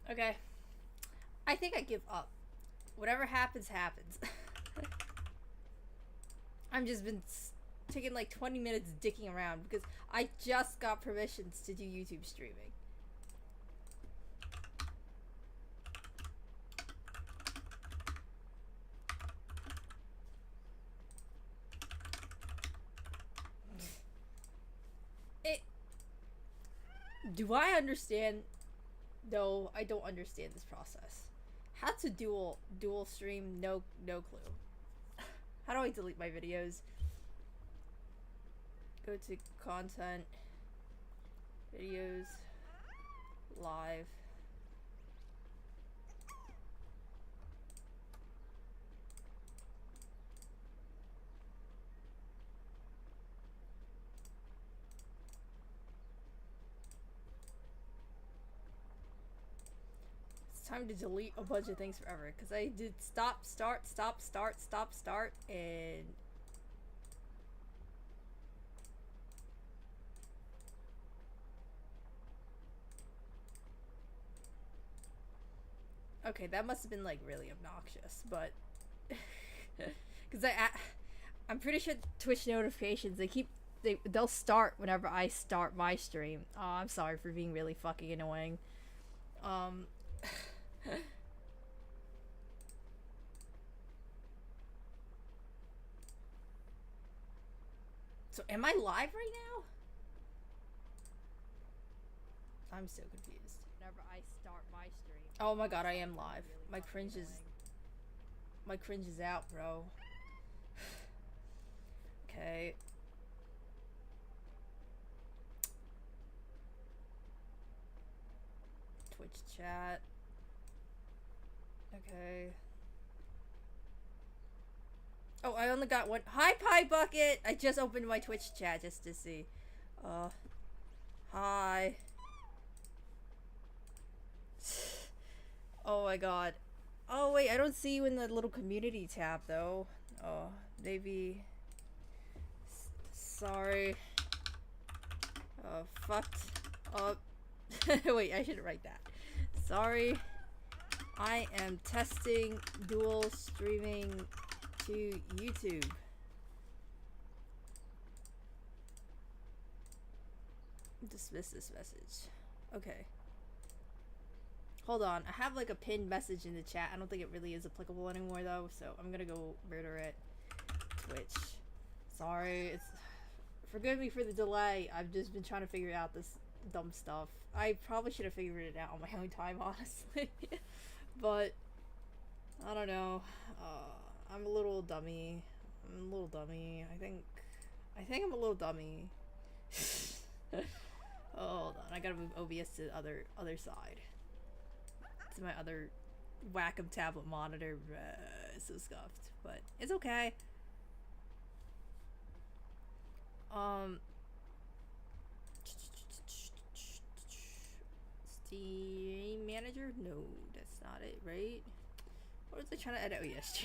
Okay. I think I give up. Whatever happens, happens. I've just been taking like 20 minutes dicking around because I just got permissions to do YouTube streaming. It. Do I understand? No, I don't understand this process. How to dual stream? No clue. How do I delete my videos? Go to content, videos, live. It's time to delete a bunch of things forever because I did stop, start, and okay, that must have been like really obnoxious, but because I'm pretty sure Twitch notifications they'll start whenever I start my stream. Oh, I'm sorry for being really fucking annoying. So am I live right now? I'm so confused. Whenever I start my stream. Oh my god, I am live. My cringe is out, bro. Okay. Twitch chat. Okay. Oh, I only got one. Hi, Pie Bucket! I just opened my Twitch chat just to see. Hi. Oh my god. Oh wait, I don't see you in the little community tab though. Oh, maybe. Sorry. Fucked up. Wait, I should write that. Sorry. I am testing dual streaming to YouTube. Dismiss this message. Okay. Hold on. I have like a pinned message in the chat. I don't think it really is applicable anymore though, so I'm gonna go murder it. Twitch. Sorry. It's. Forgive me for the delay. I've just been trying to figure out this dumb stuff. I probably should have figured it out on my own time, honestly. But I don't know. I'm a little dummy. I think I'm a little dummy. Hold on. I gotta move OBS to the other side. To my other Wacom tablet monitor. It's so scuffed, but it's okay. Steam manager? No, that's not it, right? What was I trying to edit? Oh, yes.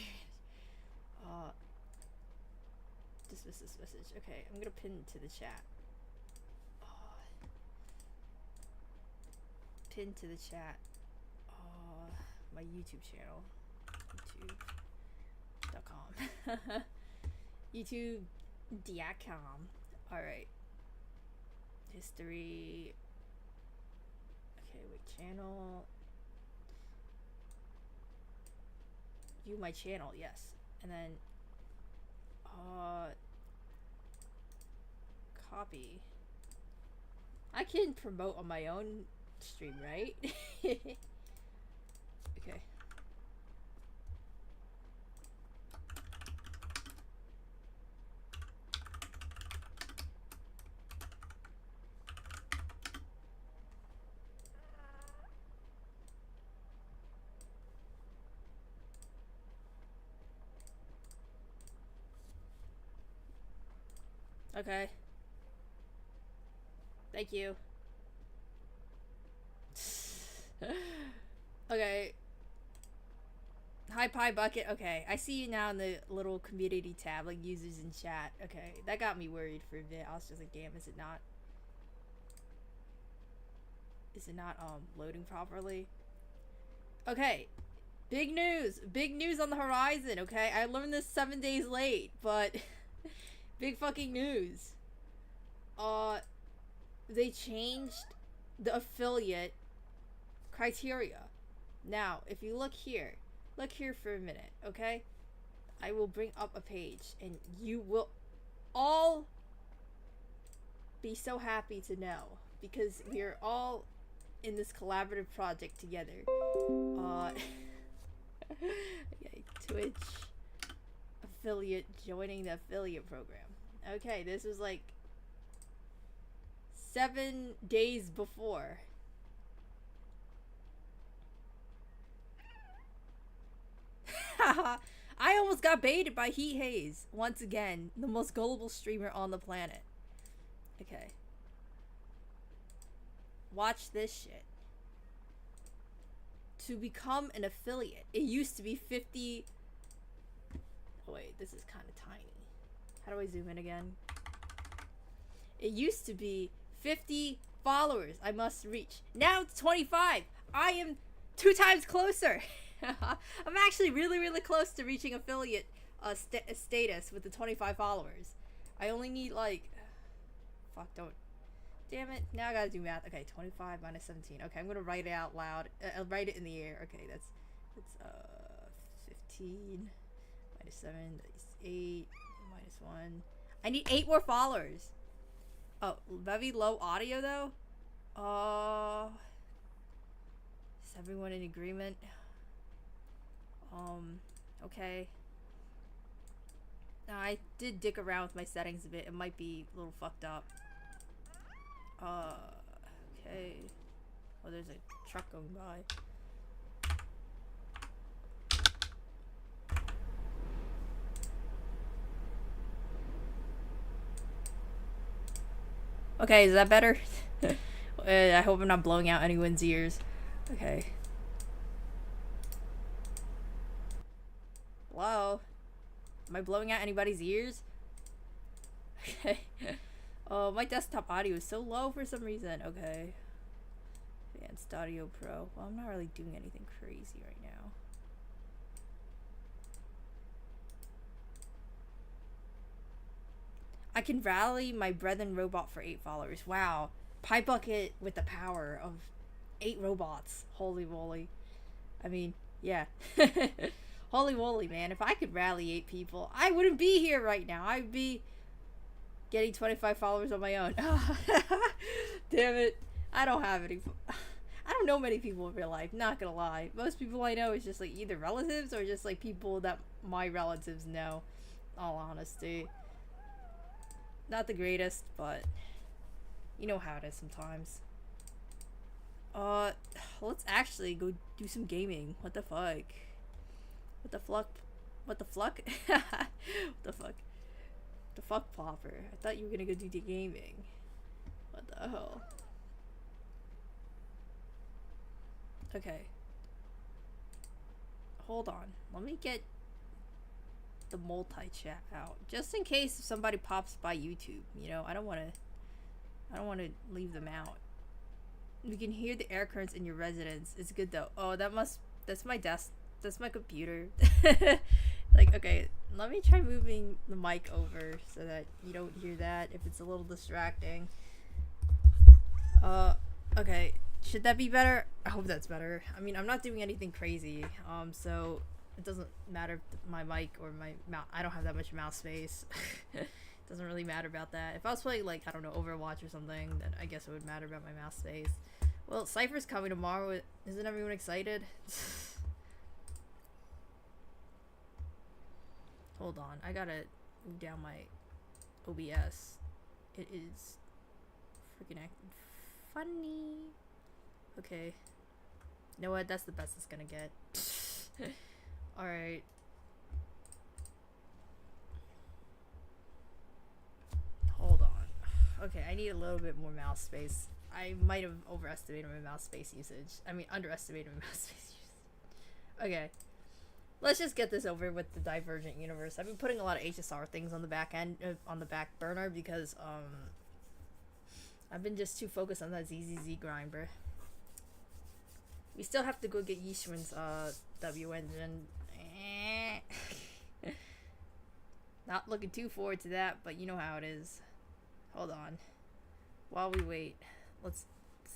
Dismiss this message. Okay, I'm gonna pin to the chat. Pin to the chat. My YouTube channel. YouTube.com. YouTube.com. Alright. History. Okay, wait, channel. View my channel, yes. And then copy. I can promote on my own stream, right? Okay. Okay. Thank you. Okay. Hi, Pie Bucket. Okay, I see you now in the little community tab, like users in chat. Okay, that got me worried for a bit. I was just like, damn, is it not loading properly? Okay. Big news. Big news on the horizon, okay? I learned this 7 days late, but big fucking news. They changed the affiliate criteria. Now, if you look here for a minute, okay? I will bring up a page and you will all be so happy to know because we're all in this collaborative project together. Okay, Twitch affiliate joining the affiliate program. Okay, this was like 7 days before. I almost got baited by Heat Haze. Once again, the most gullible streamer on the planet. Okay. Watch this shit. To become an affiliate, it used to be 50... Oh wait, this is kind of tiny. How do I zoom in again? It used to be 50 followers I must reach. Now it's 25. I am 2 times closer. I'm actually really close to reaching affiliate status with the 25 followers. I only need like... Fuck, don't... Damn it. Now I gotta do math. Okay, 25 minus 17. Okay, I'm gonna write it out loud. I'll write it in the air. Okay, that's 15 minus 7. That's 8 minus 1. I need 8 more followers. Oh, very low audio though? Is everyone in agreement? Okay. Now, I did dick around with my settings a bit. It might be a little fucked up. Okay. Oh, there's a truck going by. Okay, is that better? I hope I'm not blowing out anyone's ears. Okay. Hello? Am I blowing out anybody's ears? Okay. Oh, my desktop audio is so low for some reason. Okay. Advanced Audio Pro. Well, I'm not really doing anything crazy right now. I can rally my brethren robot for 8 followers. Wow. Pie Bucket with the power of 8 robots. Holy moly. I mean, yeah. Holy moly, man. If I could rally 8 people, I wouldn't be here right now. I'd be getting 25 followers on my own. Damn it. I don't have any. I don't know many people in real life, not gonna lie. Most people I know is just like either relatives or just like people that my relatives know. All honesty. Not the greatest, but you know how it is sometimes. Let's actually go do some gaming. What the fuck? What the fuck? What the fuck? What the fuck? The fuck, Plopper? I thought you were gonna go do the gaming. What the hell? Okay. Hold on. Let me get the multi-chat out. Just in case if somebody pops by YouTube, you know, I don't wanna leave them out. We can hear the air currents in your residence. It's good though. Oh, that's my desk. That's my computer. Like, okay, let me try moving the mic over so that you don't hear that if it's a little distracting. Okay. Should that be better? I hope that's better. I mean, I'm not doing anything crazy, so it doesn't matter if my mic or my mouse. I don't have that much mouse space. Doesn't really matter about that. If I was playing, like, I don't know, Overwatch or something, then I guess it would matter about my mouse space. Well, Cypher's coming tomorrow. Isn't everyone excited? Hold on. I gotta move down my OBS. It is freaking acting funny. Okay. You know what? That's the best it's gonna get. Alright. Hold on. Okay, I need a little bit more mouse space. I might have overestimated my mouse space usage. I mean, underestimated my mouse space usage. Okay. Let's just get this over with the Divergent universe. I've been putting a lot of HSR things on the back end, on the back burner because, I've been just too focused on that ZZZ grind, bruh. We still have to go get Yishun's W engine. Not looking too forward to that, but you know how it is. Hold on. While we wait, let's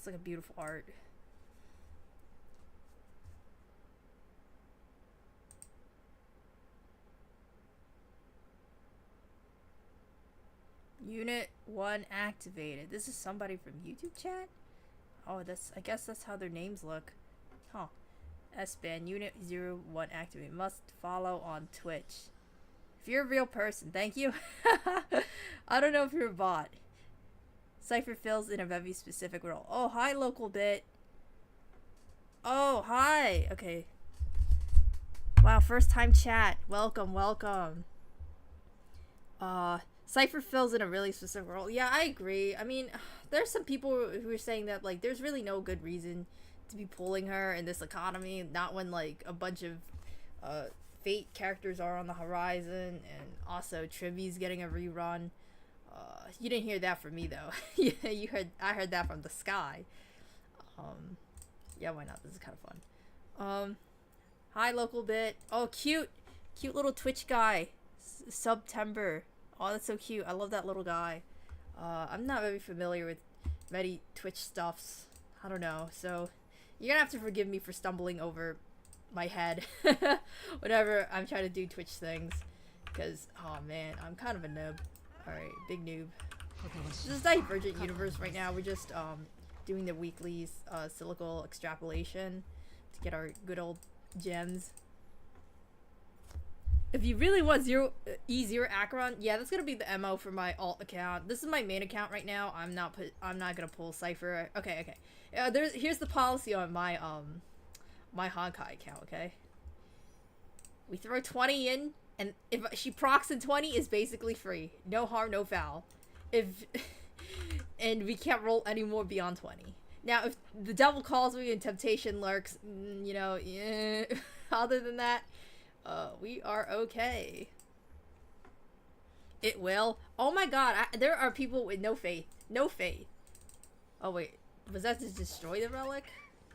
look at beautiful art. Unit 1 activated. This is somebody from YouTube chat? Oh, I guess that's how their names look. Huh. S-Band, Unit 01 activated. Must follow on Twitch. If you're a real person, thank you. I don't know if you're a bot. Cypher fills in a very specific role. Oh, hi, local bit. Oh, hi. Okay. Wow, first time chat. Welcome, welcome. Cypher fills in a really specific role. Yeah, I agree. I mean, there's some people who are saying that, like, there's really no good reason to be pulling her in this economy. Not when, like, a bunch of, Fate characters are on the horizon, and also Trivi's getting a rerun. You didn't hear that from me, though. Yeah, I heard that from the sky. Yeah, why not? This is kind of fun. Hi, local bit. Oh, cute little Twitch guy. September. Oh, that's so cute. I love that little guy. I'm not very familiar with many Twitch stuffs. I don't know. So, you're gonna have to forgive me for stumbling over my head whenever I'm trying to do Twitch things. Because, oh man, I'm kind of a noob. Alright, big noob. This is Divergent Universe right now. We're just, doing the weekly, silical extrapolation to get our good old gems. If you really want E0 Acheron, yeah, that's gonna be the MO for my alt account. This is my main account right now. I'm not gonna pull Cypher. Okay. Here's the policy on my my Honkai account, okay? We throw 20 in, and if she procs in 20, is basically free. No harm, no foul. And we can't roll any more beyond 20. Now, if the devil calls me and temptation lurks, you know, yeah. Other than that, we are okay. It will. Oh my god, there are people with no faith. No faith. Oh wait, was that to destroy the relic?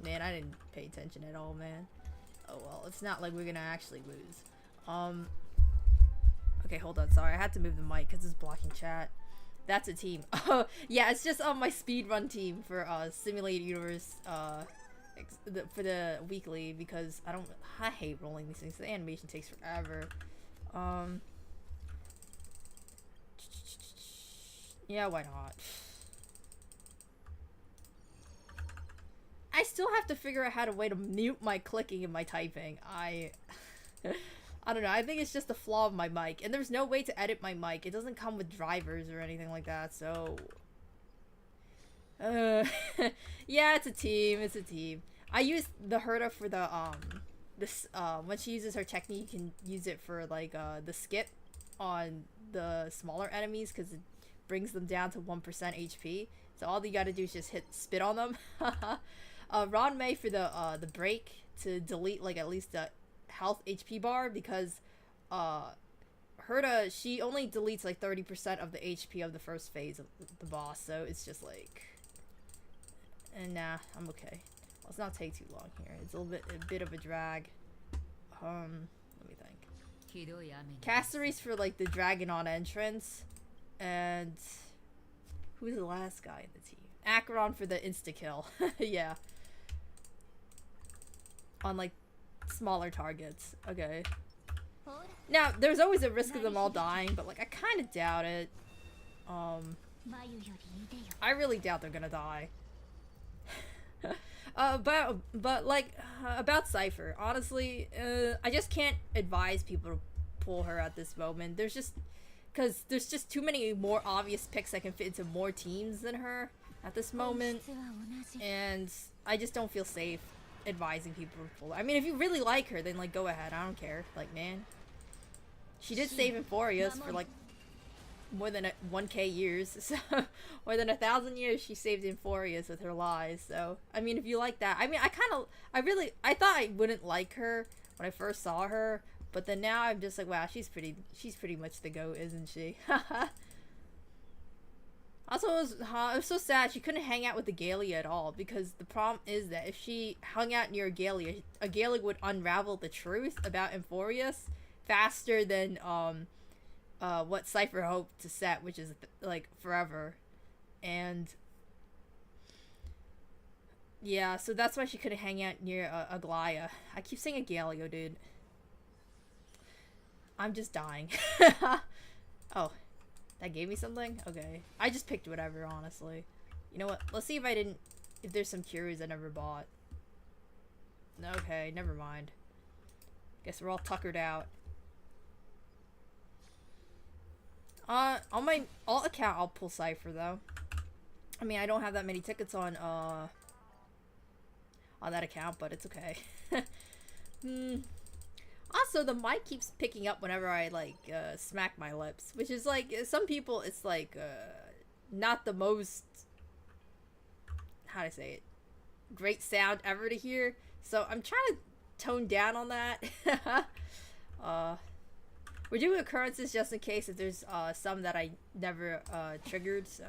Man, I didn't pay attention at all, man. Oh well, it's not like we're gonna actually lose. Okay, hold on, sorry, I had to move the mic because it's blocking chat. That's a team. Oh, yeah, it's just on my speedrun team for, Simulated Universe, for the weekly, because I hate rolling these things. The animation takes forever. Yeah, why not? I still have to figure out how to mute my clicking and my typing. I don't know. I think it's just a flaw of my mic. And there's no way to edit my mic. It doesn't come with drivers or anything like that, so... yeah, it's a team. It's a team. I use the Herta for the, when she uses her technique, you can use it for, like, the skip on the smaller enemies, because it brings them down to 1% HP. So all you gotta do is just hit spit on them. Ron May for the break to delete, like, at least the health HP bar, because Herta, she only deletes like 30% of the HP of the first phase of the boss, so it's just like, and nah, I'm okay. Let's not take too long here. It's a bit of a drag. Let me think. Caceres for like the Dragonon entrance, and who's the last guy in the team? Acheron for the insta kill. Yeah. On like smaller targets. Okay. Now, there's always a risk of them all dying, but like I kind of doubt it. I really doubt they're gonna die. But like about Cypher, honestly, I just can't advise people to pull her at this moment. There's just too many more obvious picks that can fit into more teams than her at this moment, and I just don't feel safe advising people to pull her. I mean, if you really like her, then like go ahead. I don't care. Like, man, she did save Euphorius for like more than 1k years, so more than 1,000 years she saved Euphorius with her lies. So I mean, if you like that, I mean, I thought I wouldn't like her when I first saw her, but then now I'm just like, wow, she's pretty much the GOAT, isn't she? Also, it was so sad she couldn't hang out with the Galia at all, because the problem is that if she hung out near a Galia would unravel the truth about Emphorius faster than what Cypher hoped to set, which is like forever. And yeah, so that's why she couldn't hang out near a Galia. I keep saying a Galio, dude. I'm just dying. Oh, that gave me something? Okay. I just picked whatever, honestly. You know what? Let's see if there's some cures I never bought. Okay, never mind. Guess we're all tuckered out. On my alt account, I'll pull Cypher, though. I mean, I don't have that many tickets on that account, but it's okay. Also, the mic keeps picking up whenever I, like, smack my lips. Which is, like, some people, it's, like, not the most, how do I say it, great sound ever to hear. So, I'm trying to tone down on that. We're doing occurrences just in case if there's, some that I never, triggered, so.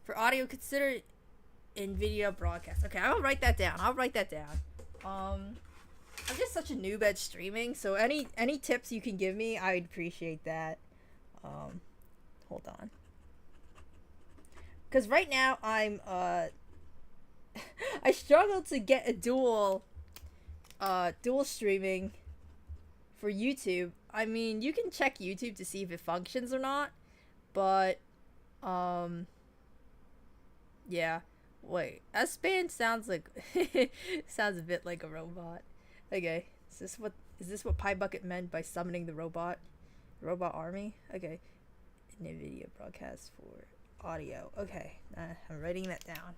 For audio, consider in video broadcast. Okay, I'll write that down. I'm just such a noob at streaming, so any tips you can give me, I'd appreciate that. Hold on. Because right now, I'm, I struggle to get a dual streaming for YouTube. I mean, you can check YouTube to see if it functions or not, but, yeah. Wait, S-Band sounds like, sounds a bit like a robot. Okay, is this what Pie Bucket meant by summoning the robot army? Okay, NVIDIA broadcast for audio. Okay, I'm writing that down.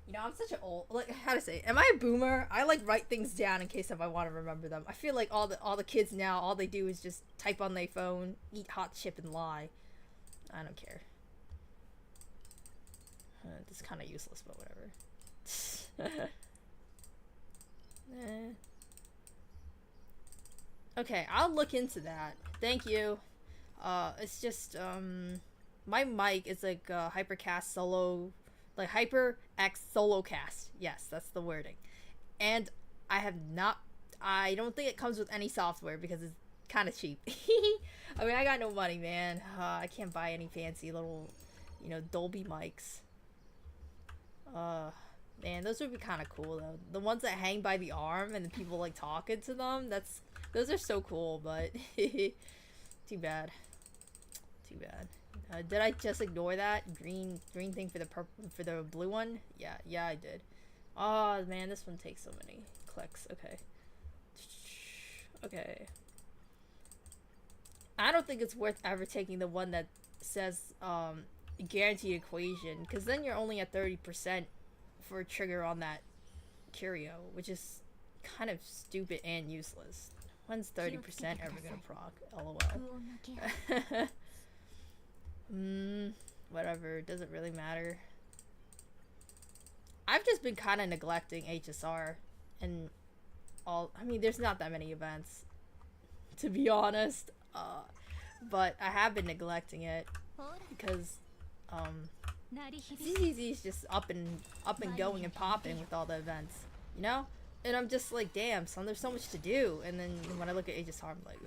You know, I'm such an old, like, how to say it? Am I a boomer? I like write things down in case if I want to remember them. I feel like all the kids now, all they do is just type on their phone, eat hot chip, and lie. I don't care. It's kind of useless, but whatever. Okay, I'll look into that. Thank you. It's just, my mic is like Hypercast solo, like HyperX solo cast. Yes, that's the wording. And I don't think it comes with any software because it's kind of cheap. I mean, I got no money, man. I can't buy any fancy little, you know, Dolby mics. Man, those would be kind of cool though. The ones that hang by the arm and the people like talking to them. Those are so cool, but too bad. Too bad. Did I just ignore that green thing for the blue one? Yeah, I did. Oh man, this one takes so many clicks. Okay. Okay. I don't think it's worth ever taking the one that says guaranteed equation, because then you're only at 30% for a trigger on that curio, which is kind of stupid and useless. When's 30% ever gonna proc? LOL. Whatever, doesn't really matter. I've just been kind of neglecting HSR and all. I mean, there's not that many events, to be honest, but I have been neglecting it because ZZZ is just up and going and popping with all the events, you know? And I'm just like, damn, son, there's so much to do. And then when I look at HSR, I'm like,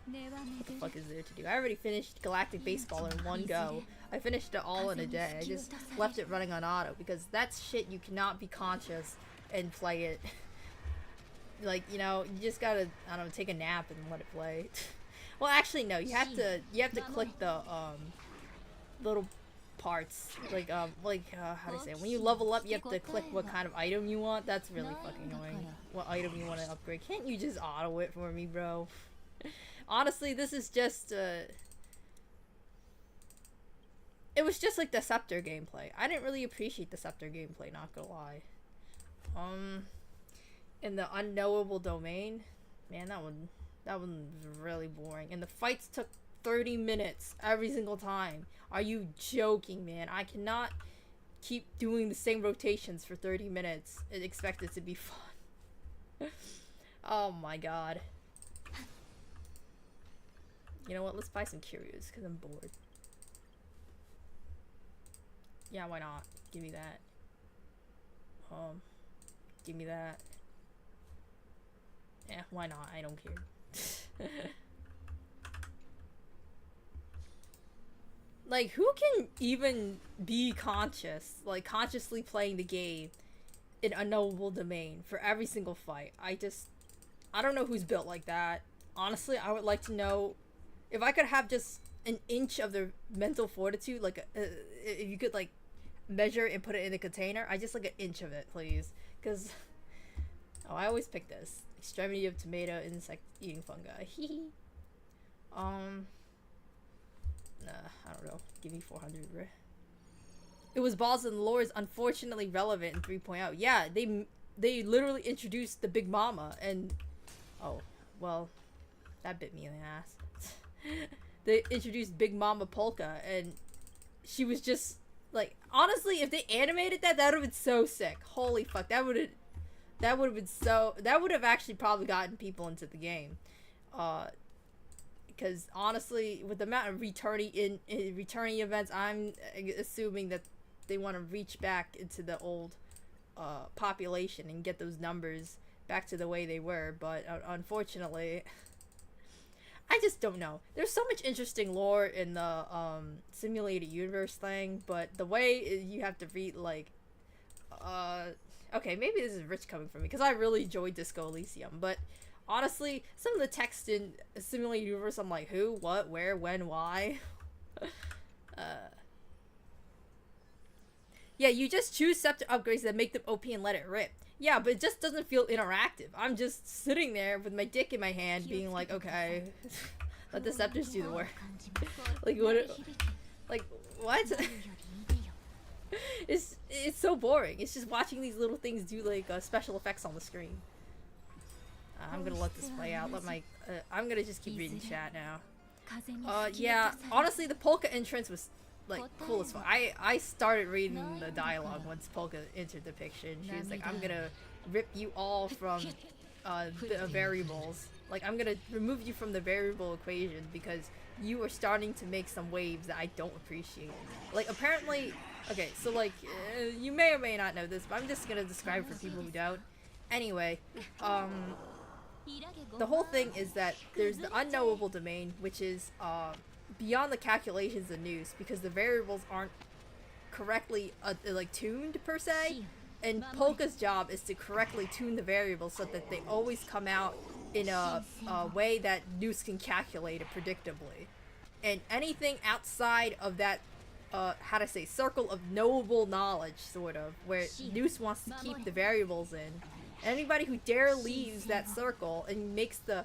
what the fuck is there to do? I already finished Galactic Baseball in one go. I finished it all in a day. I just left it running on auto because that's shit you cannot be conscious and play it. Like, you know, you just gotta, I don't know, take a nap and let it play. Well, actually, no, you have to click the, little parts, like how do you say it? When you level up, you have to click what kind of item you want. That's really fucking annoying. What item you want to upgrade. Can't you just auto it for me, bro? Honestly, this is just, it was just like the Scepter gameplay. I didn't really appreciate the Scepter gameplay, not gonna lie. In the unknowable domain, man, that one was really boring. And the fights took 30 minutes every single time. Are you joking, man? I cannot keep doing the same rotations for 30 minutes and expect it to be fun. Oh my god. You know what? Let's buy some curios because I'm bored. Yeah, why not? Give me that. Give me that. Yeah, why not? I don't care. Like, who can even be conscious, like, consciously playing the game in unknowable domain for every single fight? I don't know who's built like that. Honestly, I would like to know if I could have just an inch of their mental fortitude, like, if you could, like, measure and put it in a container, I just like an inch of it, please. Because, oh, I always pick this. Extremity of tomato insect eating fungi. Nah, I don't know. Give me 400, bro. It was balls and lores unfortunately relevant in 3.0. Yeah, they literally introduced the Big Mama and oh, well, that bit me in the ass. They introduced Big Mama Polka and she was just like, honestly, if they animated that, that would have been so sick. Holy fuck, that would have actually probably gotten people into the game. Because honestly, with the amount of returning events, I'm assuming that they want to reach back into the old population and get those numbers back to the way they were. But unfortunately, I just don't know. There's so much interesting lore in the simulated universe thing, but the way you have to read, like, okay, maybe this is rich coming from me because I really enjoyed Disco Elysium, but honestly, some of the text in Simulated Universe, I'm like, who, what, where, when, why? Yeah, you just choose scepter upgrades that make them OP and let it rip. Yeah, but it just doesn't feel interactive. I'm just sitting there with my dick in my hand being like, okay, let the scepters do the work. Like, what? It's so boring. It's just watching these little things do, like, special effects on the screen. I'm gonna let this play out. I'm gonna just keep reading chat now. Yeah, honestly, the Polka entrance was, like, cool as fuck. I started reading the dialogue once Polka entered the picture, and she was like, I'm gonna rip you all from, the variables. Like, I'm gonna remove you from the variable equation because you are starting to make some waves that I don't appreciate. Like, apparently, okay, so, like, you may or may not know this, but I'm just gonna describe it for people who don't. Anyway, the whole thing is that there's the unknowable domain, which is beyond the calculations of Noose, because the variables aren't correctly like tuned per se, and Polka's job is to correctly tune the variables so that they always come out in a way that Noose can calculate it predictably. And anything outside of that, how to say, circle of knowable knowledge, sort of, where Noose wants to keep the variables in. Anybody who dare leaves that circle and makes the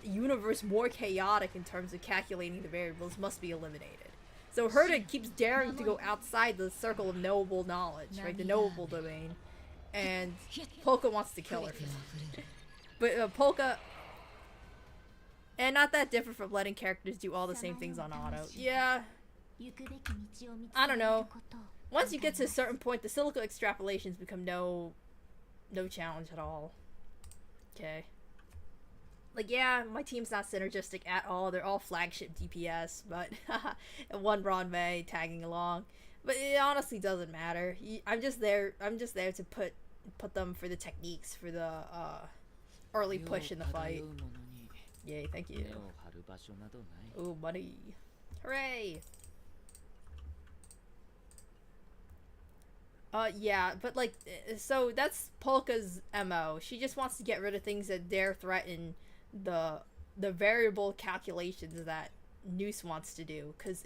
universe more chaotic in terms of calculating the variables must be eliminated. So Herta keeps daring to go outside the circle of knowable knowledge, right? The knowable domain. And Polka wants to kill her. But Polka... And not that different from letting characters do all the same things on auto. Yeah. I don't know. Once you get to a certain point, the silica extrapolations become no challenge at all. Okay. Like, yeah, my team's not synergistic at all. They're all flagship DPS, but and one Ron May tagging along. But it honestly doesn't matter. I'm just there to put them for the techniques, for the early push in the fight. Yay, thank you. Ooh, money. Hooray! Yeah, but, like, so that's Polka's MO. She just wants to get rid of things that dare threaten the variable calculations that Noose wants to do. Because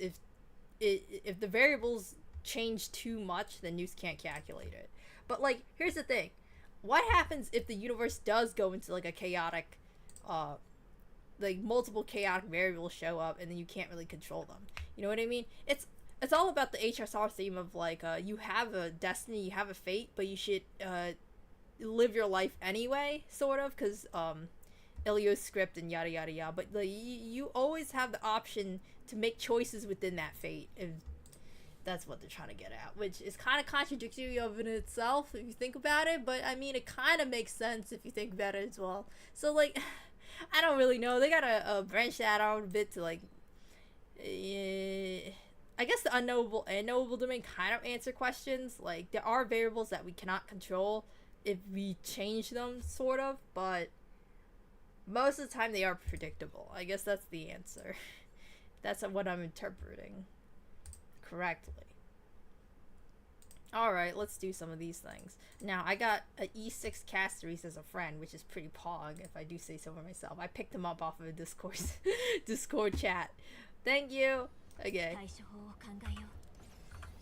if the variables change too much, then Noose can't calculate it. But, like, here's the thing. What happens if the universe does go into, like, a chaotic, like, multiple chaotic variables show up and then you can't really control them? You know what I mean? It's all about the HSR theme of, like, you have a destiny, you have a fate, but you should live your life anyway, sort of, because Ilio's script and yada yada yada. But like, you always have the option to make choices within that fate, if that's what they're trying to get at, which is kind of contradictory of in itself if you think about it, but I mean, it kind of makes sense if you think about it as well. So, like, I don't really know. They gotta branch that out a bit to, like, I guess the unknowable and knowable domain kind of answer questions. Like, there are variables that we cannot control if we change them, sort of, but most of the time they are predictable. I guess that's the answer. That's what I'm interpreting correctly. Alright, let's do some of these things. Now, I got an E6 Casteries as a friend, which is pretty pog, if I do say so for myself. I picked him up off of a Discord chat. Thank you! Okay.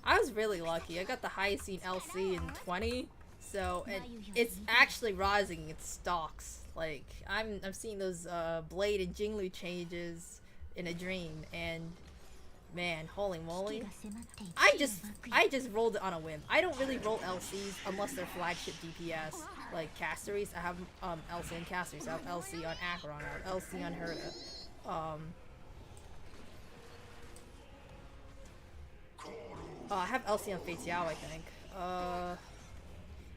I was really lucky. I got the highest seen LC in 20, so and it's actually rising its stocks. Like, I'm seeing those Blade and Jinglu changes in a dream, and man, holy moly. I just rolled it on a whim. I don't really roll LCs unless they're flagship DPS. Like Casteries, I have LC on Casteries, I have LC on Acheron, I have LC on Herta. I have LC on Fate'Xiao, I think.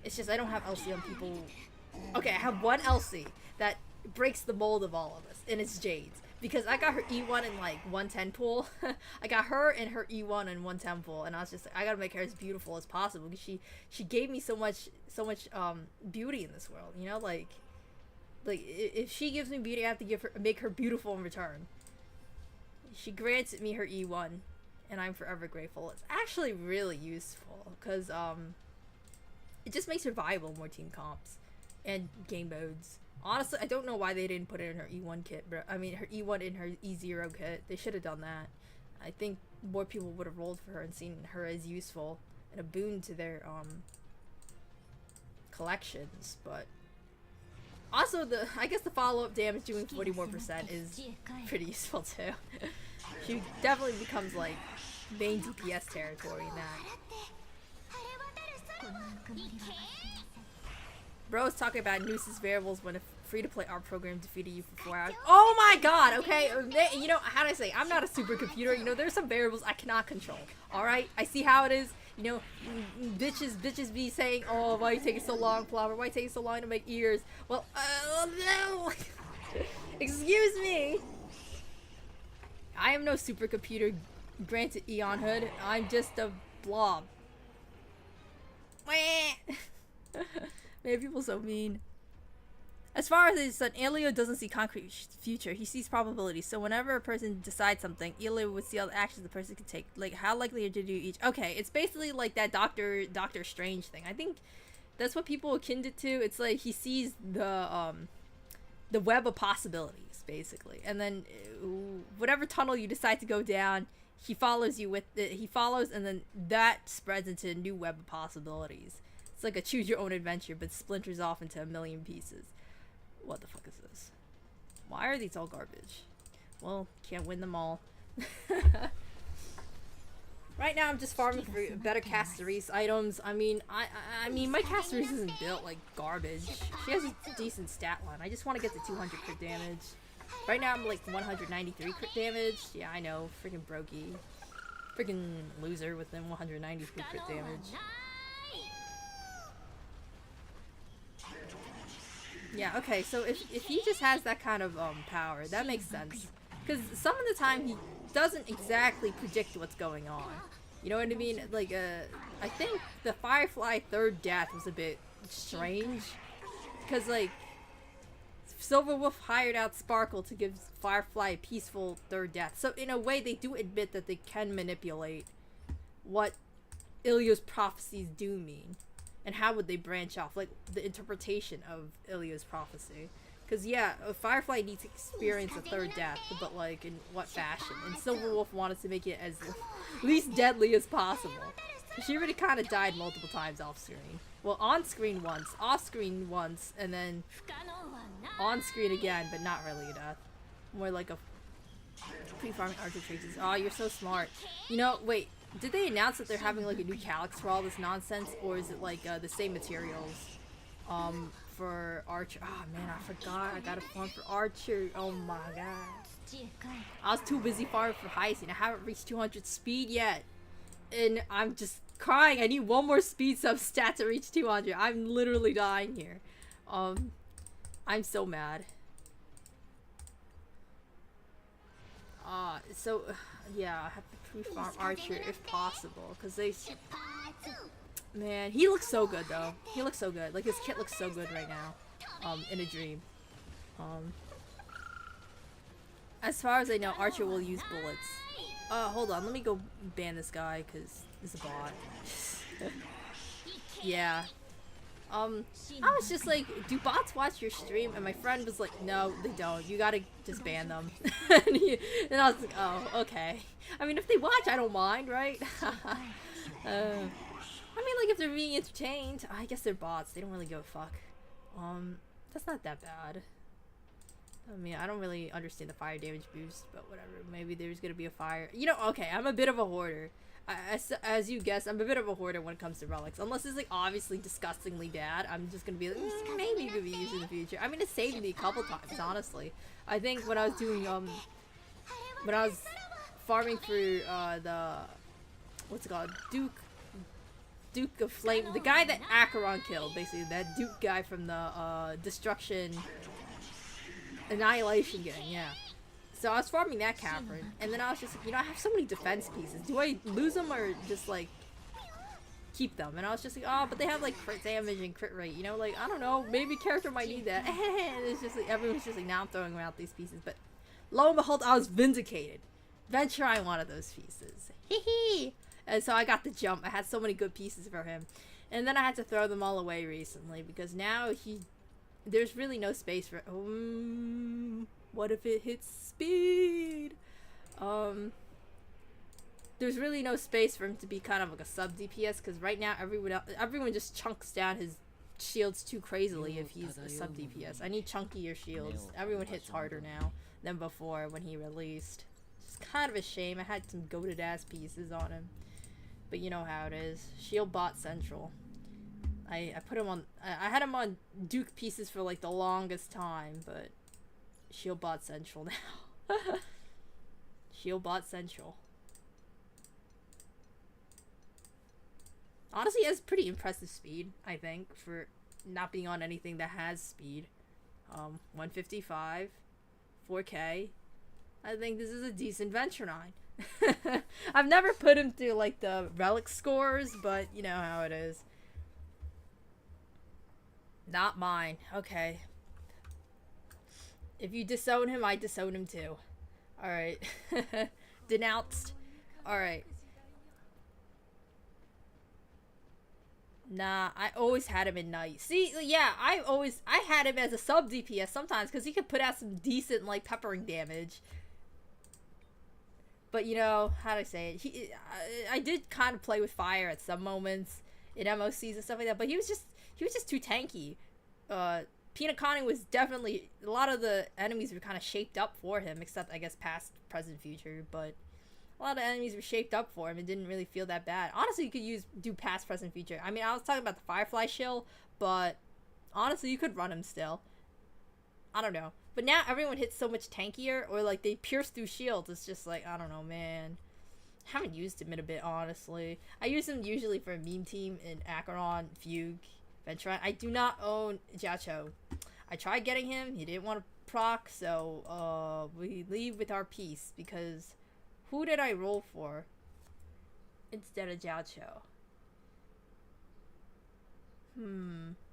It's just I don't have LC on people. Okay, I have one LC that breaks the mold of all of us, and it's Jade's. Because I got her E1 in like 110 pool. I got her and her E1 in 110 pool, and I was just like, I gotta make her as beautiful as possible because she gave me so much beauty in this world, you know, like if she gives me beauty, I have to make her beautiful in return. She grants me her E1, and I'm forever grateful. It's actually really useful because it just makes her viable in more team comps and game modes. Honestly, I don't know why they didn't put it in her E1 kit, but I mean her E1 in her E0 kit. They should have done that. I think more people would have rolled for her and seen her as useful and a boon to their collections. But also I guess the follow-up damage doing 40% more is pretty useful too. She definitely becomes like main DPS territory in that. Bro's talking about Noose's variables when a free-to-play art program defeated you for 4 hours. Oh my god, okay, you know, how do I say, I'm not a supercomputer, you know, there's some variables I cannot control, alright? I see how it is, you know, bitches be saying, oh, why are you taking so long, Flower, why are you taking so long to make ears? Well, no! Excuse me! I am no supercomputer granted Eon Hood, I'm just a blob. Man, people so mean. As far as his son, Elio doesn't see concrete future. He sees probabilities. So whenever a person decides something, Elio would see all the actions the person could take. Like, how likely are to do each. Okay, it's basically like that Doctor Strange thing. I think that's what people akin it to. It's like he sees the web of possibilities, basically. And then whatever tunnel you decide to go down, he follows you with it. He follows, and then that spreads into a new web of possibilities. It's like a choose your own adventure, but splinters off into a million pieces. What the fuck is this? Why are these all garbage? Well, can't win them all. Right now I'm just farming for better Casteries items. I mean, I mean my Casteries isn't built like garbage. She has a decent stat line. I just want to get to 200 crit damage. Right now I'm like 193 crit damage. Yeah, I know, freaking brokey. Freaking loser with them 193 crit damage. Yeah, okay, so if he just has that kind of power, that makes sense. Because some of the time he doesn't exactly predict what's going on. You know what I mean? Like, I think the Firefly third death was a bit strange. Because, like, Silver Wolf hired out Sparkle to give Firefly a peaceful third death. So in a way, they do admit that they can manipulate what Ilio's prophecies do mean. And how would they branch off? Like, the interpretation of Ilio's prophecy. Because, yeah, Firefly needs to experience a third death, but, like, in what fashion? And Silver Wolf wanted to make it as least deadly as possible. She already kind of died multiple times off-screen. Well, on-screen once, off-screen once, and then on-screen again, but not really a death. More like a pre-farming archer traces. Oh, you're so smart. You know, wait. Did they announce that they're having like a new calyx for all this nonsense, or is it like the same materials for Archer? Oh man, I forgot. I got a farm for Archer. Oh my god. I was too busy farming for Heist, and I haven't reached 200 speed yet. And I'm just crying. I need one more speed sub stat to reach 200. I'm literally dying here. I'm so mad. So, yeah, I have to pre-farm Archer if possible, because they... Man, he looks so good, though. He looks so good. Like, his kit looks so good right now, in a dream. As far as I know, Archer will use bullets. Hold on, let me go ban this guy, because it's a bot. Yeah. I was just like, do bots watch your stream? And my friend was like, no, they don't. You gotta just ban them. And I was like, oh, okay. I mean, if they watch, I don't mind, right? I mean, like, if they're being entertained, I guess they're bots. They don't really give a fuck. That's not that bad. I mean, I don't really understand the fire damage boost, but whatever. Maybe there's gonna be a fire. You know, okay, I'm a bit of a hoarder. As you guessed, I'm a bit of a hoarder when it comes to relics. Unless it's like obviously disgustingly bad, I'm just gonna be like, maybe it could be used in the future. I mean, it saved me a couple times, honestly. I think when I was doing when I was farming for the what's it called, Duke of Flame, the guy that Acheron killed, basically that Duke guy from the Destruction Annihilation gang, yeah. So I was farming that cavern, and then I was just like, you know, I have so many defense pieces. Do I lose them or just, like, keep them? And I was just like, oh, but they have, like, crit damage and crit rate, you know? Like, I don't know, maybe character might need that. And it's just like, everyone's just like, now I'm throwing out these pieces. But lo and behold, I was vindicated. Venture, I wanted those pieces. Hee. And so I got the jump. I had so many good pieces for him. And then I had to throw them all away recently, because now there's really no space for... what if it hits speed? There's really no space for him to be kind of like a sub DPS, because right now everyone just chunks down his shields too crazily if he's a sub DPS. I need chunkier shields. Everyone hits harder now than before when he released. It's kind of a shame. I had some goated ass pieces on him, but you know how it is. Shield bot central. I put him on. I had him on Duke pieces for like the longest time, but Shield bot central now. Shield bot central. Honestly, he has pretty impressive speed, I think, for not being on anything that has speed. 155, 4K. I think this is a decent Venture 9. I've never put him through like the relic scores, but you know how it is. Not mine. Okay. If you disown him, I disown him too. Alright. Denounced. Alright. Nah, I always had him in night. See, yeah, I had him as a sub DPS sometimes, because he could put out some decent, like, peppering damage. But, you know, how do I say it? I did kind of play with fire at some moments in MOCs and stuff like that, but he was just too tanky. Peanut Conning was definitely, a lot of the enemies were kind of shaped up for him, except I guess past, present, future, but a lot of enemies were shaped up for him. It didn't really feel that bad. Honestly, you could do past, present, future. I mean, I was talking about the Firefly shill, but honestly, you could run him still. I don't know. But now everyone hits so much tankier, or like they pierce through shields. It's just like, I don't know, man. I haven't used him in a bit, honestly. I use him usually for a meme team in Acheron, Fugue, Venture. I do not own Jiacho. I tried getting him. He didn't want to proc, so we leave with our piece, because who did I roll for instead of Jiacho?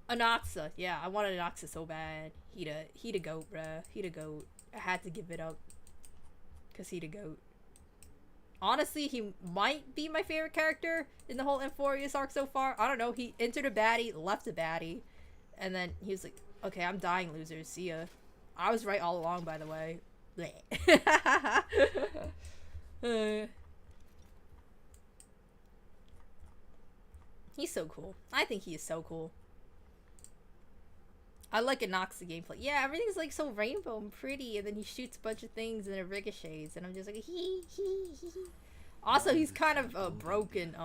Anaxa. Yeah, I wanted Anaxa so bad. He the goat, bruh. He the goat. I had to give it up, because he the goat. Honestly, he might be my favorite character in the whole Emphorius arc so far. I don't know. He entered a baddie, left a baddie, and then he was like, okay, I'm dying, losers. See ya. I was right all along, by the way. He's so cool. I think he is so cool. I like Anoxa gameplay. Yeah, everything's like so rainbow and pretty, and then he shoots a bunch of things and it ricochets, and I'm just like, hee. Also, he's kind of a broken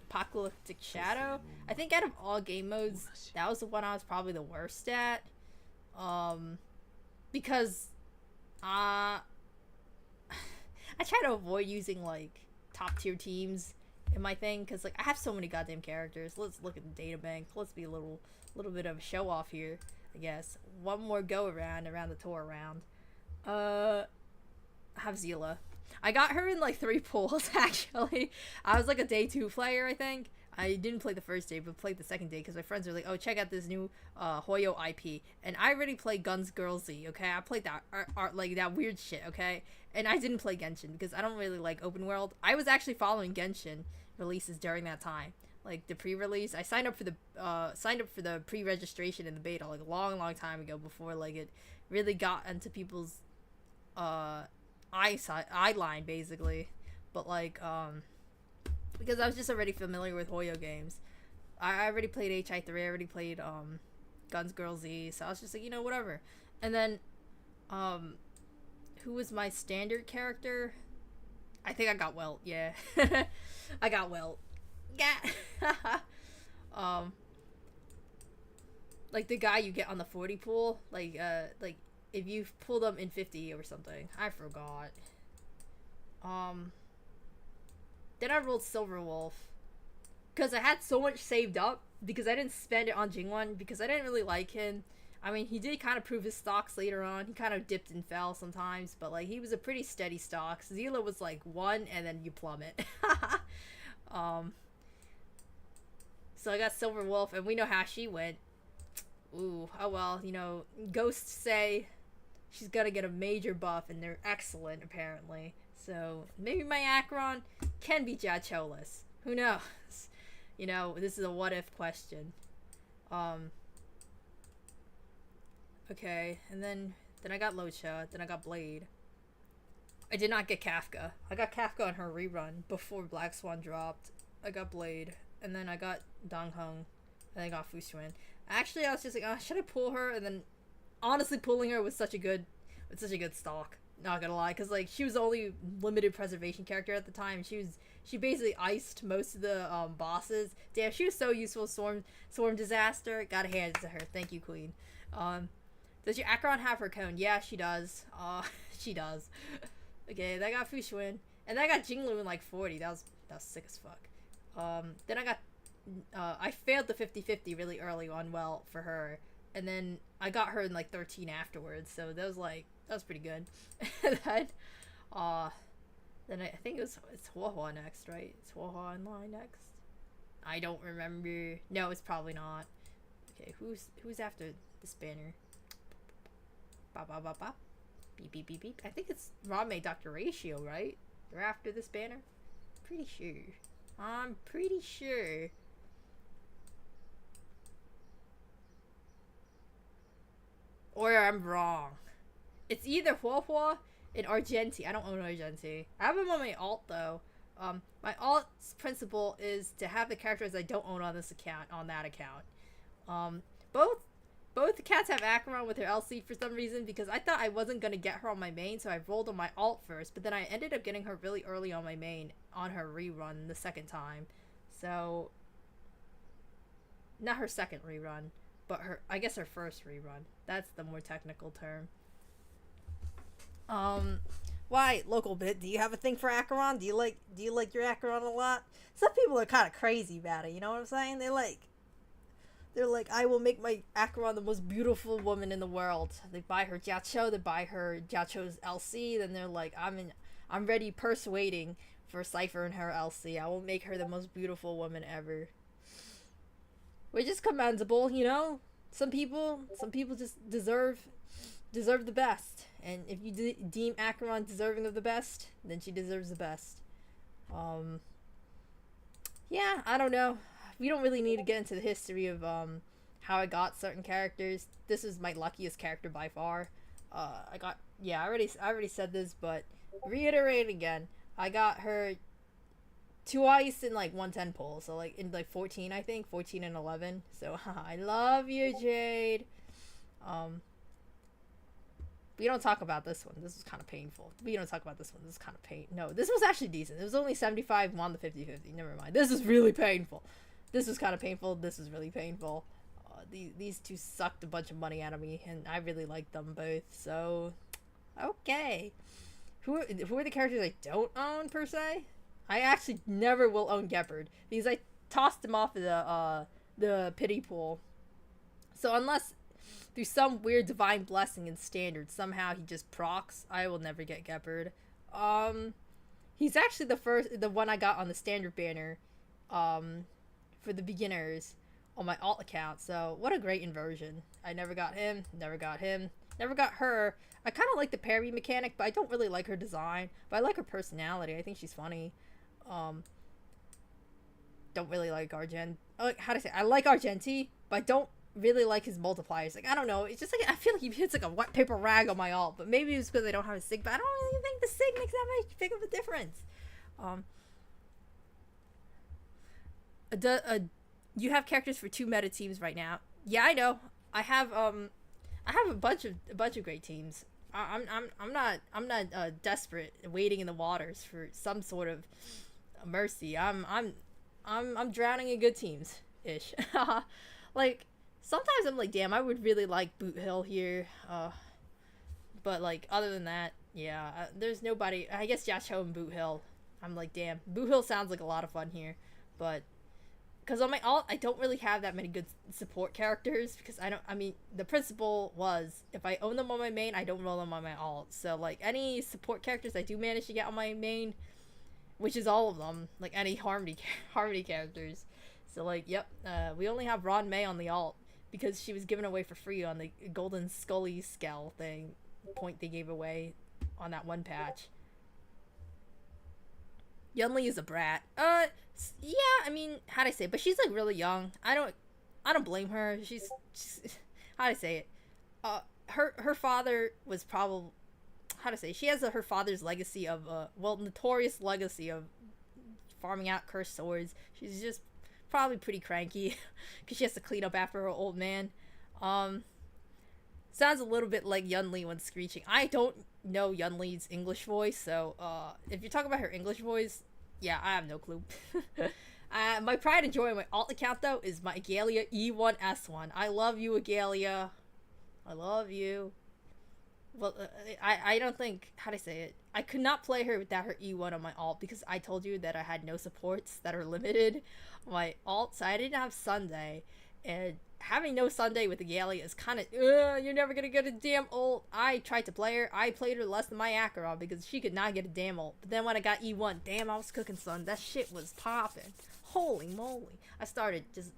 Apocalyptic Shadow. I think out of all game modes, that was the one I was probably the worst at. Because I try to avoid using like top tier teams in my thing, because like I have so many goddamn characters. Let's look at the data bank. Let's be a little bit of a show off here, I guess. One more go around the tour round. Have Zila. I got her in like 3 pools actually. I was like a day 2 player, I think. I didn't play the first day, but played the second day because my friends were like, "Oh, check out this new Hoyo IP," and I already played Guns Girlsy. Okay, I played that art like that weird shit. Okay, and I didn't play Genshin because I don't really like open world. I was actually following Genshin releases during that time, like the pre-release. I signed up for the pre-registration in the beta like a long time ago before like it really got into people's eye line basically, but like because I was just already familiar with Hoyo games. I already played HI3, I already played Guns Girl Z, so I was just like, you know, whatever. And then who was my standard character? I think I got Welt, yeah. I got Welt. Yeah. Like the guy you get on the 40 pool, like if you pull them in 50 or something. I forgot. Then I rolled Silver Wolf. Because I had so much saved up. Because I didn't spend it on Jingwon. Because I didn't really like him. I mean, he did kind of prove his stocks later on. He kind of dipped and fell sometimes. But, like, he was a pretty steady stock. Zila was, like, 1 and then you plummet. So I got Silver Wolf. And we know how she went. Ooh, oh well. You know, ghosts say she's gonna get a major buff. And they're excellent, apparently. So, maybe my Acheron can be Jacholis. Who knows? You know, this is a what-if question. Okay, and then I got Locha, then I got Blade. I did not get Kafka. I got Kafka on her rerun before Black Swan dropped. I got Blade, and then I got Donghung, and I got Fuxuan. Actually, I was just like, oh, should I pull her? And then, honestly, pulling her was such a good stock. Not gonna lie, because like she was the only limited preservation character at the time. She basically iced most of the bosses. Damn, she was so useful. Storm Disaster. Gotta hand it to her. Thank you, Queen. Does your Acheron have her cone? Yeah, she does. She does. Okay, then I got Fuxuan, and then I got Jinglu in like 40. That was sick as fuck. Then I got I failed the 50-50 really early on. Well, for her, and then I got her in like 13 afterwards. So that was pretty good. And then I think it's Huahua next, right? It's Huahua in line next. I don't remember. No, it's probably not. Okay, who's after this banner? Bop bop bop bop. Beep beep beep beep. I think it's Rame Dr. Ratio, right? They're after this banner. Pretty sure. I'm pretty sure. Or I'm wrong. It's either Huahua and Argenti. I don't own Argenti. I have him on my alt though. My alt's principle is to have the characters I don't own on this account on that account. Both the cats have Acheron with her LC for some reason because I thought I wasn't gonna get her on my main, so I rolled on my alt first. But then I ended up getting her really early on my main on her rerun the second time. So not her second rerun, but I guess her first rerun. That's the more technical term. Why, local bit, do you have a thing for Acheron? Do you like your Acheron a lot? Some people are kind of crazy about it, you know what I'm saying? They're like, I will make my Acheron the most beautiful woman in the world. They buy her Jiacho, they buy her Jiacho's LC, then they're like, I'm ready persuading for Cypher and her LC. I will make her the most beautiful woman ever. Which is commendable, you know? Some people just deserve the best. And if you deem Acheron deserving of the best, then she deserves the best. Yeah, I don't know. We don't really need to get into the history of how I got certain characters. This is my luckiest character by far. I already said this, but reiterate again. I got her twice in like 110 pull, so like in like 14, I think 14 and 11. So I love you, Jade. We don't talk about this one. This was kind of painful. We don't talk about this one. This is kind of pain. No, this was actually decent. It was only 75 on the 50-50. Never mind. This is really painful. This was kind of painful. This is really painful. These two sucked a bunch of money out of me, and I really liked them both. So, okay. Who are the characters I don't own, per se? I actually never will own Gepard, because I tossed him off of the pity pool. So unless through some weird divine blessing in standard somehow he just procs, I will never get Gepard. He's actually the one I got on the standard banner, for the beginners on my alt account. So what a great inversion. I never got him, never got him, never got her. I kind of like the parry mechanic, but I don't really like her design. But I like her personality. I think she's funny. Don't really like Argent. How to say? I like Argenti, but I don't really like his multipliers. Like, I don't know. It's just like I feel like he hits like a wet paper rag on my alt. But maybe it's because I don't have a sig. But I don't really think the sig makes that much big of a difference. You have characters for 2 meta teams right now. Yeah, I know. I have a bunch of great teams. I'm not desperate waiting in the waters for some sort of mercy. I'm drowning in good teams ish. Like sometimes I'm like, damn, I would really like Boot Hill here. But like other than that, yeah, there's nobody. I guess Yasho and Boot Hill. I'm like, damn, Boot Hill sounds like a lot of fun here, but because on my alt, I don't really have that many good support characters because I mean, the principle was if I own them on my main, I don't roll them on my alt. So like any support characters I do manage to get on my main, which is all of them, like any Harmony characters. So like, yep, we only have Ron May on the alt because she was given away for free on the Golden Scully Scale point they gave away on that one patch. Yunli is a brat. Yeah, I mean, how'd I say it? But she's like really young. I don't blame her. She's how'd I say it? Her father was probably, how'd I say it? She has her father's legacy of notorious legacy of farming out cursed swords. She's just probably pretty cranky because she has to clean up after her old man. Sounds a little bit like Yunli when screeching. I don't know Yunli's English voice, so if you're talking about her English voice, yeah, I have no clue. My pride and joy on my alt account, though, is my Agalia E1S1. I love you, Agalia. I love you. Well, I don't think, how do I say it? I could not play her without her E1 on my alt because I told you that I had no supports that are limited on my alt, so I didn't have Sunday. And having no Sunday with Agalia is kind of, you're never gonna get a damn ult. I tried to play her. I played her less than my Acheron because she could not get a damn ult. But then when I got E1, damn, I was cooking, son. That shit was popping. Holy moly. I started just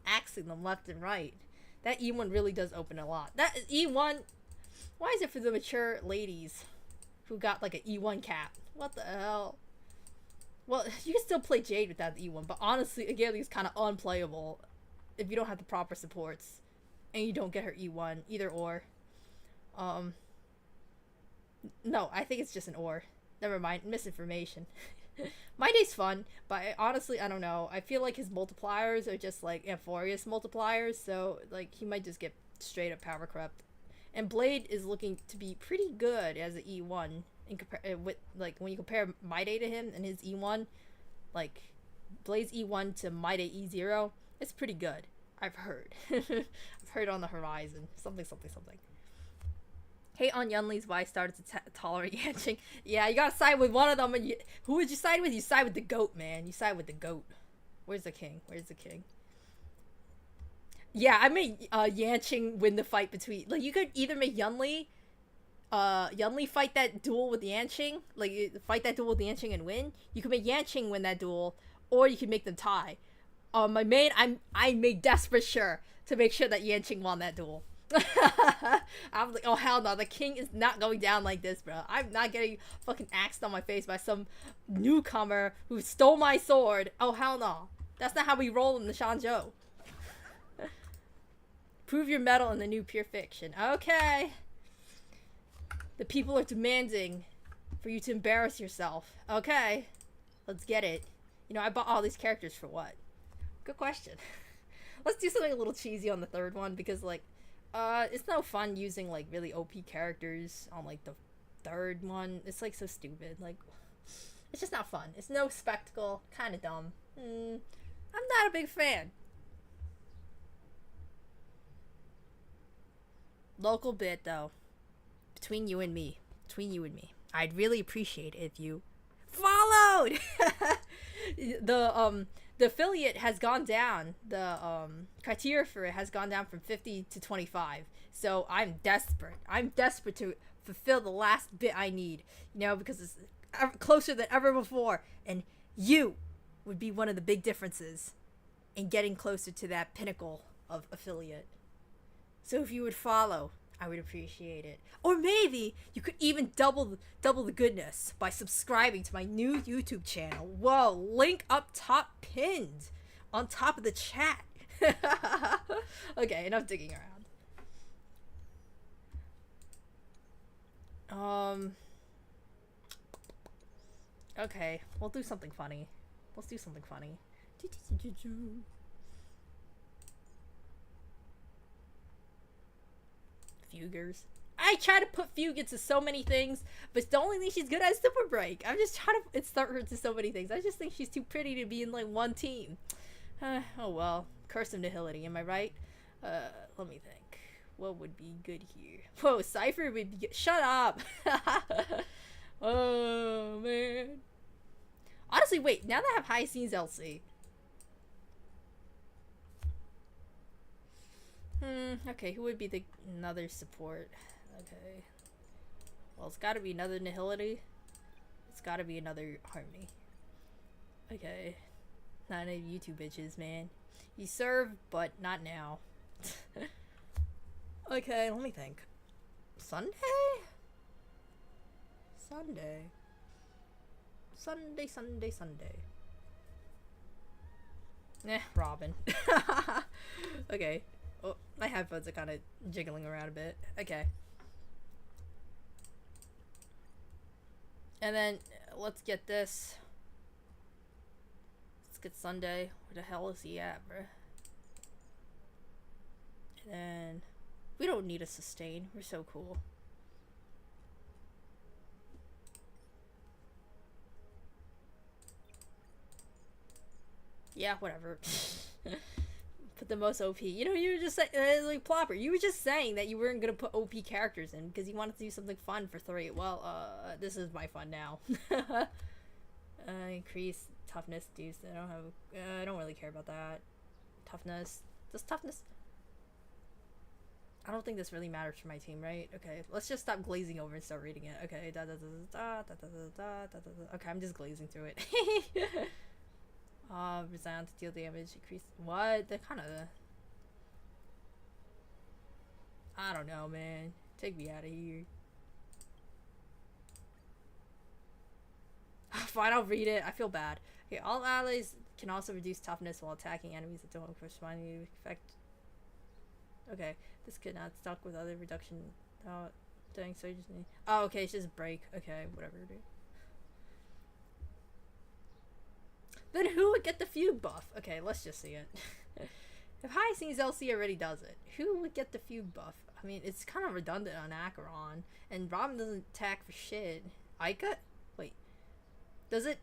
axing them left and right. That E1 really does open a lot. That E1, why is it for the mature ladies who got like an E1 cap? What the hell? Well, you can still play Jade without the E1, but honestly, Agalia's kind of unplayable if you don't have the proper supports and you don't get her E1, either or. No, I think it's just an or. Never mind, misinformation. My day's fun, but honestly, I don't know. I feel like his multipliers are just like Amphorius multipliers, so like he might just get straight up power crept. And Blade is looking to be pretty good as an E1 in with like when you compare my day to him and his E1, like Blade's E1 to my day E0. It's pretty good. I've heard. I've heard on the horizon. Something. Hate on Yunli's why I started to tolerate yanching. Yeah, you gotta side with one of them. And who would you side with? You side with the goat, man. You side with the goat. Where's the king? Yeah, I made Yanching win the fight between. Like, you could either make Yunli fight that duel with Yanching. Like, fight that duel with Yanching and win. You could make Yanching win that duel. Or you could make them tie. My main, I made desperate sure to make sure that Yanching won that duel. I'm like, oh hell no, the king is not going down like this, bro. I'm not getting fucking axed on my face by some newcomer who stole my sword. Oh hell no. That's not how we roll in the Shanzhou. Prove your mettle in the new Pure Fiction. Okay. The people are demanding for you to embarrass yourself. Okay. Let's get it. You know, I bought all these characters for what? Good question. Let's do something a little cheesy on the third one because, like, it's no fun using, like, really OP characters on, like, the third one. It's, like, so stupid. Like, it's just not fun. It's no spectacle. Kind of dumb. I'm not a big fan. Local bit, though. Between you and me. I'd really appreciate it if you followed! The affiliate has gone down. The criteria for it has gone down from 50 to 25. So I'm desperate to fulfill the last bit I need. You know, because closer than ever before, and you would be one of the big differences in getting closer to that pinnacle of affiliate. So if you would follow, I would appreciate it. Or maybe you could even double the goodness by subscribing to my new YouTube channel. Whoa, link up top pinned on top of the chat. Okay, enough digging around. Okay, we'll do something funny. Let's do something funny. Fugers. I try to put Fugue into so many things, but the only thing she's good at is Super Break. I'm just trying to insert her into so many things. I just think she's too pretty to be in like one team. Oh well. Curse of Nihility, am I right? Let me think. What would be good here? Whoa, Cypher would be good. Shut up! Oh man. Honestly, wait, now that I have High Scenes LC. Okay, who would be another support? Okay. Well, it's gotta be another Nihility. It's gotta be another Harmony. Okay. Not any of you two bitches, man. You serve, but not now. Okay, let me think. Sunday? Sunday. Robin. Okay. Oh, my headphones are kind of jiggling around a bit. Okay. And then, let's get this. Let's get Sunday. Where the hell is he at, bruh? And then, we don't need a sustain. We're so cool. Yeah, whatever. Put the most OP. You know, you were just saying, like Plopper, you were just saying that you weren't gonna put OP characters in because you wanted to do something fun for 3. Well, this is my fun now. Increase toughness, dudes. I don't really care about that. Toughness. Does toughness? I don't think this really matters for my team, right? Okay, let's just stop glazing over and start reading it. Okay, okay, I'm just glazing through it. Resound to deal damage, increase. What? They're kind of. I don't know, man. Take me out of here. Fine, I'll read it. I feel bad. Okay, all allies can also reduce toughness while attacking enemies that don't correspond effect. Okay, this could not stuck with other reduction. Doing so you just need. Oh, okay, it's just break. Okay, whatever, dude. Then who would get the fugue buff? Okay, let's just see it. If High Scenes LC already does it, who would get the fugue buff? I mean, it's kind of redundant on Acheron, and Robin doesn't attack for shit. Aika? Wait. Does it...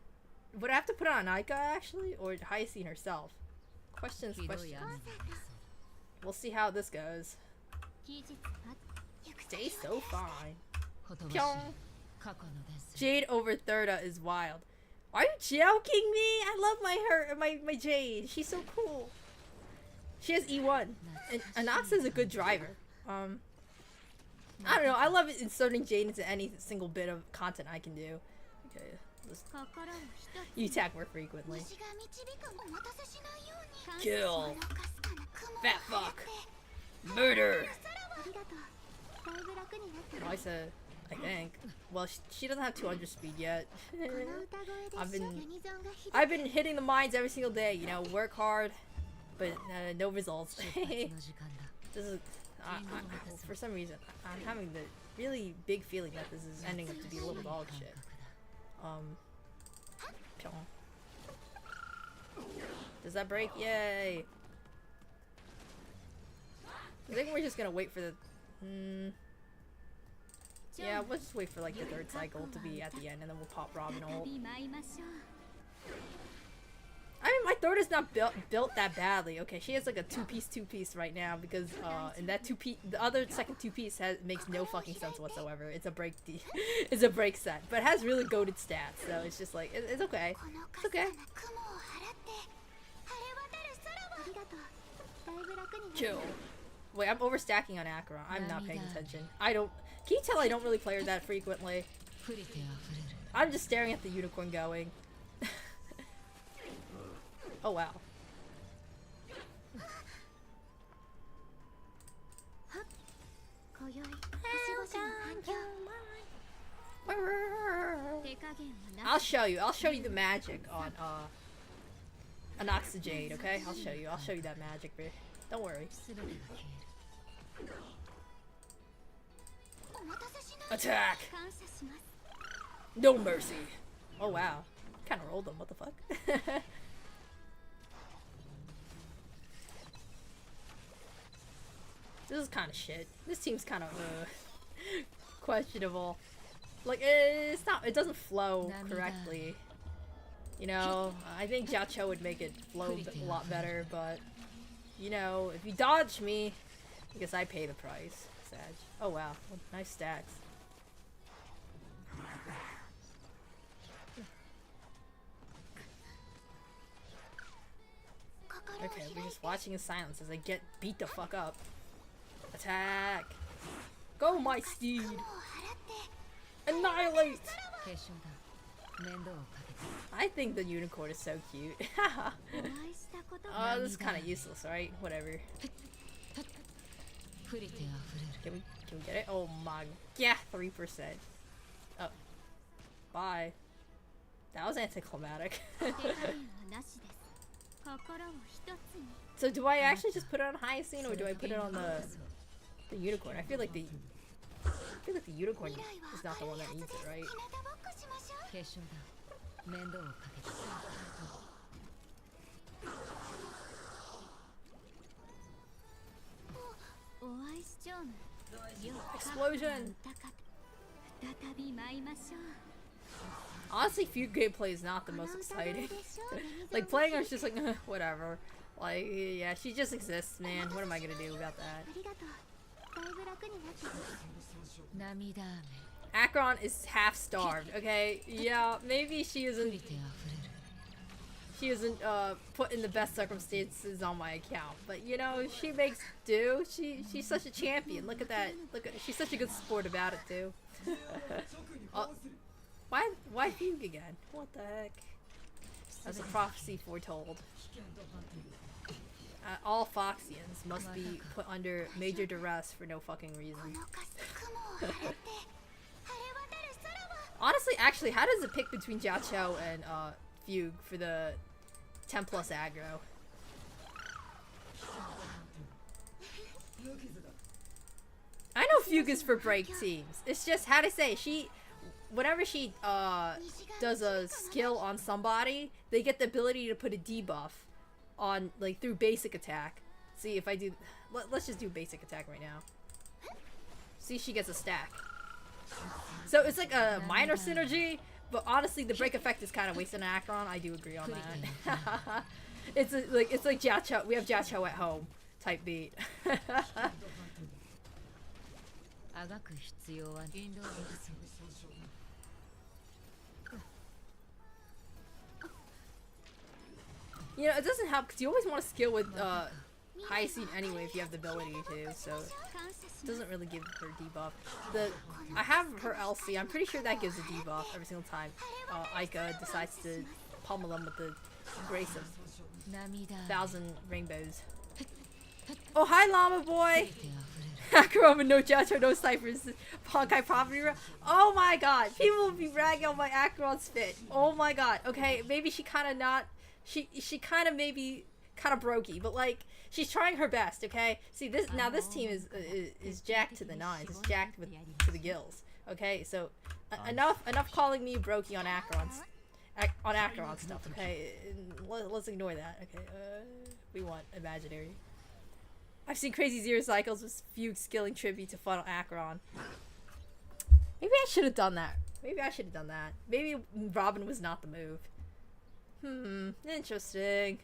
Would I have to put it on Aika, actually? Or High Scene herself? Questions. We'll see how this goes. Stay so fine. Pyong. Jade over Thirda is wild. Are you joking me? I love my Jade. She's so cool. She has E1. And Anaxa is a good driver. I don't know. I love it inserting Jade into any single bit of content I can do. Okay. You attack more frequently. Kill. Fat fuck. Murder. I said, I think. Well, she doesn't have 200 speed yet. I've been hitting the mines every single day. You know, work hard, but no results. This is for some reason I'm having the really big feeling that this is ending up to be a little dog shit. Does that break? Yay! I think we're just gonna wait for the. Yeah, we'll just wait for like the 3rd cycle to be at the end, and then we'll pop Robin ult. I mean, my third is not built that badly. Okay, she has like a two-piece right now because and that the other second two-piece makes no fucking sense whatsoever. It's a break it's a break set, but it has really goated stats, so it's just like it's okay. It's okay. Chill. Wait, I'm overstacking on Acheron. I'm not paying attention. Can you tell I don't really play her that frequently? I'm just staring at the unicorn going. Oh wow. I'll show you the magic on Anoxijade, okay? I'll show you that magic, bro. Don't worry. Attack! No mercy. Oh wow. Kinda rolled them, what the fuck? This is kinda shit. This team's kinda questionable. Like, it's not, it doesn't flow correctly. You know, I think Jiacho would make it flow a lot better, but you know, if you dodge me, I guess I pay the price. Sag. Oh wow, nice stacks. Okay, we're just watching in silence as I get beat the fuck up. Attack! Go, my steed! Annihilate! I think the unicorn is so cute. Oh, this is kind of useless, right? Whatever. Can we get it? Oh my, yeah, 3%. Oh, bye. That was anticlimactic. So do I actually just put it on Hyacinth, or do I put it on the unicorn? I feel like the unicorn is not the one that needs it, right? Explosion! Honestly, fugue gameplay is not the most exciting. Like, playing her is just like, whatever. Like, yeah, she just exists, man. What am I gonna do about that? Acheron is half starved, okay? Yeah, maybe she isn't put in the best circumstances on my account, but you know, she makes do. She's such a champion. Look at that. She's such a good sport about it too. Why fugue again? What the heck? That's a prophecy foretold. All Foxians must be put under major duress for no fucking reason. Honestly, actually, how does it pick between Jiacho and fugue for the 10+ aggro? I know fugue is for break teams. It's just, how to say, whenever she does a skill on somebody, they get the ability to put a debuff on, like, through basic attack. See, if I do, let's just do basic attack right now. See, she gets a stack. So it's like a minor synergy, but honestly, the break effect is kind of wasting an Acheron. I do agree on that. It's like Jiacho. We have Jiacho at home type beat. You know, it doesn't help because you always want to skill with Hyacinth anyway if you have the ability to, so it doesn't really give her debuff. I have her LC, I'm pretty sure that gives a debuff every single time Aika decides to pummel them with the grace of 1,000 rainbows. Oh, hi Llama boy! Acheron, no Jiacho, no ciphers, Honkai Poverty. Oh my god, people will be ragging on my Acheron's fit. Oh my god, okay, maybe she kind of not, she kind of maybe kind of brokey, but like, she's trying her best, okay? See, this team is jacked to the nines. It's jacked to the gills, okay? So enough calling me brokey on Acheron stuff, okay? Let's ignore that, okay? We want imaginary. I've seen crazy zero cycles with fugue skilling tribute to funnel Acheron. Maybe I should have done that. Maybe Robin was not the move. Interesting.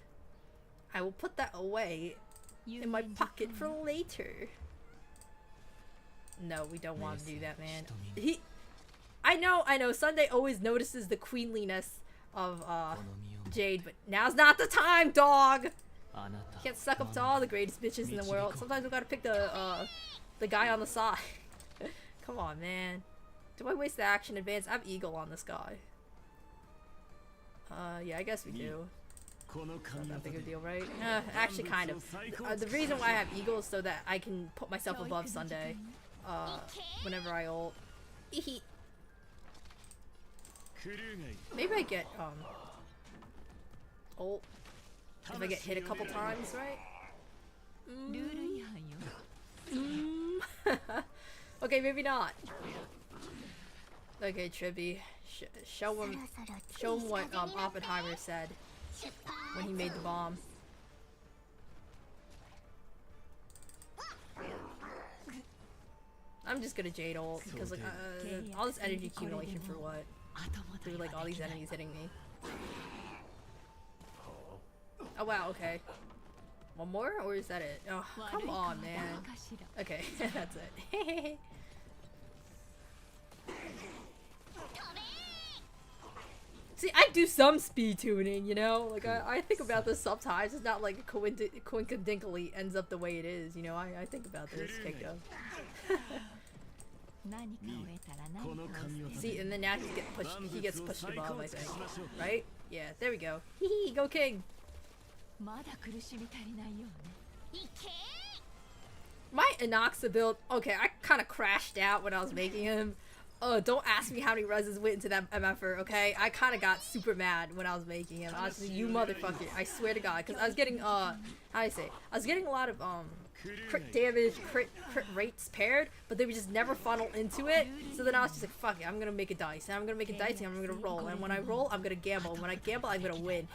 I will put that away in my pocket for later. No, we don't want to do that, man. I know, Sunday always notices the queenliness of Jade, but now's not the time, dog! You can't suck up to all the greatest bitches in the world. Sometimes we gotta pick the guy on the side. Come on, man. Do I waste the action advance? I have Eagle on this guy. Yeah, I guess we do. Not that big of a deal, right? Actually, kind of. The reason why I have Eagle is so that I can put myself above Sunday. Whenever I ult. Maybe I get, ult. If I get hit a couple times, right? Okay, maybe not. Okay, Tribby. Show him what Oppenheimer said when he made the bomb. I'm just gonna Jade ult because like all this energy accumulation for what? Through like all these enemies hitting me. Oh wow, okay. One more or is that it? Oh, come on, man. Okay, that's it. See, I do some speed tuning, you know? Like, I think about this sometimes. It's not like coincidentally ends up the way it is, you know? I think about this, Kiko. See, and then now he gets pushed above, I think. Right? Yeah, there we go. Hee, go King! My Inoxa build, okay, I kind of crashed out when I was making him. Don't ask me how many reses went into that MFR, okay? I kind of got super mad when I was making him. I was like, you motherfucker, I swear to God. Because I was getting, how do I say? I was getting a lot of, crit damage, crit rates paired, but they would just never funnel into it. So then I was just like, fuck it, I'm gonna make a dice. And I'm gonna make a dice and I'm gonna roll. And when I roll, I'm gonna gamble. And when I gamble, I'm gonna win.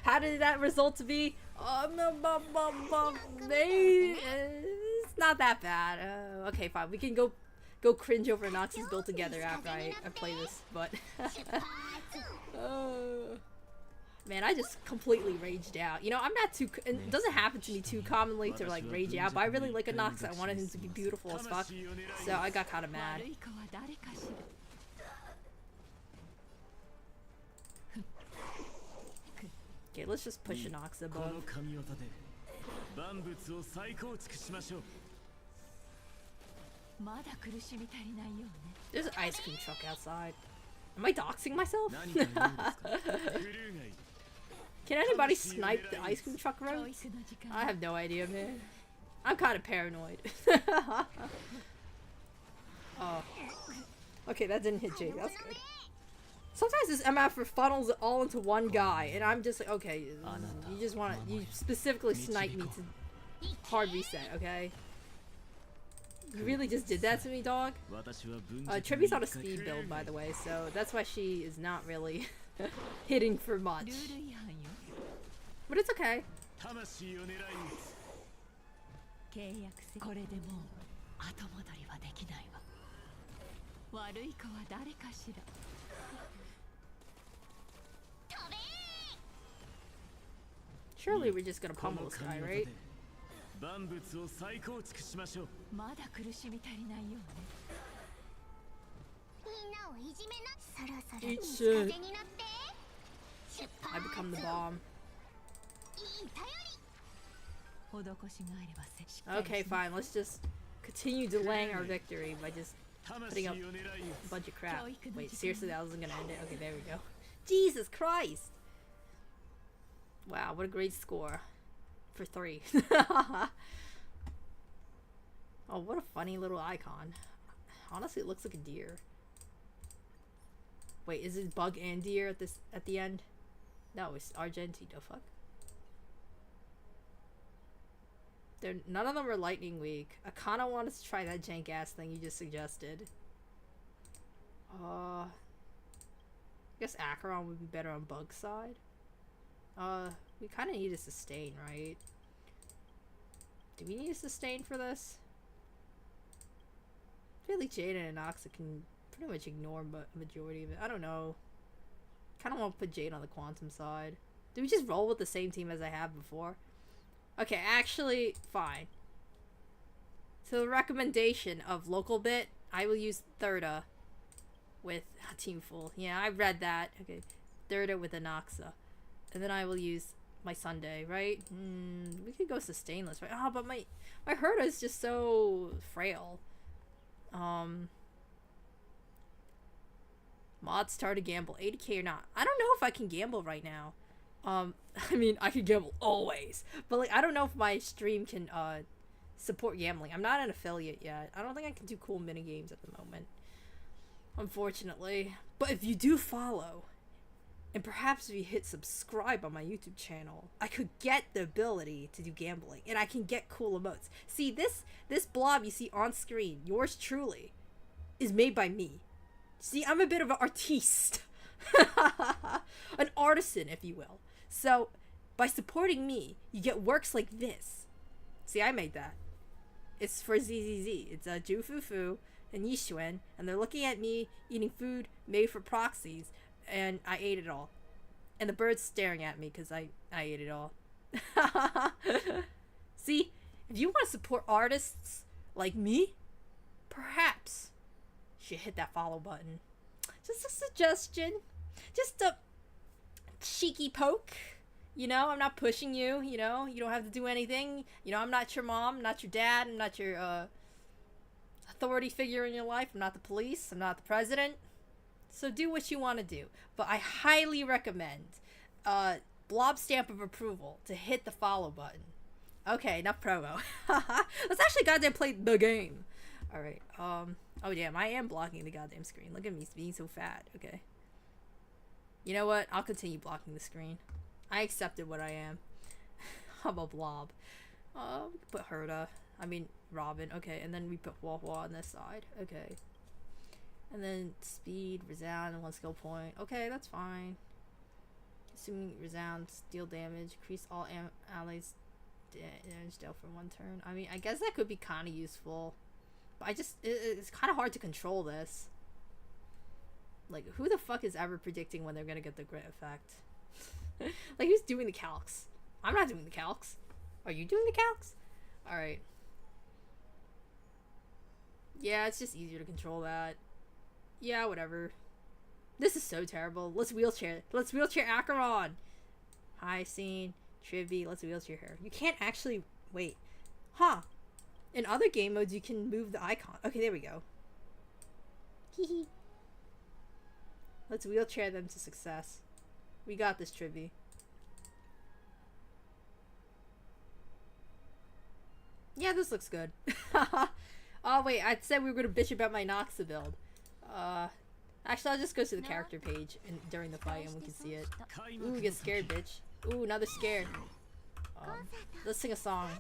How did that result to be? It's not that bad. Okay, fine. We can go cringe over Nox's build together after I play this. But man, I just completely raged out. You know, I'm not too. It doesn't happen to me too commonly to like rage out. But I really like a Nox. I wanted him to be beautiful as fuck. So I got kind of mad. Okay, let's just push Inox above. There's an ice cream truck outside. Am I doxing myself? Can anybody snipe the ice cream truck roads? I have no idea, man. I'm kind of paranoid. Oh. Okay, that didn't hit Jake. That's good. Sometimes this MF funnels it all into one guy, and I'm just like, okay, you specifically snipe me to hard reset, okay? You really just did that to me, dog? Tribby's on a speed build, by the way, so that's why she is not really hitting for much. But it's okay. Surely we're just gonna pummel this guy, right? Eat shit. I become the bomb. Okay, fine. Let's just continue delaying our victory by just putting up a bunch of crap. Wait, seriously, that wasn't gonna end it? Okay, there we go. Jesus Christ! Wow, what a great score. For 3. Oh, what a funny little icon. Honestly, it looks like a deer. Wait, is it bug and deer at the end? No, it's Argentina. Fuck. None of them are lightning weak. I kind of wanted to try that jank ass thing you just suggested. I guess Acheron would be better on bug side. We kind of need a sustain, right? Do we need a sustain for this? I feel like Jade and Inoxa can pretty much ignore majority of it. I don't know. Kind of want to put Jade on the quantum side. Do we just roll with the same team as I have before? Okay, actually, fine. So the recommendation of local bit, I will use Thirda with Team Full. Yeah, I read that. Okay, Thirda with Inoxa. And then I will use my Sunday, right? We could go sustainless, right? Oh, but my Herta is just so frail. Mod star to gamble, 80k or not. I don't know if I can gamble right now. I mean, I can gamble always, but like, I don't know if my stream can support gambling. I'm not an affiliate yet. I don't think I can do cool mini games at the moment, unfortunately. But if you do follow, and perhaps if you hit subscribe on my YouTube channel, I could get the ability to do gambling, and I can get cool emotes. See, this blob you see on screen, yours truly, is made by me. See, I'm a bit of an artiste. An artisan, if you will. So, by supporting me, you get works like this. See, I made that. It's for ZZZ. It's a Jufufu and Yixuan, and they're looking at me eating food made for proxies, and I ate it all. And the bird's staring at me because I ate it all. See, if you want to support artists like me, perhaps you should hit that follow button. Just a suggestion. Just a cheeky poke. You know, I'm not pushing you, you know, you don't have to do anything. You know, I'm not your mom, not your dad, I'm not your authority figure in your life, I'm not the police, I'm not the president. So do what you want to do. But I highly recommend Blob stamp of approval to hit the follow button. Okay, enough promo. Let's actually goddamn play the game. Alright, oh damn, I am blocking the goddamn screen. Look at me being so fat. Okay. You know what? I'll continue blocking the screen. I accepted what I am. I'm a blob. We put Herda. I mean, Robin. Okay, and then we put Wahwa on this side. Okay. And then speed, resound, and 1 skill point. Okay, that's fine. Assuming resound, deal damage, increase all allies damage dealt for 1 turn. I mean, I guess that could be kind of useful. But it's kind of hard to control this. Like, who the fuck is ever predicting when they're gonna get the grit effect? Like, who's doing the calcs? I'm not doing the calcs. Are you doing the calcs? Alright. Yeah, it's just easier to control that. Yeah, whatever. This is so terrible. Let's wheelchair. Let's wheelchair Acheron. Hi, scene. Tribby. Let's wheelchair her. You can't actually... Wait. Huh. In other game modes, you can move the icon. Okay, there we go. Hehe. Let's wheelchair them to success. We got this, Tribby. Yeah, this looks good. Oh, wait, I said we were gonna bitch about my Noxa build. Actually, I'll just go to the character page during the fight and we can see it. Ooh, get scared, bitch. Ooh, now they're scared. Let's sing a song.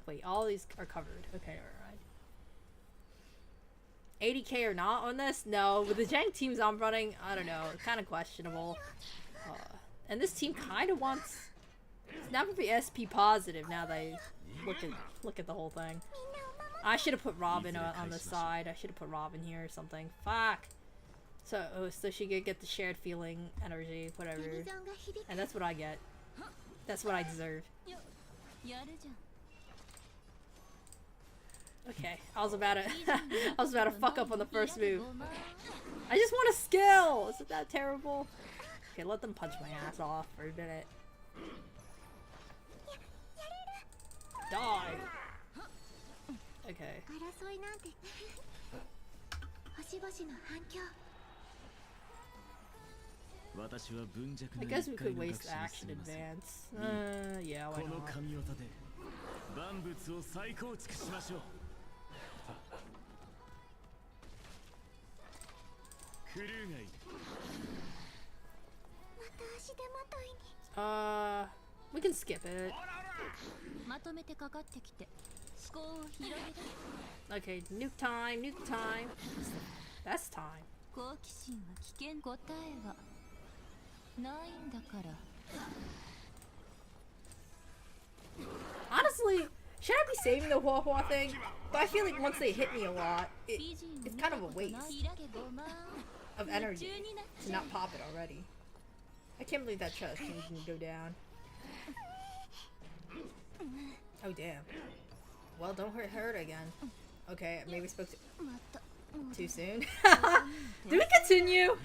Wait, all these are covered. Okay, alright. 80k or not on this? No, with the jank teams I'm running, I don't know, kind of questionable. And this team kind of wants... It's not gonna be SP positive now that I look at the whole thing. I should have put Robin on the side. I should have put Robin here or something. Fuck! So she could get the shared feeling, energy, whatever. And that's what I get. That's what I deserve. Okay, I was about to fuck up on the first move. I just want a skill! Isn't that terrible? Okay, let them punch my ass off for a minute. Die! Okay. I guess we could waste action advance. Yeah, why not? We can skip it. Okay, nuke time, nuke time. Best time. Honestly, should I be saving the Hua Hua thing? But I feel like once they hit me a lot, it's kind of a waste of energy to not pop it already. I can't believe that chest can go down. Oh damn. Well, don't hurt her again. Okay, maybe we spoke too soon. Did we continue?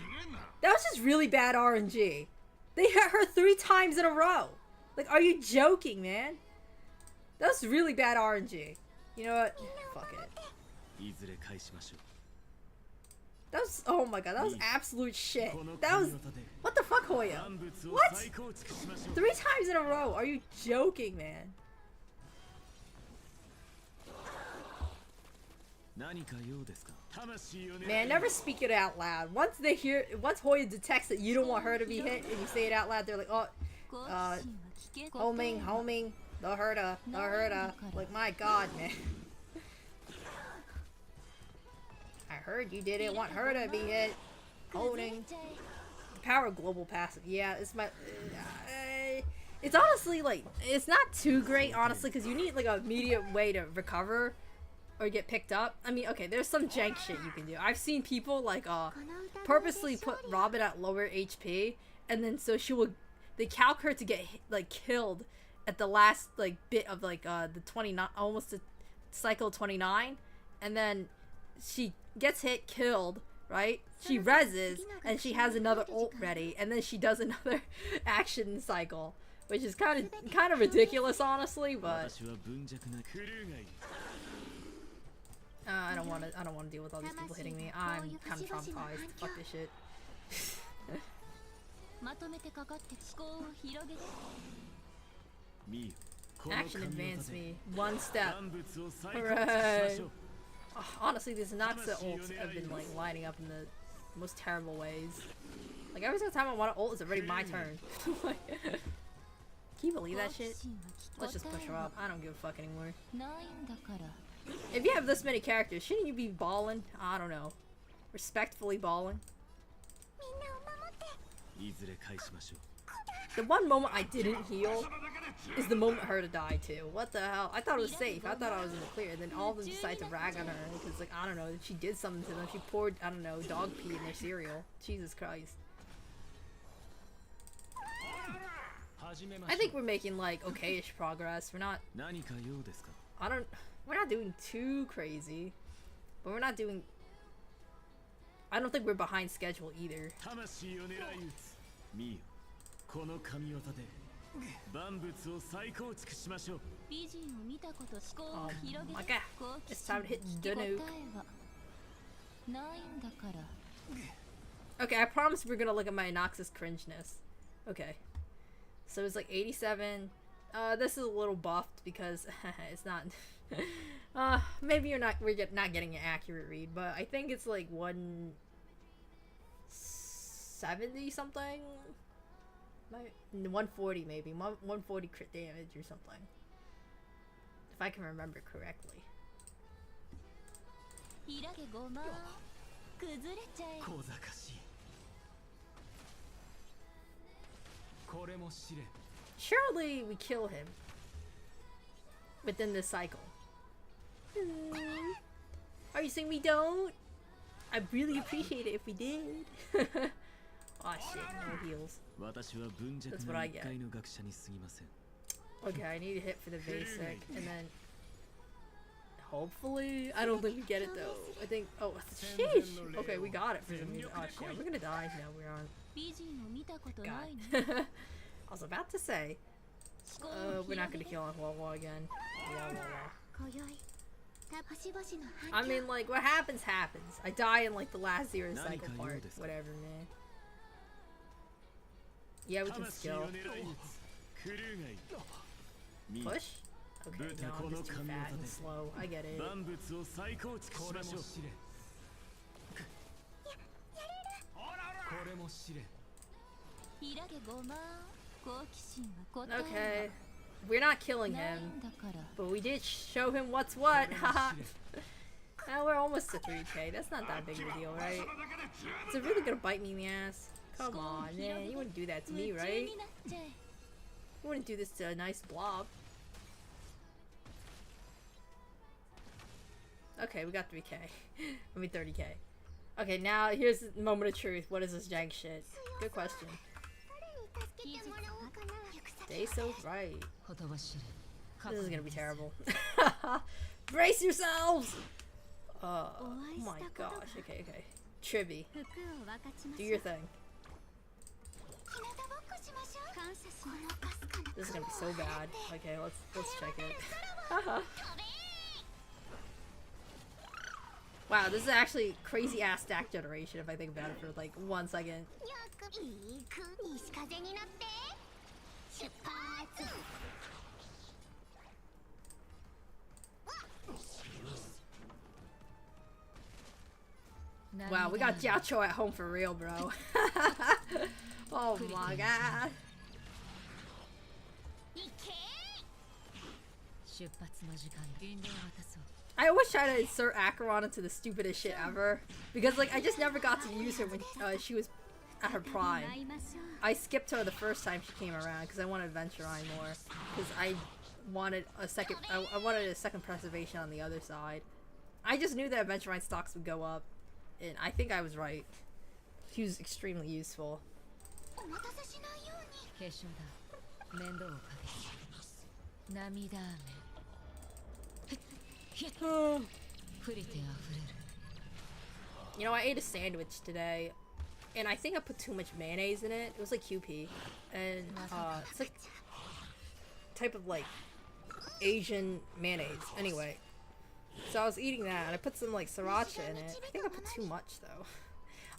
That was just really bad RNG. They hit her 3 times in a row. Like, are you joking, man? That was really bad RNG. You know what? Fuck it. That was, oh my god, that was absolute shit. That was, what the fuck, Hoya? What? 3 times in a row. Are you joking, man? Man, never speak it out loud. Once Hoya detects that you don't want her to be hit and you say it out loud, they're like, oh, homing, the herda. Like, my god, man. I heard you didn't want her to be hit. Holding. The power of global passive. Yeah, it's my... it's honestly, like, it's not too great, honestly, because you need, like, a immediate way to recover or get picked up. I mean, okay, there's some jank shit you can do. I've seen people, like, purposely put Robin at lower HP, and then so they calc her to get, like, killed at the last, like, bit of, like, the 29, almost the cycle 29, and then she gets hit, killed, right? She reses, and she has another ult ready, and then she does another action cycle, which is kind of ridiculous, honestly, but I don't want to deal with all these people hitting me. I'm kind of traumatized. Fuck this shit. Action advance me 1 step. Hooray! Oh, honestly, these Noxa ults have been like lining up in the most terrible ways. Like every single time I want to ult, it's already my turn. Like, can you believe that shit? Let's just push her up. I don't give a fuck anymore. If you have this many characters, shouldn't you be balling? I don't know. Respectfully balling. The one moment I didn't heal is the moment her to die too. What the hell? I thought it was safe. I thought I was in the clear. And then all of them decide to rag on her because, like, I don't know, she did something to them. She poured, I don't know, dog pee in their cereal. Jesus Christ. I think we're making, like, okay-ish progress. We're not doing too crazy, but we're not doing... I don't think we're behind schedule either. Okay, it's time to hit the nuke. Okay, I promise we're gonna look at my Noxus cringeness. Okay, so it's like 87. This is a little buffed because it's not. Maybe we're not getting an accurate read, but I think it's like 170 something. 140 maybe. 140 crit damage or something. If I can remember correctly. Surely we kill him within this cycle. Are you saying we don't? I'd really appreciate it if we did. Aw shit, no heals. That's what I get. Okay, I need a hit for the basic, and then... Hopefully... I don't think we get it though. I think... Oh, sheesh! Okay, we got it for some reason. Oh shit, we're gonna die. No, we aren't. God. I was about to say... we're not gonna kill on Wawa again. I mean, like, what happens, happens. I die in, like, the last zero cycle part. Whatever, man. Yeah, we can skill. Push? Okay, no, I'm just too fat and slow. I get it. Okay. We're not killing him, but we did show him what's what. Haha. Now we're almost to 3k. That's not that big of a deal, right? Is it really gonna bite me in the ass? Come on, man. You wouldn't do that to me, right? You wouldn't do this to a nice blob. Okay, we got 3k. I mean 30k. Okay, now here's the moment of truth. What is this jank shit? Good question. Stay so right. This is gonna be terrible. Brace yourselves! Oh my gosh. Okay. Tribby. Do your thing. This is gonna be so bad. Okay, let's check it. Wow, this is actually crazy ass stack generation if I think about it for like 1 second. Wow, we got Jiacho at home for real, bro. Oh my god. I always try to insert Acheron into the stupidest shit ever. Because, like, I just never got to use her when she was at her prime. I skipped her the first time she came around because I wanted Adventure Eye more. Because I wanted a second, I wanted a second preservation on the other side. I just knew that Adventure Eye stocks would go up. And I think I was right. He was extremely useful. You know, I ate a sandwich today, and I think I put too much mayonnaise in it. It was like QP, and it's like type of like Asian mayonnaise. Anyway, so I was eating that, and I put some like sriracha in it. I think I put too much though.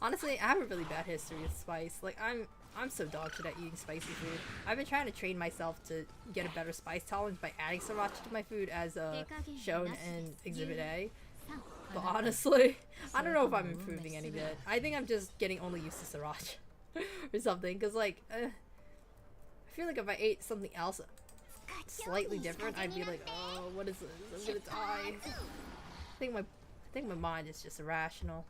Honestly, I have a really bad history with spice. Like I'm so dog shit at eating spicy food. I've been trying to train myself to get a better spice tolerance by adding sriracha to my food as shown in Exhibit A. But honestly, I don't know if I'm improving any bit. I think I'm just getting only used to sriracha or something. Cause like, I feel like if I ate something else slightly different, I'd be like, oh, what is this? I'm gonna die. I think my mind is just irrational.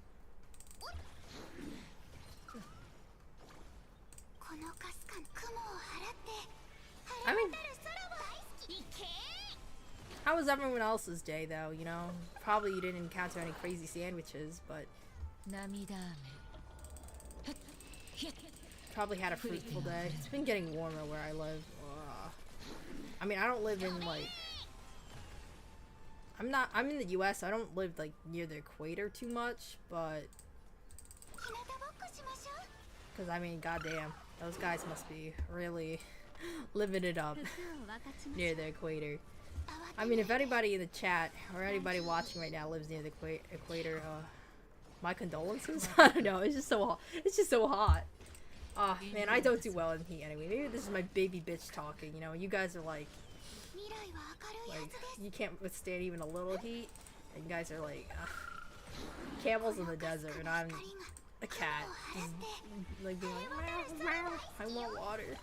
I mean, how was everyone else's day though, you know? Probably you didn't encounter any crazy sandwiches, but probably had a fruitful day. It's been getting warmer where I live. I mean, I don't live in like, I'm in the US, so I don't live like near the equator too much, but because I mean, goddamn, those guys must be really living it up near the equator. I mean, if anybody in the chat or anybody watching right now lives near the equator, my condolences. I don't know. It's just so hot. It's just so hot. Man, I don't do well in heat anyway. Maybe this is my baby bitch talking. You know, you guys are like you can't withstand even a little heat, and you guys are like camels in the desert, and I'm a cat, just, like being like, meow, meow, I want water.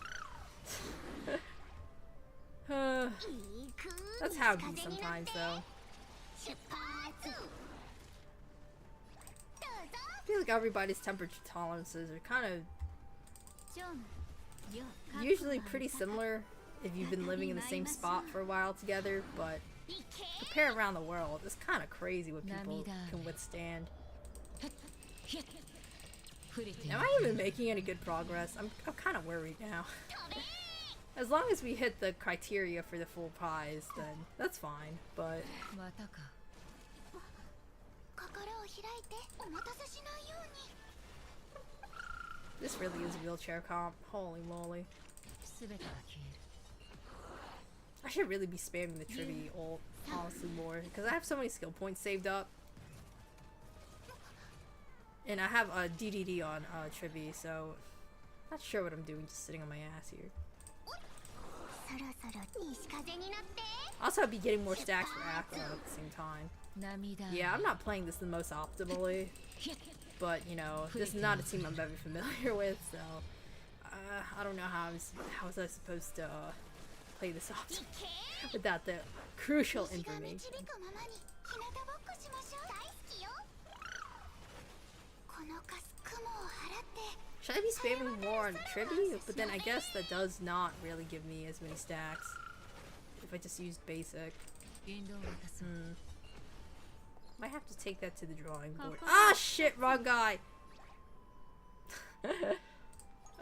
That's how it be sometimes, though. I feel like everybody's temperature tolerances are kind of usually pretty similar if you've been living in the same spot for a while together, but compare around the world, it's kind of crazy what people can withstand. Am I even making any good progress? I'm kind of worried now. As long as we hit the criteria for the full prize, then that's fine, but this really is a wheelchair comp. Holy moly. I should really be spamming the Trivy ult, honestly, more, because I have so many skill points saved up. And I have a DDD on Trivy, so not sure what I'm doing just sitting on my ass here. Also, I'd be getting more stacks for Acheron at the same time. Yeah, I'm not playing this the most optimally, but you know, this is not a team I'm very familiar with, so I don't know how was I supposed to play this off without the crucial information. Should I be spamming more on Trivy? But then I guess that does not really give me as many stacks if I just used basic. Might have to take that to the drawing board. Ah, shit, wrong guy!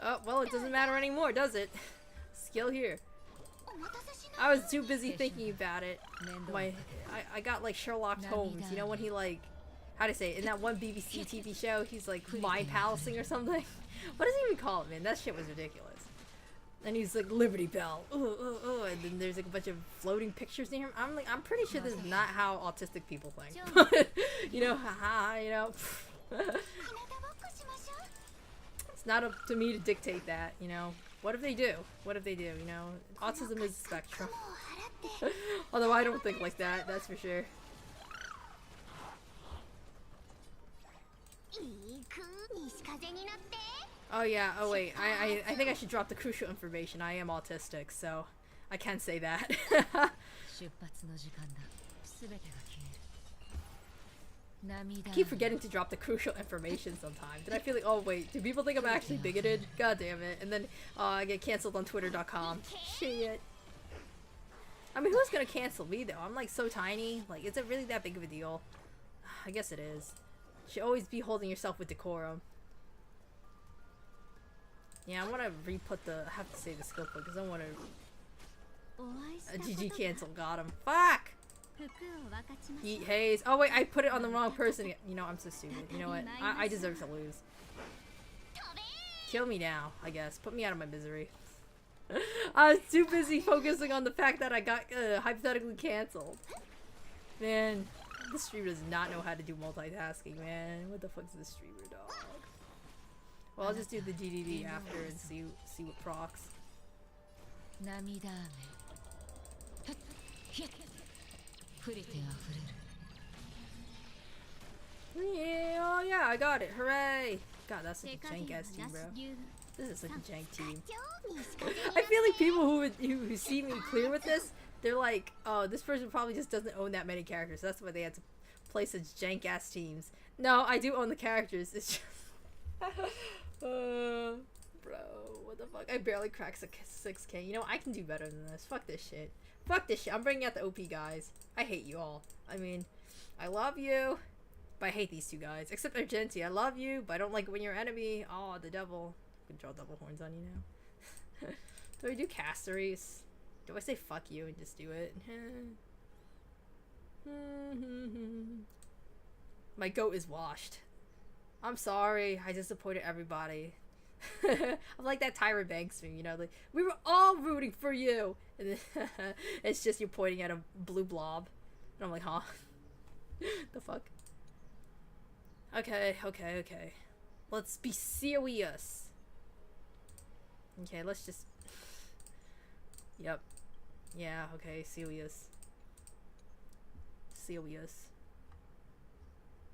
Oh, well, it doesn't matter anymore, does it? Skill here. I was too busy thinking about it. I got like Sherlock Holmes, you know, when he like, how to say it, in that one BBC TV show, he's like mind palacing or something. What does he even call it, man? That shit was ridiculous. And he's like, Liberty Bell. Ooh, ooh, ooh. And then there's like a bunch of floating pictures near him. I'm pretty sure this is not how autistic people think. But, you know, haha, you know. It's not up to me to dictate that, you know. What if they do? What if they do, you know? Autism is a spectrum. Although I don't think like that, that's for sure. Oh yeah, oh wait, I think I should drop the crucial information. I am autistic, so I can say that. I keep forgetting to drop the crucial information sometimes. Did I feel like, oh wait, do people think I'm actually bigoted? God damn it. And then I get canceled on twitter.com. Shit. I mean, who's gonna cancel me though? I'm like so tiny. Like, is it really that big of a deal? I guess it is. You should always be holding yourself with decorum. Yeah, I want to re-put the... I have to save the skill point because I want to... A GG cancel. Got him. Fuck! Eat haze. Oh wait, I put it on the wrong person. You know, I'm so stupid. You know what? I deserve to lose. Kill me now, I guess. Put me out of my misery. I was too busy focusing on the fact that I got hypothetically canceled. Man, this streamer does not know how to do multitasking, man. What the fuck's this streamer, dog? Well, I'll just do the GDD after and see what procs. Yeah, oh yeah, I got it. Hooray! God, that's such a jank ass team, bro. This is such a jank team. I feel like people who see me clear with this, they're like, oh, this person probably just doesn't own that many characters. That's why they had to play such jank ass teams. No, I do own the characters. It's just, bro, what the fuck? I barely cracked 6K. You know, I can do better than this. Fuck this shit. Fuck this shit. I'm bringing out the OP guys. I hate you all. I mean, I love you, but I hate these two guys. Except Argenti. I love you, but I don't like it when you're enemy. Oh, the devil. I can draw double horns on you now. Do I do casteries? Do I say fuck you and just do it? My goat is washed. I'm sorry. I disappointed everybody. I'm like that Tyra Banks meme, you know, like, we were all rooting for you, and then it's just you pointing at a blue blob, and I'm like, huh? The fuck? Okay, let's be serious. Okay, let's just... Yep. Yeah, okay, serious.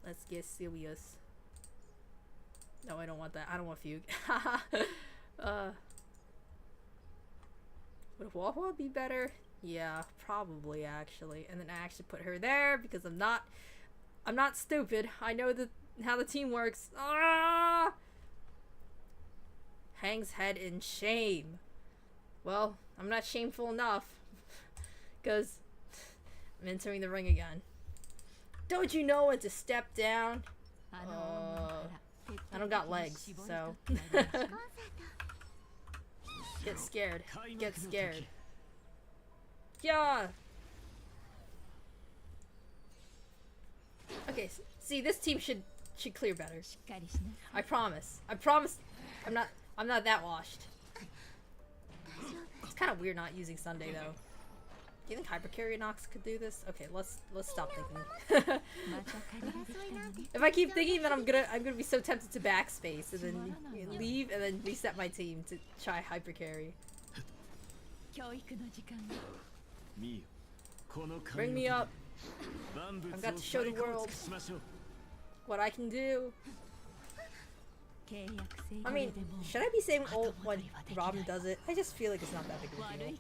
Let's get serious. No, I don't want that. I don't want fugue. Would Wawa be better? Yeah, probably actually. And then I actually put her there because I'm not stupid. I know how the team works. Ah! Hangs head in shame. Well, I'm not shameful enough because I'm entering the ring again. Don't you know when to step down? I don't got legs, so get scared. Get scared. Yeah. Okay, see, this team should clear better. I promise. I'm not that washed. It's kind of weird not using Sunday though. Do you think Hypercarry Nox could do this? Okay, let's stop thinking. If I keep thinking, then I'm gonna be so tempted to backspace and then leave and then reset my team to try Hypercarry. Bring me up. I've got to show the world what I can do. I mean, should I be saying ult when Robin does it? I just feel like it's not that big of a deal.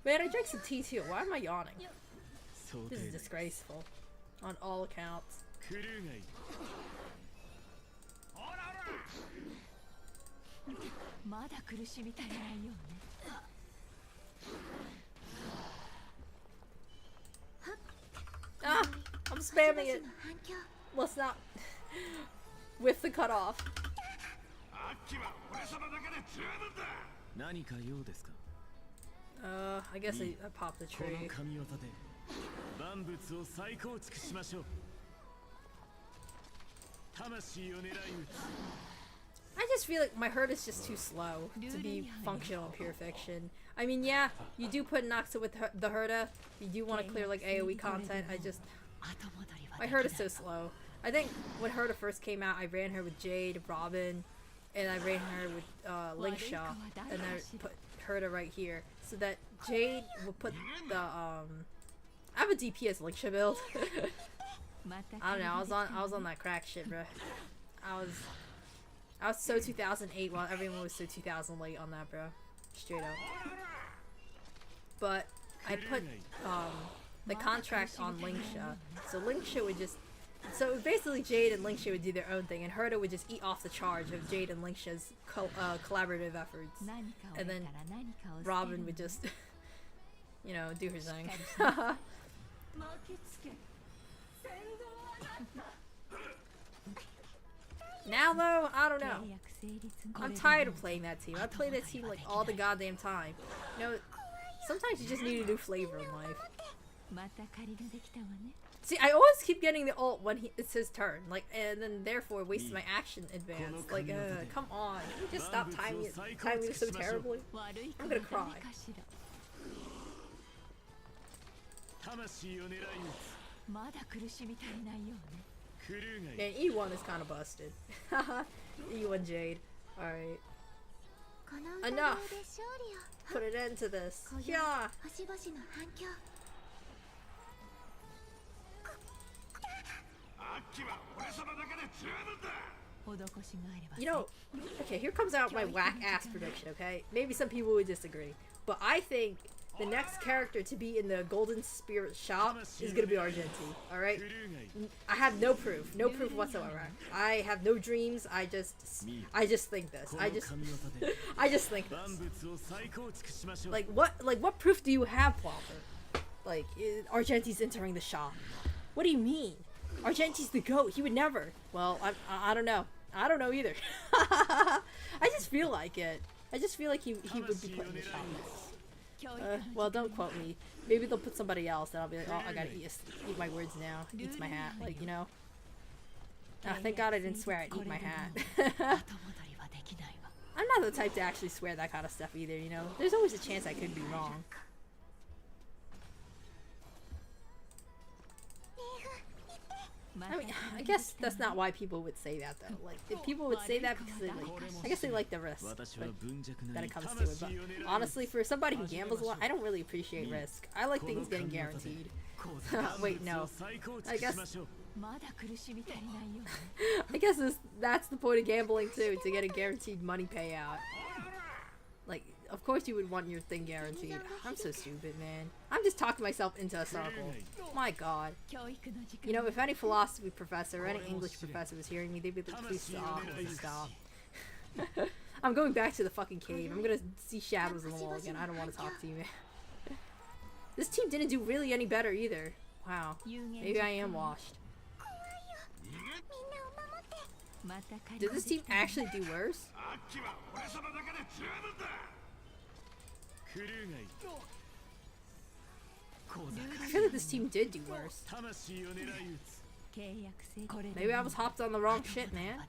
Man, I drank some tea too. Why am I yawning? This is disgraceful. On all accounts. Ah! I'm spamming it! Let's not whiff the cutoff. I guess I popped the tree. I just feel like my herd is just too slow to be functional in pure fiction. I mean, yeah, you do put Noxa with the Herda. You do want to clear like AoE content. My herd is so slow. I think when Herda first came out, I ran her with Jade, Robin, and I ran her with Linkshaw, and I put Herda right here so that Jade would put the I have a DPS Linkshaw build. I don't know. I was on that crack shit, bro. I was so 2008 while everyone was so 2000 late on that, bro. Straight up. But I put the contract on Linkshaw, so Linkshaw would just. So basically, Jade and Linkshaw would do their own thing, and Herda would just eat off the charge of Jade and Linkshaw's collaborative efforts, and then Robin would just, you know, do her thing. Now though, I don't know. I'm tired of playing that team. I play that team like all the goddamn time. You know, sometimes you just need a new flavor in life. See, I always keep getting the ult when it's his turn, like, and then therefore waste my action advance. Like, come on, can you just stop timing it so terribly? I'm gonna cry. Man, E1 is kind of busted. E1 Jade. Alright. Enough! Put an end to this. Yeah! You know, okay, here comes out my whack ass prediction, okay? Maybe some people would disagree, but I think the next character to be in the Golden Spirit shop is gonna be Argenti, alright? I have no proof whatsoever. I have no dreams, I just think this. I just think this. Like what proof do you have, Plopper? Like, Argenti's entering the shop. What do you mean? Argenti's the GOAT. He would never. Well, I don't know. I don't know either. I just feel like it. I just feel like he would be put in the shop. Well, don't quote me. Maybe they'll put somebody else, and I'll be like, oh, I gotta eat my words now. Eats my hat, like, you know. Thank God I didn't swear I'd eat my hat. I'm not the type to actually swear that kind of stuff either, you know. There's always a chance I could be wrong. I mean, I guess that's not why people would say that though. Like, if people would say that because they like, I guess they like the risk that it comes to it. But honestly, for somebody who gambles a lot, I don't really appreciate risk. I like things getting guaranteed. Wait, no. I guess that's the point of gambling too, to get a guaranteed money payout. Like, of course you would want your thing guaranteed. I'm so stupid, man. I'm just talking myself into a circle. My god. You know, if any philosophy professor or any English professor was hearing me, they'd be like, please stop, please stop. I'm going back to the fucking cave. I'm gonna see shadows on the wall again. I don't want to talk to you, man. This team didn't do really any better either. Wow. Maybe I am washed. Did this team actually do worse? I feel like this team did do worse. Maybe I was hopped on the wrong shit, man.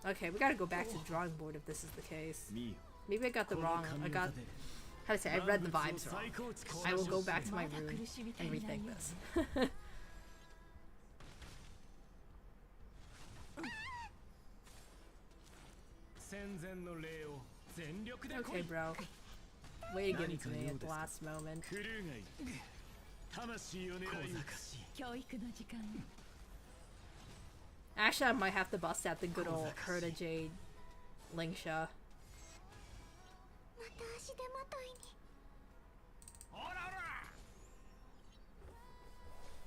Okay, we gotta go back to the drawing board if this is the case. Maybe I got the wrong. How to say? I read the vibes wrong. I will go back to my room and rethink this. Okay, bro. Way to give it to me at the last moment. Actually, I might have to bust out the good old Herda Jade Lingsha.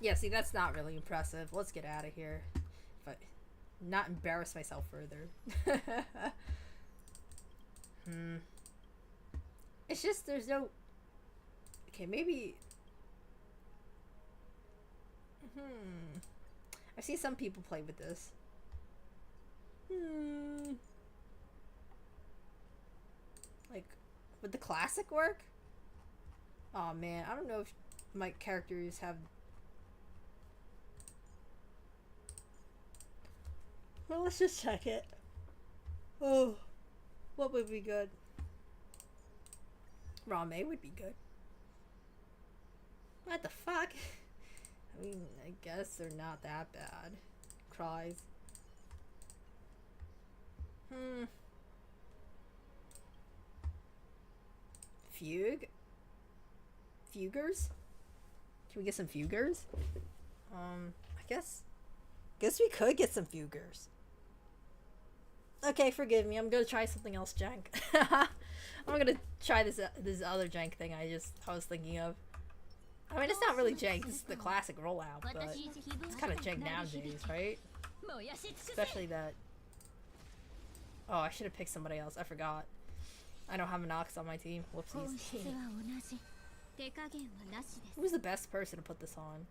Yeah, see, that's not really impressive. Let's get out of here. If I not embarrass myself further. It's just there's no. Okay, maybe. I've seen some people play with this. Would the classic work? Oh man, I don't know if my characters have... Well, let's just check it. Oh, what would be good? Rame would be good. What the fuck? I mean, I guess they're not that bad. Cries. Fugue? Fugers? Can we get some fugers? I guess we could get some fugers. Okay, forgive me. I'm gonna try something else jank. I'm gonna try this other jank thing I was thinking of. I mean, it's not really jank. This is the classic rollout, but it's kind of jank nowadays, right? Especially that... Oh, I should have picked somebody else. I forgot. I don't have an Ox on my team. Whoopsies. Who's the best person to put this on?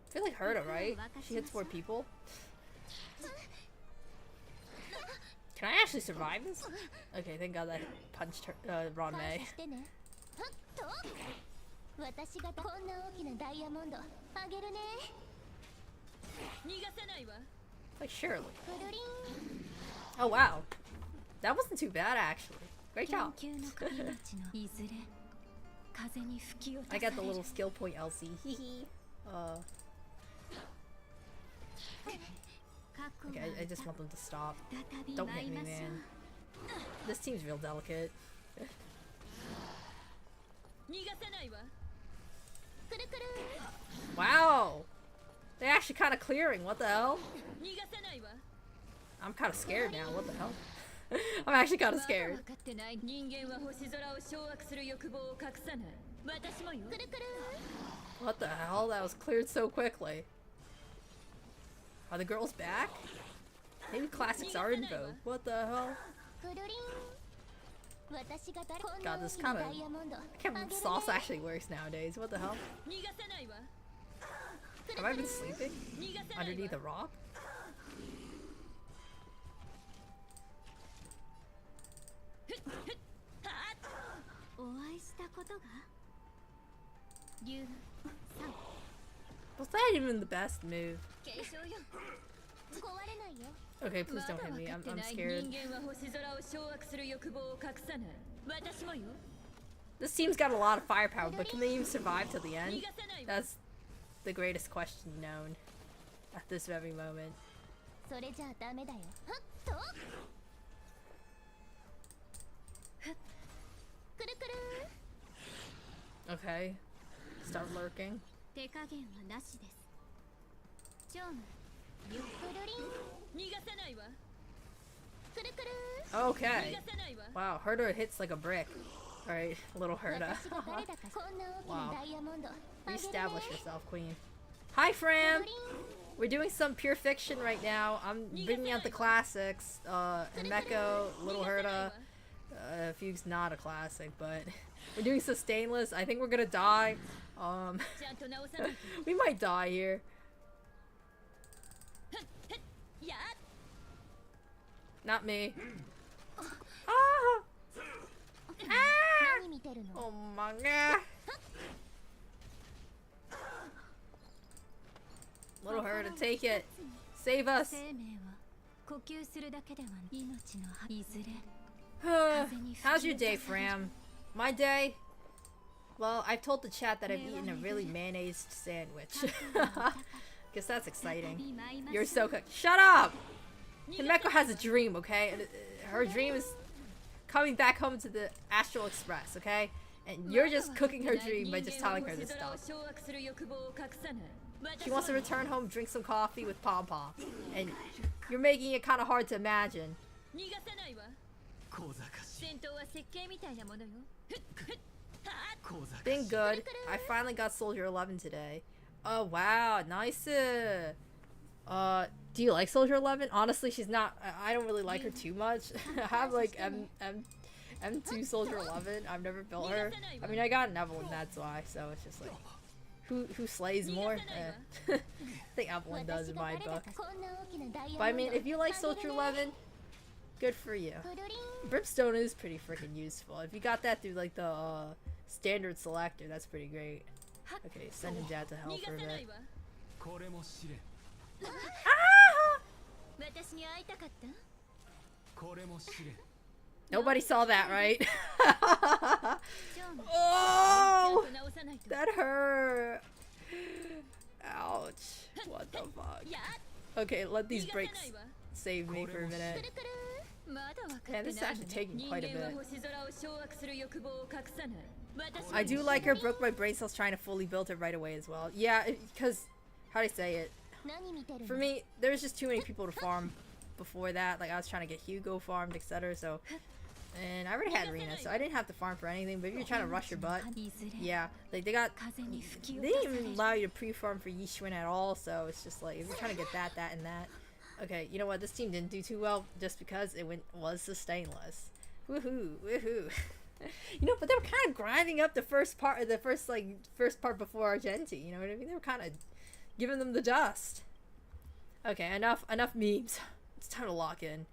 I feel like Herta, right? She hits 4 people. Can I actually survive this? Okay, thank God I punched her, Ron May. Like, surely. Oh, wow. That wasn't too bad, actually. Great job. I got the little skill point LC. Hee. Okay, I just want them to stop. Don't hit me, man. This team's real delicate. Wow! They're actually kind of clearing. What the hell? I'm kind of scared now. What the hell? I'm actually kind of scared. What the hell? That was cleared so quickly. Are the girls back? Maybe classics are in vogue. What the hell? God, this kind of... I can't believe sauce actually works nowadays. What the hell? Have I been sleeping? Underneath a rock? Was that even the best move? Okay, please don't hit me. I'm scared. This team's got a lot of firepower, but can they even survive till the end? That's the greatest question known at this very moment. Okay. Start lurking. Okay. Wow, Herta hits like a brick. Alright, little Herta. Wow. Reestablish yourself, queen. Hi, Fram! We're doing some pure fiction right now. I'm bringing out the classics. And Meko, little Herta. Fugue's not a classic, but we're doing some stainless. I think we're gonna die. We might die here. Not me. Ah! Ah! Oh my god. Little Herta, take it. Save us. How's your day, Fram? My day? Well, I've told the chat that I've eaten a really mayonnaise sandwich. Guess that's exciting. You're so cooked. Shut up! Himeko has a dream, okay? Her dream is coming back home to the Astral Express, okay? And you're just cooking her dream by just telling her this stuff. She wants to return home, drink some coffee with Pom Pom. And you're making it kind of hard to imagine. Been good. I finally got Soldier 11 today. Oh wow, nice. Do you like Soldier 11? Honestly, she's not. I don't really like her too much. I have like M2 Soldier 11. I've never built her. I mean, I got Evelyn, that's why. So it's just like, who slays more? I think Evelyn does in my book. But I mean, if you like Soldier 11, Good for you. Brimstone is pretty freaking useful. If you got that through like the standard selector, that's pretty great. Okay, send him down to hell for a bit. Ah! Nobody saw that, right? Oh! That hurt! Ouch. What the fuck? Okay, let these breaks save me for a minute. Man, this is actually taking quite a bit. I do like her broke my brain cells trying to fully build it right away as well. Yeah, because, how do I say it? For me, there's just too many people to farm before that. Like, I was trying to get Hugo farmed, etc. So, and I already had Rena, so I didn't have to farm for anything. But if you're trying to rush your butt, yeah, like they didn't even allow you to pre-farm for Yishuin at all. So it's just like if you're trying to get that, and that. Okay, you know what? This team didn't do too well just because it was sustainless. Woohoo, woohoo. You know, but they were kind of grinding up the first part before Argenti. You know what I mean? They were kind of giving them the dust. Okay, enough memes. It's time to lock in.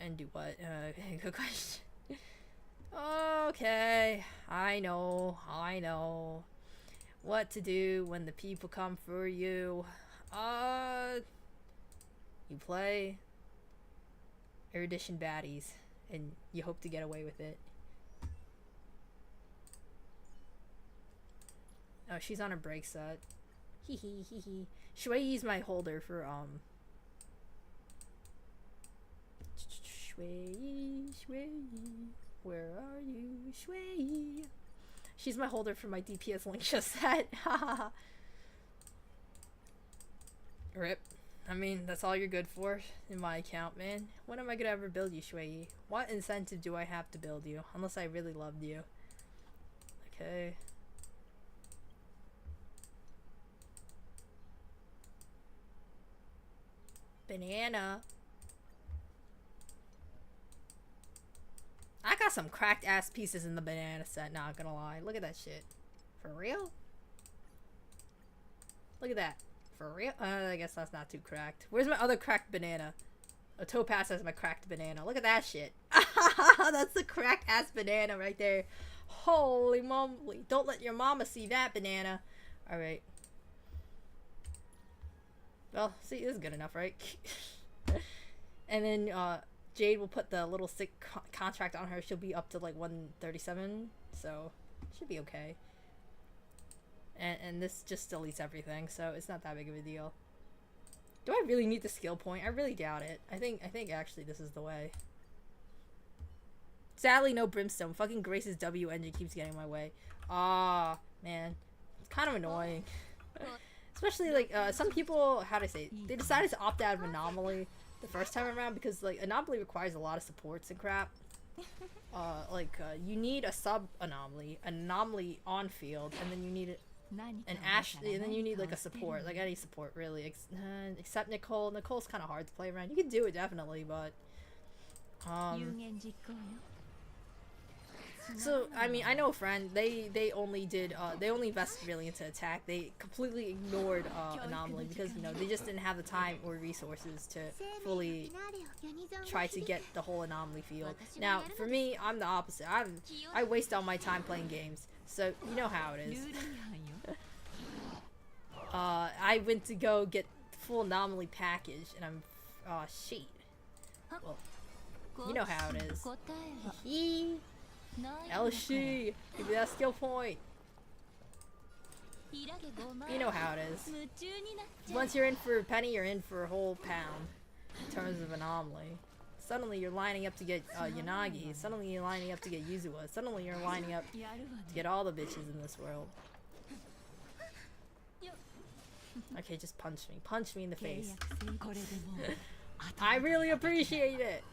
And do what? Good question. Okay, I know what to do when the people come for you. You play erudition baddies, and you hope to get away with it. Oh, she's on her break set. Hee hee hee hee. Shui's my holder for Shui, where are you, Shui? She's my holder for my DPS Linksha set. Haha. Rip. I mean, that's all you're good for in my account, man. When am I gonna ever build you, Shui? What incentive do I have to build you? Unless I really loved you. Okay. Banana. I got some cracked ass pieces in the banana set, not gonna lie. Look at that shit. For real? Look at that. For real? I guess that's not too cracked. Where's my other cracked banana? A Topaz has my cracked banana. Look at that shit. That's the cracked ass banana right there. Holy moly. Don't let your mama see that banana. Alright. Well, see, this is good enough, right? And then, Jade will put the little sick contract on her. She'll be up to like 137, so should be okay. And this just deletes everything, so it's not that big of a deal. Do I really need the skill point? I really doubt it. I think actually this is the way. Sadly, no Brimstone. Fucking Grace's W engine keeps getting in my way. Ah, man, it's kind of annoying. Especially like some people, how do I say it? They decided to opt out of Anomaly the first time around because like Anomaly requires a lot of supports and crap. You need a sub anomaly, an anomaly on field, and then you need an Ashley, and then you need like a support, like any support really, except Nicole. Nicole's kind of hard to play around. You can do it definitely, but so I mean, I know a friend. They only invested really into attack. They completely ignored anomaly because you know they just didn't have the time or resources to fully try to get the whole anomaly field. Now for me, I'm the opposite. I waste all my time playing games, so you know how it is. I went to go get the full anomaly package, and I'm shit. Well, you know how it is. LC, give me that skill point. You know how it is. Once you're in for a penny, you're in for a whole pound in terms of anomaly. Suddenly you're lining up to get Yanagi. Suddenly you're lining up to get Yuzua. Suddenly you're lining up to get all the bitches in this world. Okay, just punch me. Punch me in the face. I really appreciate it.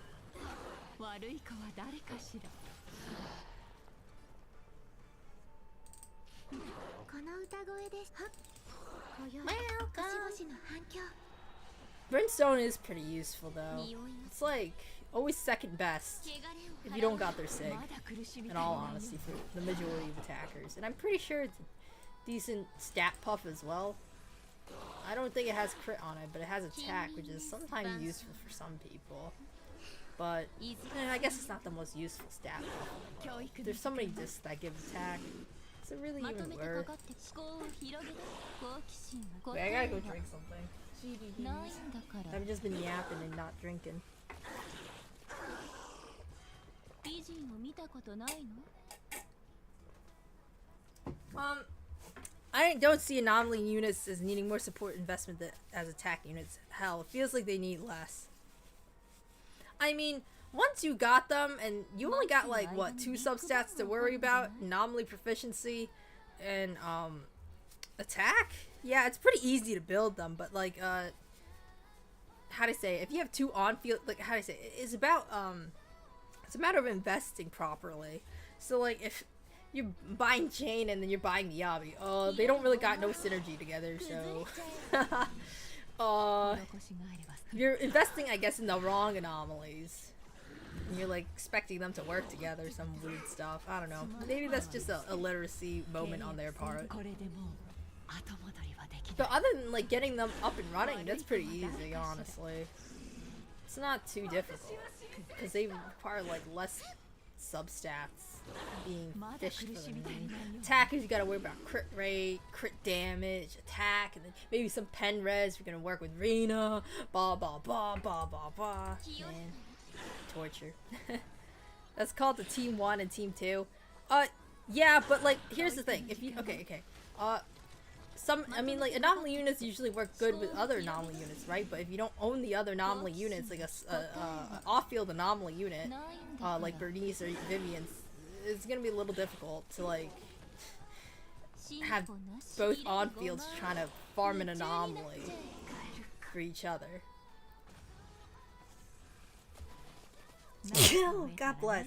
Brimstone is pretty useful though. It's like always second best if you don't got their sig, in all honesty, for the majority of attackers. And I'm pretty sure it's a decent stat puff as well. I don't think it has crit on it, but it has attack, which is sometimes useful for some people. but I guess it's not the most useful stat. There's so many discs that give attack. Is it really even worth? Wait, I gotta go drink something. I've just been yapping and not drinking. I don't see anomaly units as needing more support investment as attack units. Hell, it feels like they need less. I mean, once you got them, and you only got like, what, 2 substats to worry about? Anomaly proficiency and, attack? Yeah, it's pretty easy to build them, but like, how do I say it? If you have 2 on-field, like, how do I say it? It's about, it's a matter of investing properly. So like, if you're buying Jane and then you're buying Miyabi, they don't really got no synergy together, so you're investing, I guess, in the wrong anomalies. And you're like expecting them to work together, some weird stuff. I don't know. Maybe that's just a literacy moment on their part. But other than like getting them up and running, that's pretty easy, honestly. It's not too difficult because they require like less substats being fished for them. Attackers, you gotta worry about crit rate, crit damage, attack, and then maybe some pen res. You're gonna work with Rena, blah blah blah blah blah blah. Man, torture. That's called the team 1 and team 2. Yeah, but like, here's the thing. If you I mean, like, anomaly units usually work good with other anomaly units, right? But if you don't own the other anomaly units, like a off-field anomaly unit, like Bernice or Vivian, it's gonna be a little difficult to like have both on-fields trying to farm an anomaly for each other. God bless.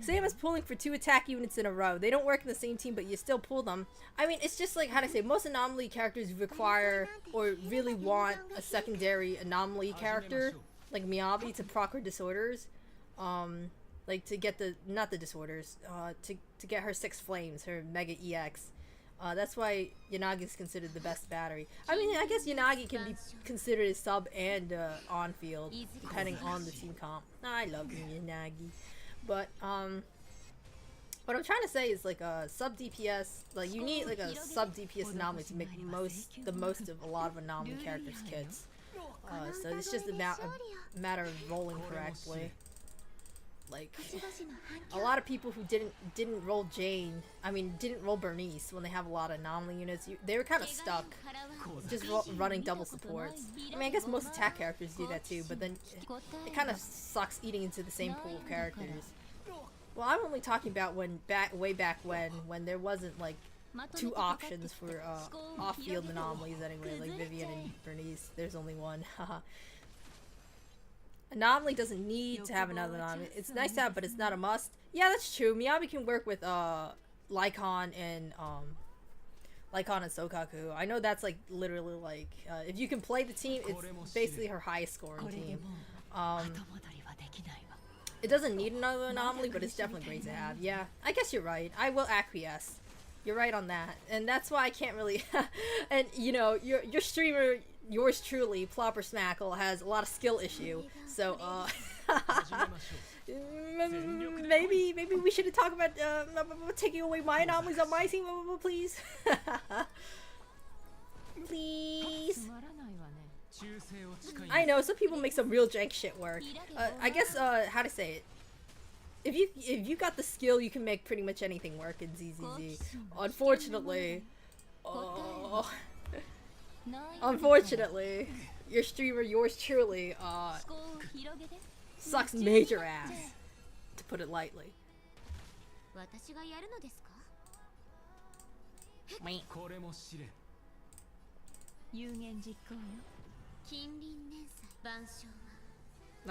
Same as pulling for 2 attack units in a row. They don't work in the same team, but you still pull them. I mean, it's just like, how to say, most anomaly characters require or really want a secondary anomaly character, like Miyabi, to proc her disorders. Like to get not the disorders, to get her 6 flames, her Mega EX. That's why Yanagi is considered the best battery. I mean, I guess Yanagi can be considered a sub and on-field, depending on the team comp. I love Yanagi. But, what I'm trying to say is, like, a sub DPS, like, you need, like, a sub DPS anomaly to make the most of a lot of anomaly characters' kits. So it's just a matter of rolling correctly. Like, a lot of people who didn't roll Jane, didn't roll Bernice when they have a lot of anomaly units, they were kind of stuck just running double supports. I mean, I guess most attack characters do that too, but then it kind of sucks eating into the same pool of characters. Well, I'm only talking about way back when there wasn't like 2 options for off-field anomalies anyway, like Vivian and Bernice. There's only one. Anomaly doesn't need to have another anomaly. It's nice to have, but it's not a must. Yeah, that's true. Miyabi can work with Lycon and Sokaku. I know that's like literally like if you can play the team, it's basically her highest scoring team. It doesn't need another anomaly, but it's definitely great to have. Yeah, I guess you're right. I will acquiesce. You're right on that, and that's why I can't really. And you know, your streamer. Yours truly, Plopper Smackle, has a lot of skill issue, so maybe we should talk about taking away my anomalies on my team, please. Please. I know some people make some real jank shit work. I guess how to say it. If you got the skill, you can make pretty much anything work in ZZZ. Unfortunately, unfortunately, your streamer, yours truly, sucks major ass, to put it lightly.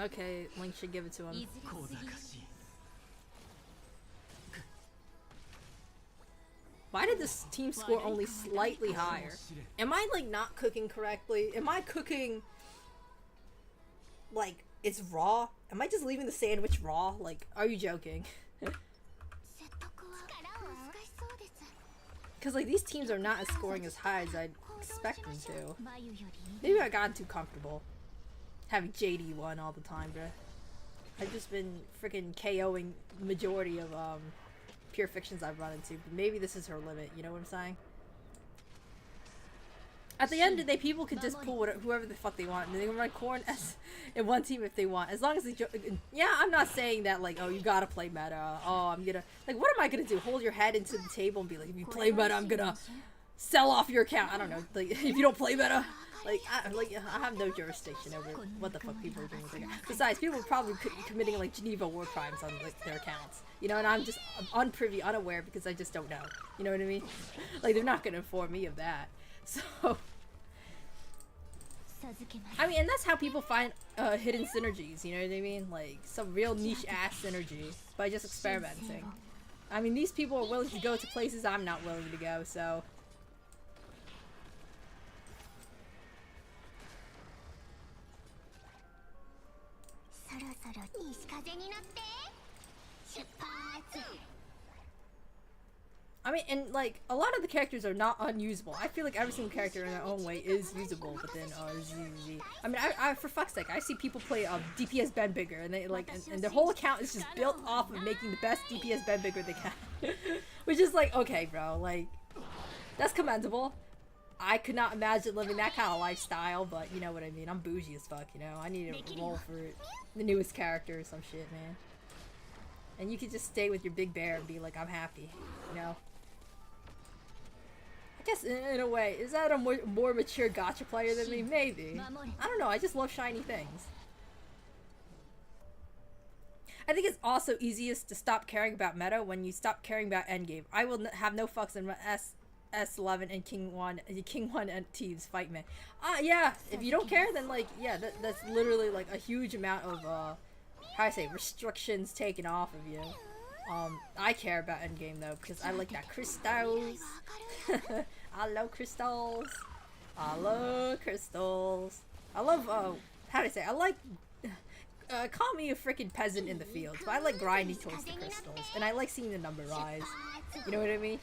Okay, Link should give it to him. Why did this team score only slightly higher? Am I like not cooking correctly? Am I cooking like it's raw? Am I just leaving the sandwich raw? Like, are you joking? Because like these teams are not as scoring as high as I'd expect them to. Maybe I got too comfortable having JD1 all the time, bruh. I've just been freaking KOing the majority of pure fictions I've run into. But maybe this is her limit, you know what I'm saying? At the end of the day, people can just pull whoever the fuck they want, and they can run corn as in one team if they want, as long as they. Yeah, I'm not saying that like, oh, you gotta play meta. Oh, I'm gonna like, what am I gonna do? Hold your head into the table and be like, if you play meta, I'm gonna sell off your account. I don't know. Like, if you don't play meta, I have no jurisdiction over what the fuck people are doing with their accounts. Besides, people are probably committing like Geneva war crimes on like their accounts. You know, and I'm unprivy, unaware because I just don't know. You know what I mean? Like, they're not gonna inform me of that. So, I mean, and that's how people find hidden synergies, you know what I mean? Like, some real niche-ass synergy by just experimenting. I mean, these people are willing to go to places I'm not willing to go, so... I mean, and like, a lot of the characters are not unusable. I feel like every single character in their own way is usable, but then, I mean, I for fuck's sake, I see people play DPS Ben Bigger, and they like, and their whole account is just built off of making the best DPS Ben Bigger they can. Which is like, okay, bro, like, that's commendable. I could not imagine living that kind of lifestyle, but you know what I mean. I'm bougie as fuck, you know. I need to roll for the newest character or some shit, man. And you could just stay with your big bear and be like, I'm happy, you know. I guess in a way, is that a more mature gacha player than me? Maybe. I don't know, I just love shiny things. I think it's also easiest to stop caring about meta when you stop caring about endgame. I will have no fucks in S11 and King 1 and teams fight me. Yeah, if you don't care, then like, yeah, that's literally like a huge amount of, how I say, restrictions taken off of you. I care about endgame though, because I like that crystals. I love crystals. I love crystals. I love, how do I say, I like, call me a freaking peasant in the fields, but I like grinding towards the crystals, and I like seeing the number rise. You know what I mean?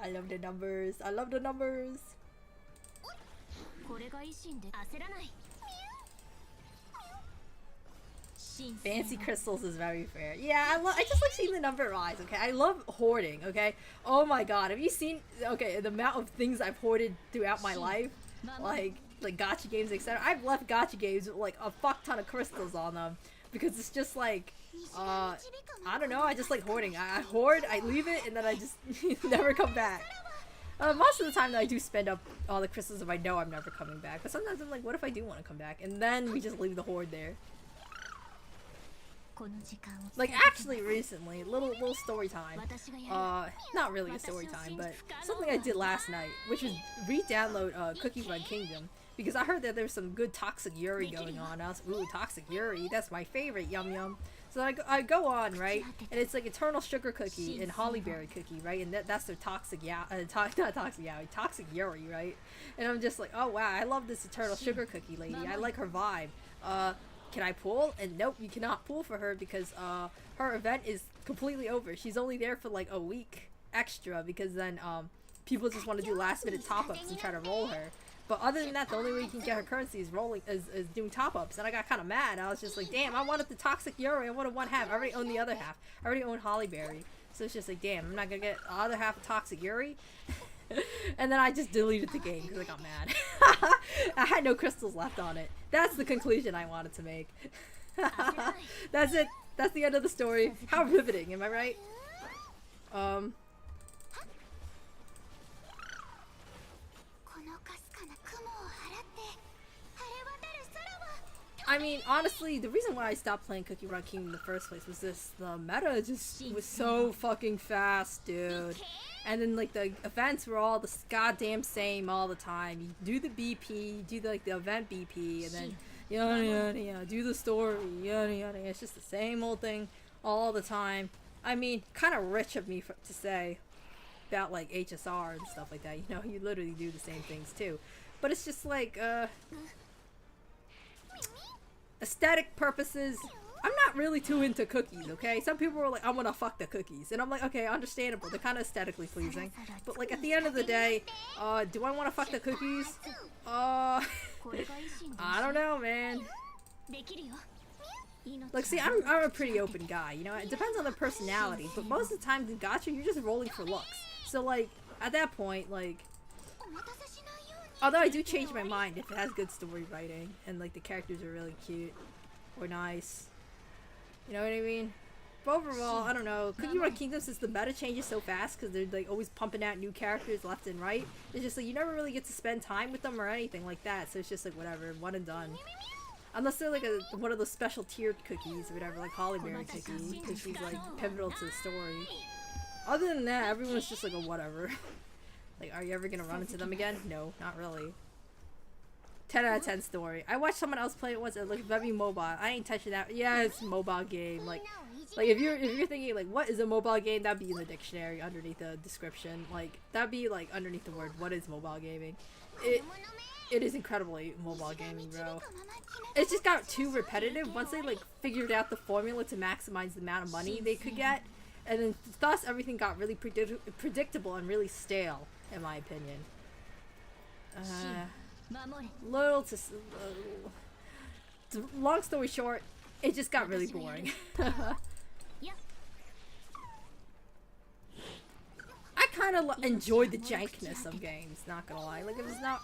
I love the numbers. I love the numbers. Fancy crystals is very fair. Yeah, I just like seeing the number rise, okay? I love hoarding, okay? Oh my god, have you seen, okay, the amount of things I've hoarded throughout my life? Like gacha games, etc. I've left gacha games with like a fuck ton of crystals on them. Because it's just like, I don't know, I just like hoarding. I hoard, I leave it, and then I just never come back. Most of the time, though, I do spend up all the crystals if I know I'm never coming back. But sometimes I'm like, what if I do want to come back? And then we just leave the hoard there. Like, actually, recently, little story time. Not really a story time, but something I did last night, which was re-download Cookie Run Kingdom. Because I heard that there's some good Toxic Yuri going on. I was like, ooh, Toxic Yuri, that's my favorite, yum yum. So I go on, right? And it's like Eternal Sugar Cookie and Hollyberry Cookie, right? And that's their Toxic Toxic Yuri, right? And I'm just like, oh wow, I love this Eternal Sugar Cookie lady. I like her vibe. Can I pull? And nope, you cannot pull for her because her event is completely over. She's only there for like a week extra because then people just want to do last minute top-ups and try to roll her. But other than that, the only way you can get her currency is is doing top-ups. And I got kind of mad. I was just like, damn, I wanted the Toxic Yuri. I wanted one half. I already own the other half. I already own Hollyberry. So it's just like, damn, I'm not gonna get the other half of Toxic Yuri. And then I just deleted the game because I got mad. I had no crystals left on it. That's the conclusion I wanted to make. That's it. That's the end of the story. How riveting, am I right? I mean, honestly, the reason why I stopped playing Cookie Run King in the first place was the meta just was so fucking fast, dude. And then, like, the events were all the goddamn same all the time. You do the BP, do the event BP, and then yada yada yada, do the story, yada yada. It's just the same old thing all the time. I mean, kind of rich of me to say about, like, HSR and stuff like that. You know, you literally do the same things, too. But it's just, like, aesthetic purposes, I'm not really too into cookies, okay? Some people are like, I wanna fuck the cookies. And I'm like, okay, understandable. They're kind of aesthetically pleasing. But, like, at the end of the day, do I wanna fuck the cookies? I don't know, man. Like, see, I'm a pretty open guy, you know? It depends on the personality, but most of the time in gacha, you're just rolling for looks. So, like, at that point, like... Although I do change my mind if it has good story writing, and, like, the characters are really cute. Or nice. You know what I mean? But overall, I don't know. Cookie Run Kingdom, since the meta changes so fast, because they're, like, always pumping out new characters left and right, it's just, like, you never really get to spend time with them or anything like that, so it's just, like, whatever, one and done. Unless they're like one of those special tiered cookies or whatever, like Hollyberry cookie, because she's like pivotal to the story. Other than that, everyone's just like a whatever. Like, are you ever gonna run into them again? No, not really. 10 out of 10 story. I watched someone else play it once. It looked very mobile. I ain't touching that. Yeah, it's a mobile game. Like if you're thinking like, what is a mobile game? That'd be in the dictionary underneath the description. Like that'd be like underneath the word. What is mobile gaming? It is incredibly mobile gaming, bro. It just got too repetitive once they like figured out the formula to maximize the amount of money they could get, and then thus everything got really predictable and really stale, in my opinion. Long story short, it just got really boring. I kind of enjoy the jankness of games, not gonna lie. Like if it's not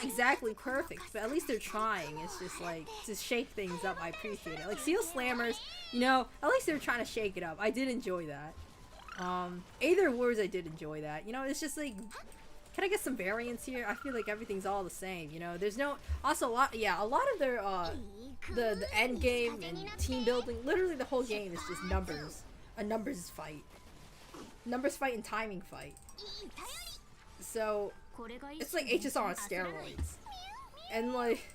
exactly perfect, but at least they're trying. It's just like, to shake things up, I appreciate it. Like Seal Slammers, you know, at least they're trying to shake it up. I did enjoy that. Aether Wars, I did enjoy that. You know, it's just like, can I get some variance here? I feel like everything's all the same, you know? There's no, also a lot of their, the end game and team building, literally the whole game is just numbers. A numbers fight. Numbers fight and timing fight. So, it's like HSR on steroids. And like,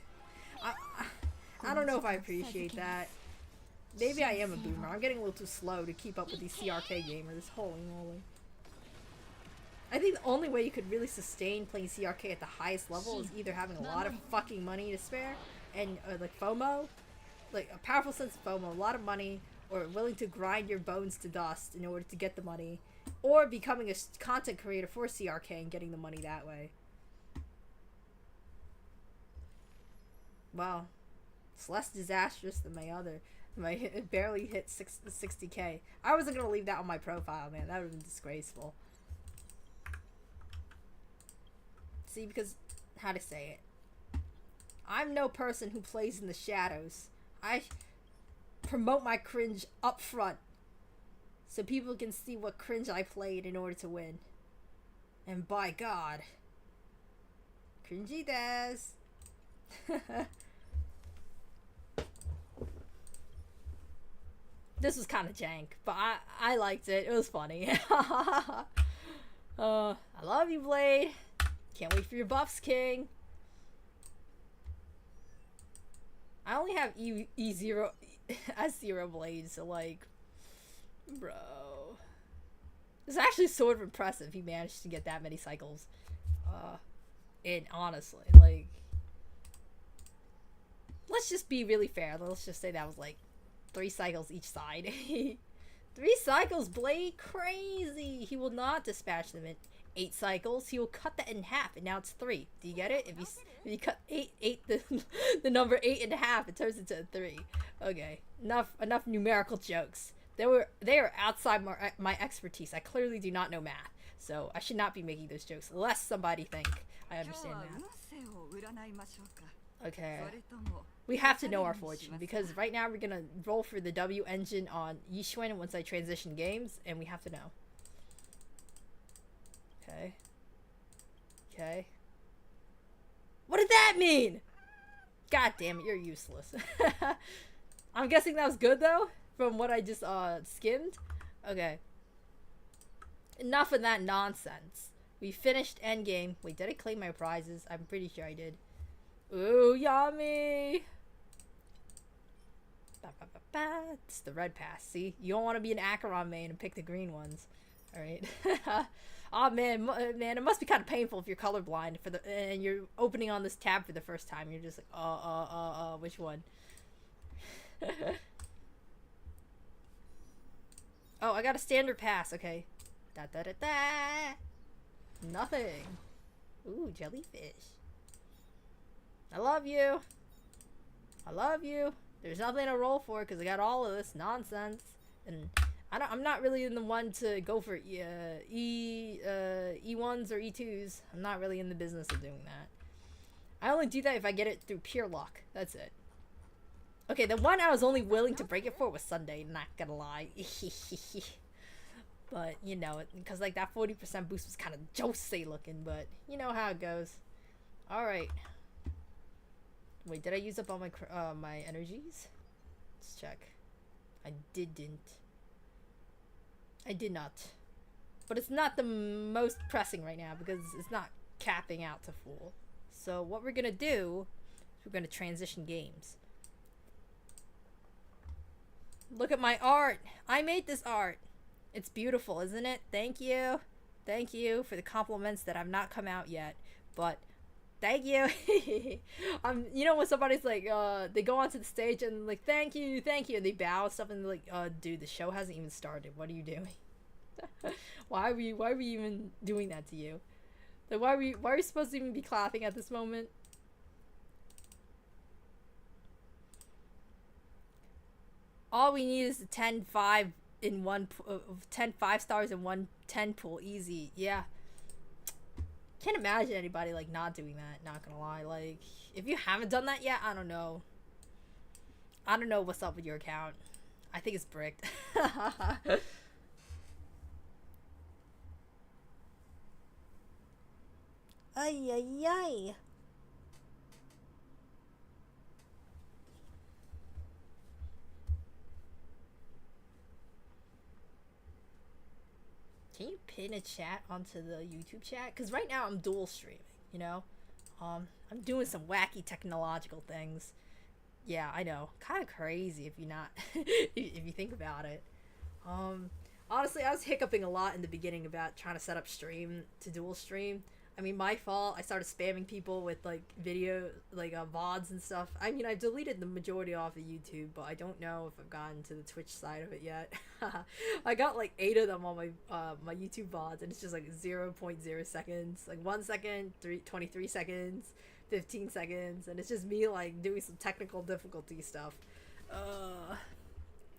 I don't know if I appreciate that. Maybe I am a boomer. I'm getting a little too slow to keep up with these CRK gamers. Holy moly. I think the only way you could really sustain playing CRK at the highest level is either having a lot of fucking money to spare and like FOMO, like a powerful sense of FOMO, a lot of money, or willing to grind your bones to dust in order to get the money, or becoming a content creator for CRK and getting the money that way. Well, it's less disastrous than my other. It barely hit 60k. I wasn't gonna leave that on my profile, man. That would have been disgraceful. See, because, how to say it? I'm no person who plays in the shadows. I promote my cringe up front, so people can see what cringe I played in order to win. And by God, cringy des. This was kind of jank, but I liked it. It was funny. I love you, Blade. Can't wait for your buffs, King. I only have E0 S0 blades, so like, bro, it's actually sort of impressive he managed to get that many cycles. And honestly, like, let's just be really fair. Let's just say that was like 3 cycles each side. 3 cycles, Blade, crazy. He will not dispatch them in 8 cycles. He will cut that in half, and now it's 3. Do you get it? If you cut 8 the number 8 in half, it turns into a 3. Okay, enough numerical jokes. They are outside my expertise. I clearly do not know math, so I should not be making those jokes, lest somebody think I understand math. Okay, we have to know our fortune, because right now we're gonna roll for the W engine on Yishuan once I transition games, and we have to know. Okay. Okay. What did that mean? God damn it, you're useless. I'm guessing that was good though, from what I just skimmed. Okay. Enough of that nonsense. We finished endgame. Wait, did I claim my prizes? I'm pretty sure I did. Ooh, yummy! It's the red pass. See, you don't want to be an Acheron main and pick the green ones. All right. Oh man, it must be kind of painful if you're colorblind and you're opening on this tab for the first time. You're just like, which one? Oh, I got a standard pass. Okay. Nothing. Ooh, jellyfish. I love you. I love you. There's nothing to roll for because I got all of this nonsense, and I'm not really in the one to go for E1s or E2s. I'm not really in the business of doing that. I only do that if I get it through pure luck. That's it. Okay, the one I was only willing to break it for was Sunday, not gonna lie. But, you know, because like that 40% boost was kind of jose looking, but you know how it goes. Alright. Wait, did I use up all my energies? Let's check. I didn't. I did not. But it's not the most pressing right now because it's not capping out to full. So what we're gonna do is we're gonna transition games. Look at my art! I made this art! It's beautiful, isn't it? Thank you. Thank you for the compliments that have not come out yet. But thank you. You know when somebody's like, they go onto the stage and like, thank you, and they bow and stuff, and like, dude, the show hasn't even started. What are you doing? why are we even doing that to you? Like, why are we supposed to even be clapping at this moment? All we need is a 10-5 in one 10 5-stars in one 10 pool. Easy. Yeah. Can't imagine anybody like not doing that, not gonna lie. Like, if you haven't done that yet, I don't know what's up with your account. I think it's bricked. Ay ay ay. Can you pin a chat onto the YouTube chat? Because right now I'm dual streaming, you know? I'm doing some wacky technological things. Yeah, I know. Kind of crazy if you not if you think about it. Honestly, I was hiccuping a lot in the beginning about trying to set up stream to dual stream. I mean, my fault. I started spamming people with like video, like VODs and stuff. I mean, I deleted the majority off of YouTube, but I don't know if I've gotten to the Twitch side of it yet. I got like 8 of them on my my YouTube VODs, and it's just like 0.0 seconds, like 1 second, 23 seconds, 15 seconds, and it's just me like doing some technical difficulty stuff.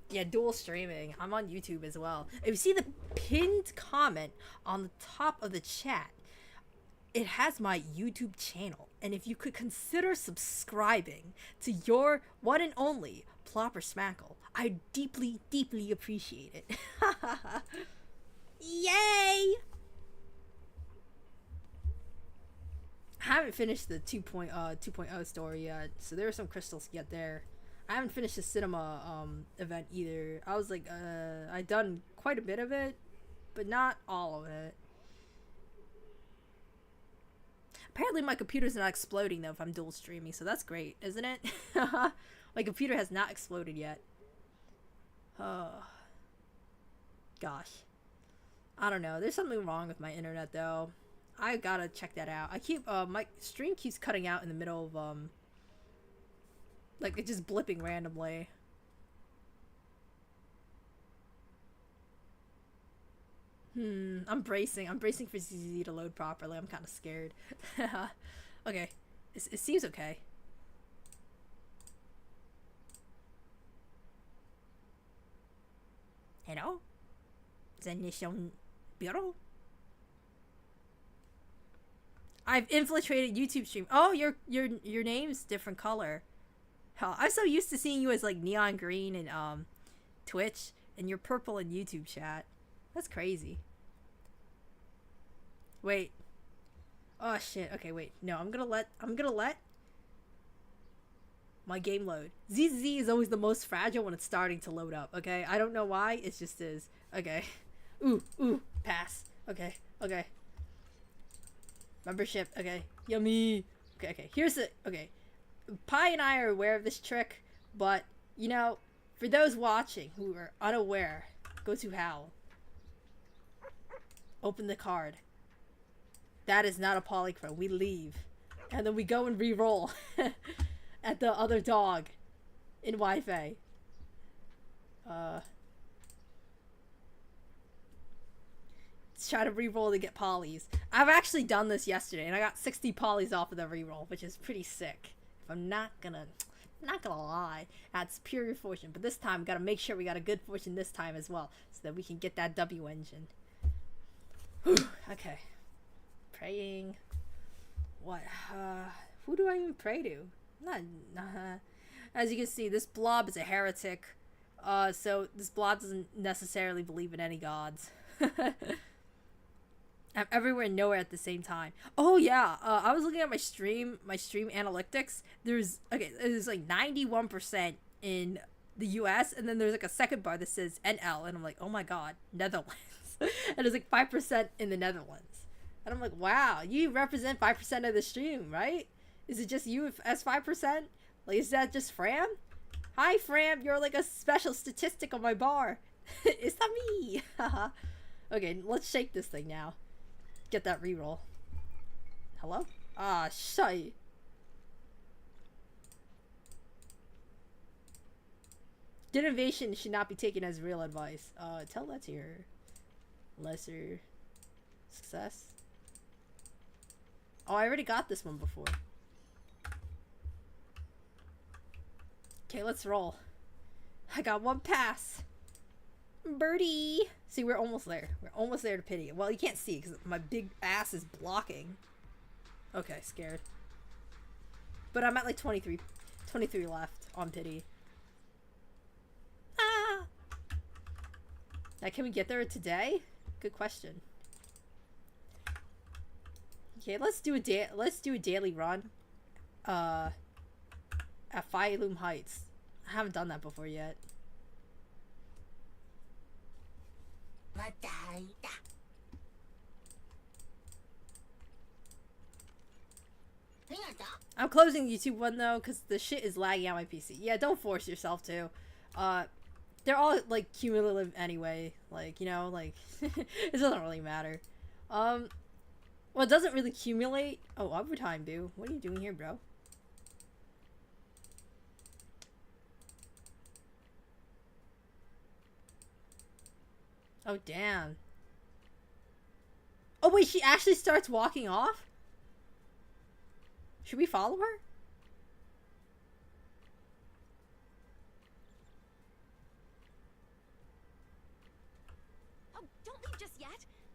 Yeah, dual streaming. I'm on YouTube as well. If you see the pinned comment on the top of the chat, it has my YouTube channel, and if you could consider subscribing to your one and only Plopper Smackle, I'd deeply, deeply appreciate it. Yay! I haven't finished the 2.0 story yet, so there are some crystals to get there. I haven't finished the cinema event either. I was like, I've done quite a bit of it, but not all of it. Apparently my computer's not exploding though if I'm dual streaming, so that's great, isn't it? My computer has not exploded yet. Oh. Gosh. I don't know. There's something wrong with my internet though. I gotta check that out. I keep, my stream keeps cutting out in the middle of, like, it's just blipping randomly. I'm bracing for ZZ to load properly. I'm kind of scared. Okay. It seems okay. Hello? Zenishon Bureau? I've infiltrated YouTube stream. Oh, your name's different color. Hell, I'm so used to seeing you as like neon green in Twitch, and you're purple in YouTube chat. That's crazy. Wait. Oh shit. Okay, wait. No, I'm gonna let my game load. ZZ is always the most fragile when it's starting to load up, okay? I don't know why, it just is. Okay. Ooh, pass. Okay. Membership, okay. Yummy. Okay. Here's the, okay. Pi and I are aware of this trick, but, you know, for those watching who are unaware, go to Howl. Open the card. That is not a polychrome. We leave. And then we go and re-roll at the other dog in Wi-Fi. Let's try to re-roll to get polys. I've actually done this yesterday, and I got 60 polys off of the re-roll, which is pretty sick. If I'm not gonna Not gonna lie, had superior fortune, but this time we gotta make sure we got a good fortune this time as well, so that we can get that W engine. Whew, okay. Praying. What? Who do I even pray to? Not. As you can see, this blob is a heretic. So this blob doesn't necessarily believe in any gods. I'm everywhere and nowhere at the same time. Oh yeah, I was looking at my stream analytics. There's like 91% in the US, and then there's like a second bar that says NL, and I'm like, oh my god, Netherlands. And there's like 5% in the Netherlands. And I'm like, wow, you represent 5% of the stream, right? Is it just you as 5%? Like, is that just Fram? Hi Fram, you're like a special statistic on my bar. It's not me. Okay, let's shake this thing now. Get that reroll. Hello? Ah, shite. Innovation should not be taken as real advice. Tell that to your lesser success. Oh, I already got this one before. Okay, let's roll. I got one pass. Birdie! See, we're almost there. We're almost there to pity. Well, you can't see because my big ass is blocking. Okay, scared. But I'm at like 23 left on pity. Ah! Now, can we get there today? Good question. Okay, let's do a daily run. At Fireloom Heights. I haven't done that before yet. I'm closing YouTube one though, because the shit is lagging on my PC. Yeah, don't force yourself to. They're all like cumulative anyway. Like, you know, like it doesn't really matter. Well, it doesn't really accumulate. Oh, overtime, boo. What are you doing here, bro? Oh, damn. Oh, wait, she actually starts walking off? Should we follow her? Oh, don't leave just yet.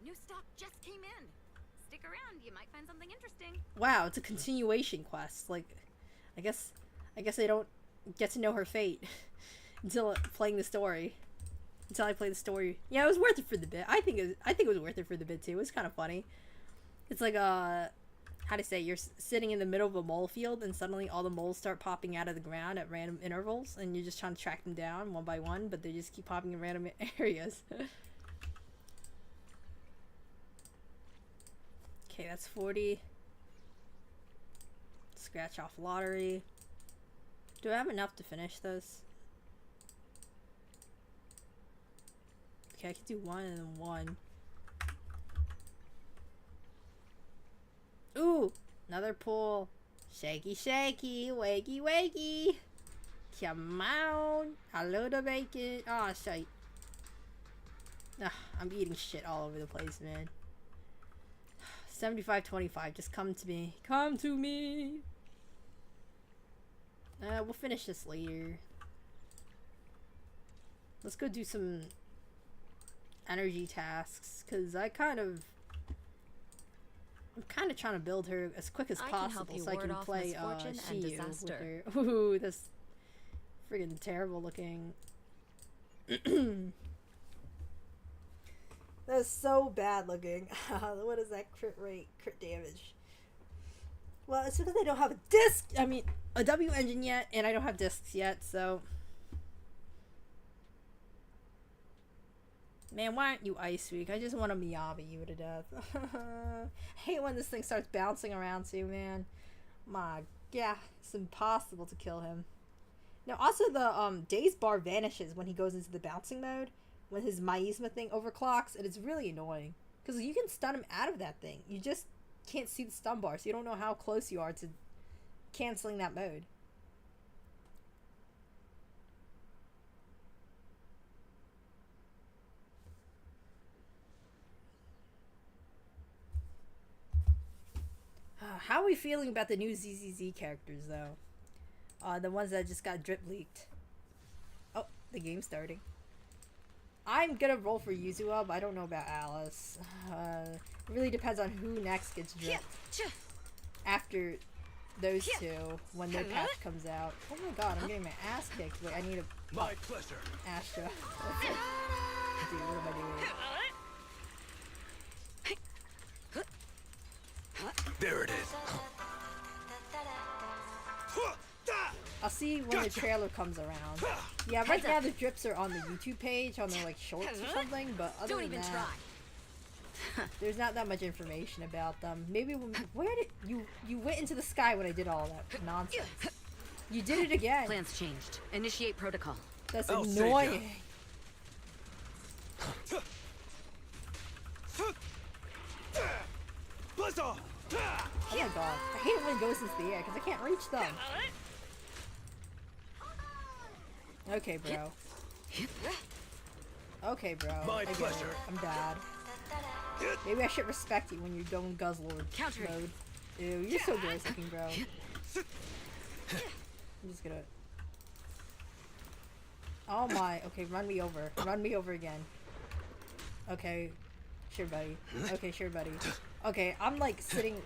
New stock just came in. Stick around, you might find something interesting. Wow, it's a continuation quest. Like, I guess I don't get to know her fate until playing the story. Until I play the story. Yeah, it was worth it for the bit. I think it was worth it for the bit too. It was kind of funny. It's like how to say, you're sitting in the middle of a mole field and suddenly all the moles start popping out of the ground at random intervals and you're just trying to track them down one by one, but they just keep popping in random areas. Okay, that's 40. Scratch off lottery. Do I have enough to finish this? Okay, I could do one and then one. Ooh, another pull. Shaky, shaky, wakey, wakey. Come on. Hello to bacon. Oh, shite. Ugh, I'm eating shit all over the place, man. 75-25. Just come to me. Come to me. We'll finish this later. Let's go do some energy tasks, because I'm kind of trying to build her as quick as possible so I can play Shiyu with her. Ooh, that's friggin' terrible looking. That's so bad looking. What is that crit rate? Crit damage. Well, it's because I don't have a W engine yet, and I don't have discs yet, so. Man, why aren't you Ice Week? I just want to Miyabi you to death. I hate when this thing starts bouncing around too, man. My god, it's impossible to kill him. Now, also the daze bar vanishes when he goes into the bouncing mode, when his Miasma thing overclocks, and it's really annoying. Because you can stun him out of that thing. You just can't see the stun bar, so you don't know how close you are to canceling that mode. How are we feeling about the new ZZZ characters, though? The ones that just got drip leaked. Oh, the game's starting. I'm gonna roll for Yuzua, but I don't know about Alice. It really depends on who next gets dripped. After those two, when their patch comes out. Oh my god, I'm getting my ass kicked. Wait, I need a... My pleasure. Astra. Dude, what am I doing? There it is. I'll see when the trailer comes around. Yeah, right now the drips are on the YouTube page, on their like shorts or something, but other than that, there's not that much information about them. Maybe when, where did you went into the sky when I did all that nonsense? You did it again. Plans changed. Initiate protocol. That's I'll save annoying. Blizzard! Oh my god, I hate it when it goes into the air because I can't reach them. Okay, bro. Okay, bro. My I get pleasure. it. I'm bad. Maybe I should respect you when you're going Guzzlord mode. Ew, you're so gross looking, bro. I'm just gonna... Oh my. Okay, run me over. Run me over again. Okay. Sure, buddy. Okay, sure, buddy. Okay, I'm like sitting...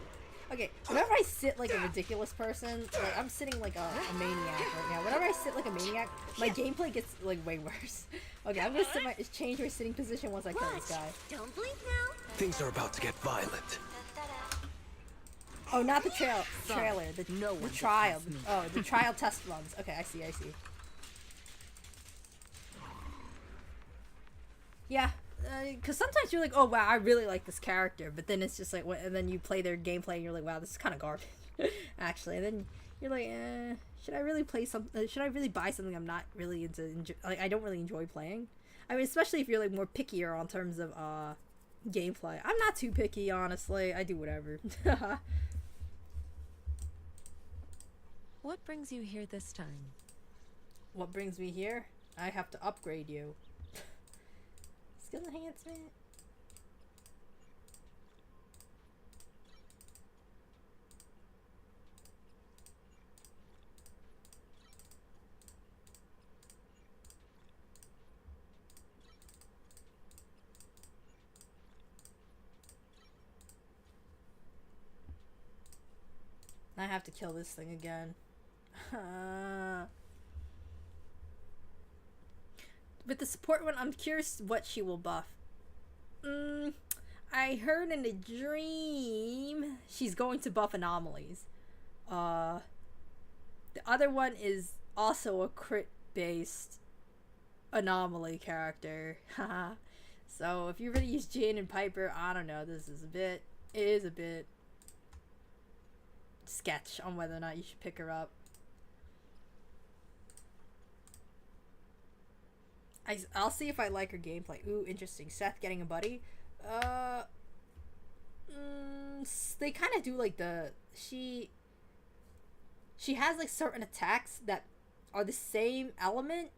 Okay, whenever I sit like a ridiculous person, like I'm sitting like a maniac right now. Whenever I sit like a maniac, my gameplay gets like way worse. Okay, I'm gonna change my sitting position once I kill this guy. Don't blink now. Things are about to get violent. Oh, not the trailer. The trial. Oh, the trial test runs. Okay, I see. Yeah, because sometimes you're like, oh wow, I really like this character, but then it's just like, and then you play their gameplay and you're like, wow, this is kind of garbage, actually. And then you're like, should I really play something? Should I really buy something I'm not really into? Like, I don't really enjoy playing. I mean, especially if you're like more pickier on terms of gameplay. I'm not too picky, honestly. I do whatever. What brings you here this time? What brings me here? I have to upgrade you. Skill enhancement. I have to kill this thing again. With the support one, I'm curious what she will buff. I heard in a dream she's going to buff anomalies. The other one is also a crit based anomaly character. So if you really use Jane and Piper, I don't know, it is a bit sketch on whether or not you should pick her up. I'll see if I like her gameplay. Ooh, interesting. Seth getting a buddy. They kind of do like she has like certain attacks that are the same element.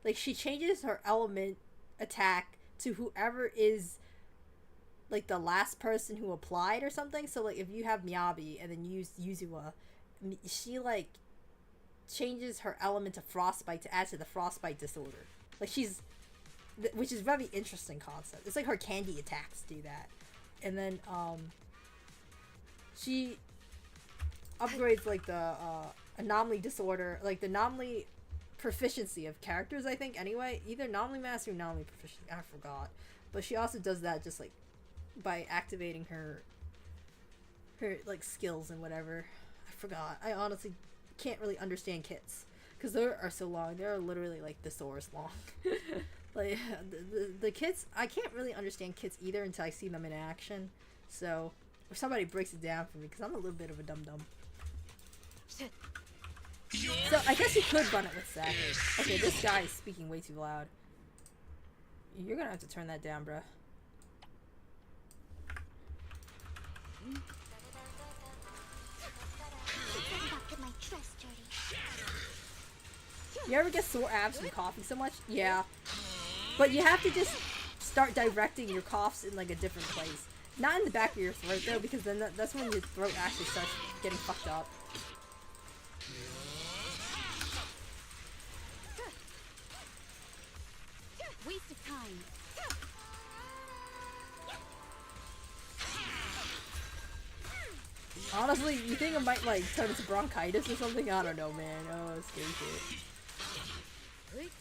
Like she changes her element attack to whoever is like the last person who applied or something. So like if you have Miyabi and then you use Yuzua, she like changes her element to frostbite to add to the frostbite disorder. Like which is a very interesting concept. It's like her candy attacks do that. And then she upgrades like the anomaly disorder, like the anomaly proficiency of characters, I think, anyway. Either anomaly mastery or anomaly proficiency, I forgot. But she also does that just like by activating her like skills and whatever. I forgot. I honestly can't really understand kits because they are so long. They're literally like thesaurus long. Like the kits, I can't really understand kits either until I see them in action. So if somebody breaks it down for me, because I'm a little bit of a dum-dum. So I guess you could run it with Seth. Okay, this guy is speaking way too loud. You're gonna have to turn that down, bruh. You ever get sore abs from coughing so much? Yeah. But you have to just start directing your coughs in like a different place. Not in the back of your throat though, because then that's when your throat actually starts getting fucked up. Honestly, you think it might like turn into bronchitis or something? I don't know, man. Oh, scary shit.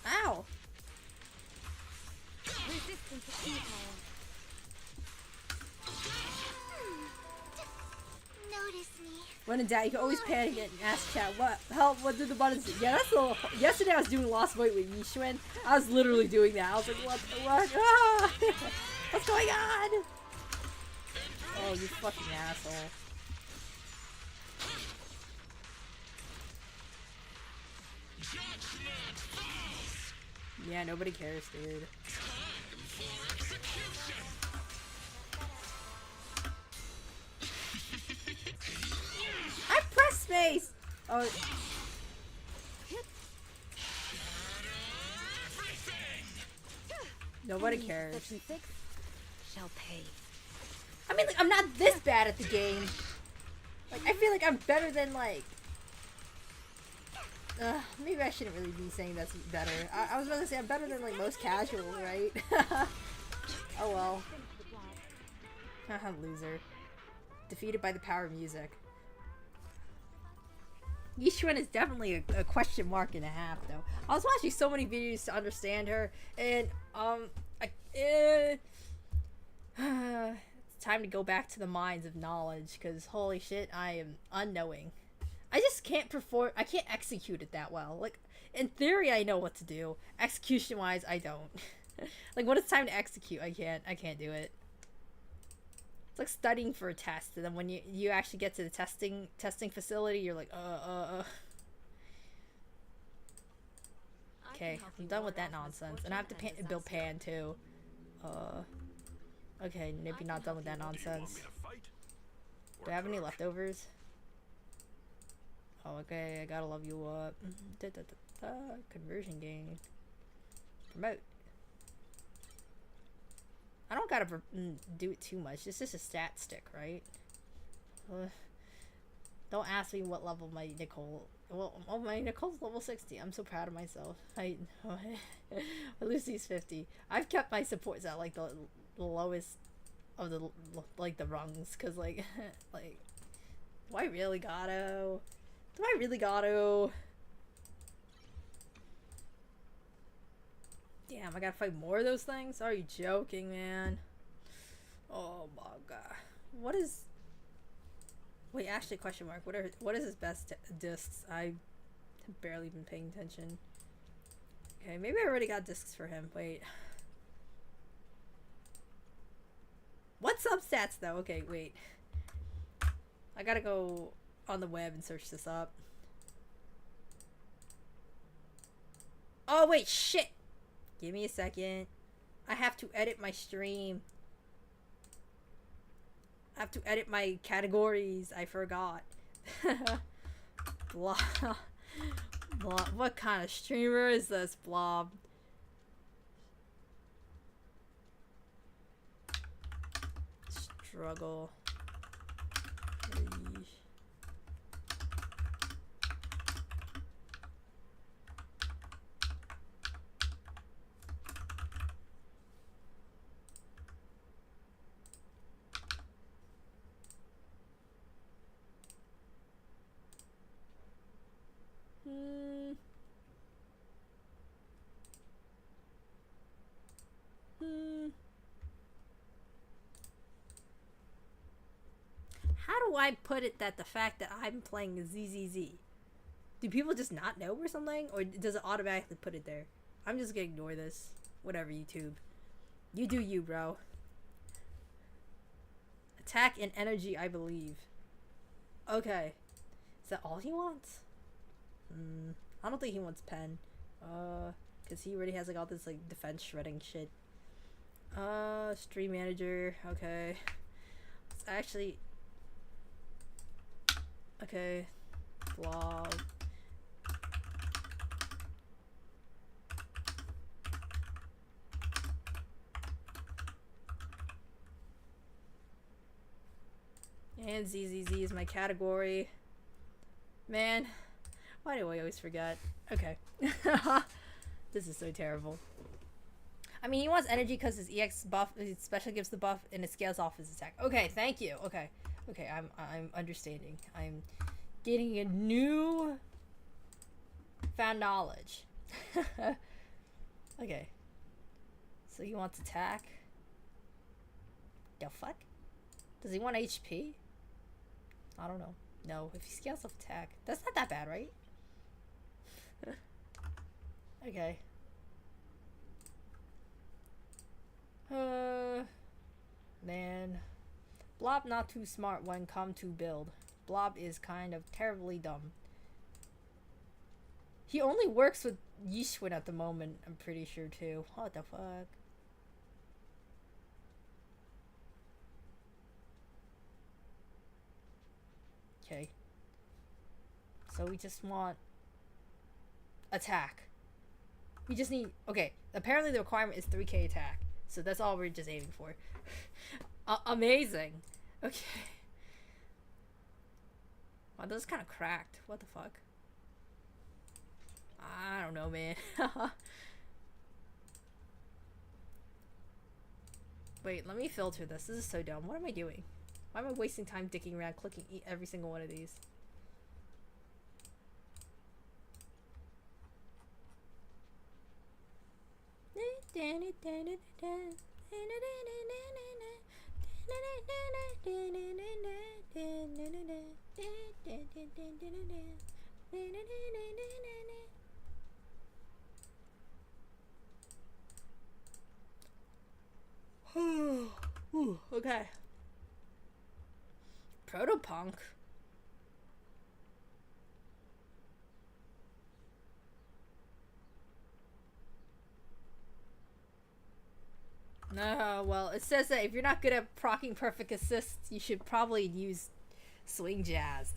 Ow! Resistance is futile. Notice me. When in doubt, you can always panic and ask chat, what help, what did the buttons do? Yeah, that's a little. Yesterday I was doing Lost Void with Yishun. I was literally doing that. I was like, what? Ah! What's going on? Oh, you fucking asshole. Yeah, nobody cares, dude. I pressed space! Oh. Nobody cares. Section 6 shall pay. I mean, like, I'm not this bad at the game. Like, I feel like I'm better than, like... maybe I shouldn't really be saying that's better. I was about to say I'm better than, like, most casuals, right? Oh well. Haha, loser. Defeated by the power of music. Yishun is definitely a question mark and a half, though. I was watching so many videos to understand her, and, it's time to go back to the mines of knowledge, because holy shit, I am unknowing. I just can't perform, I can't execute it that well. Like, in theory, I know what to do. Execution-wise, I don't. Like, when it's time to execute, I can't do it. It's like studying for a test, and then when you actually get to the testing facility, you're like, Okay, I'm done with that nonsense, and I have to build Pan too. Okay, maybe not done with that nonsense. Do I have any leftovers? Oh, okay, I gotta love you up. Conversion gain. Promote. I don't gotta do it too much. It's just a stat stick, right? Don't ask me what level my Nicole... Well, oh, my Nicole's level 60. I'm so proud of myself. I Lucy's 50. I've kept my supports at, like, the lowest of the, like, the rungs. Because, like, like... Do I really gotta? Do I really gotta? Damn, I gotta fight more of those things? Are you joking, man? Oh my god. What is... Wait, actually, question mark. What is his best discs? I have barely been paying attention. Okay, maybe I already got discs for him. Wait. What substats, though? Okay, wait. I gotta go on the web and search this up. Oh, wait, shit! Give me a second. I have to edit my stream. I have to edit my categories. I forgot. Blob. Blob. What kind of streamer is this, Blob? Struggle. How do I put it that the fact that I'm playing ZZZ? Do people just not know or something? Or does it automatically put it there? I'm just gonna ignore this. Whatever, YouTube. You do you, bro. Attack and energy, I believe. Okay. Is that all he wants? I don't think he wants pen. Cause he already has like all this like defense shredding shit. Stream manager, okay. It's actually... Okay. Blob. And ZZZ is my category. Man, why do I always forget? Okay. This is so terrible. I mean, he wants energy because his EX buff, his special gives the buff, and it scales off his attack. Okay, thank you. Okay, okay, I'm understanding. I'm getting a new found knowledge. Okay, so he wants attack. The fuck? Does he want HP? I don't know. No, if he scales off attack, that's not that bad, right? Okay. Man. Blob not too smart when come to build. Blob is kind of terribly dumb. He only works with Yishwin at the moment, I'm pretty sure too. What the fuck? Okay. So we just want attack. We just need, okay, apparently the requirement is 3k attack. So that's all we're just aiming for. Amazing. Okay. Wow, this is kind of cracked. What the fuck? I don't know, man. Wait, let me filter this. This is so dumb. What am I doing? Why am I wasting time dicking around clicking every single one of these? Ooh, okay. Protopunk. No, well, it says that if you're not good at proccing perfect assists, you should probably use swing jazz.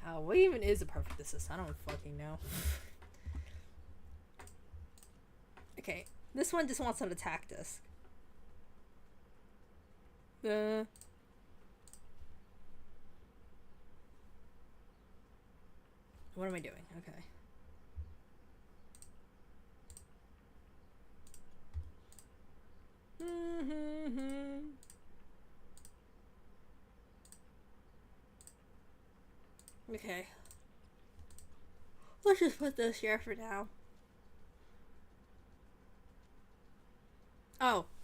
What even is a perfect assist? I don't fucking know. Okay, this one just wants an attack disc. What am I doing? Okay. Okay. Let's just put this here for now.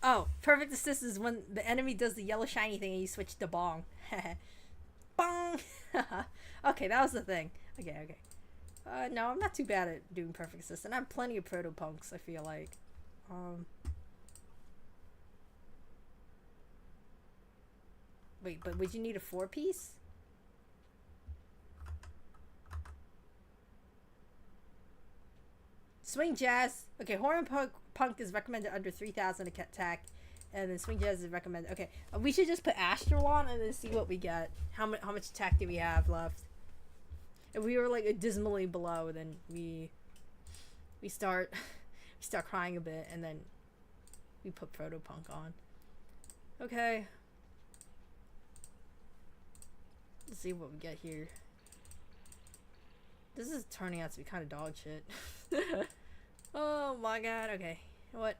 Oh, perfect assist is when the enemy does the yellow shiny thing and you switch to bong. Bong! Okay, that was the thing. Okay. No, I'm not too bad at doing perfect assist, and I have plenty of protopunks, I feel like. Wait, but would you need a 4-piece? Swing Jazz. Okay, Horn Punk is recommended under 3,000 attack, and then Swing Jazz is recommended. Okay, we should just put Astral on and then see what we get. How much attack do we have left? If we were like dismally below, then we start crying a bit, and then we put Protopunk on. Okay. Let's see what we get here. This is turning out to be kind of dog shit. Oh my god, okay. What?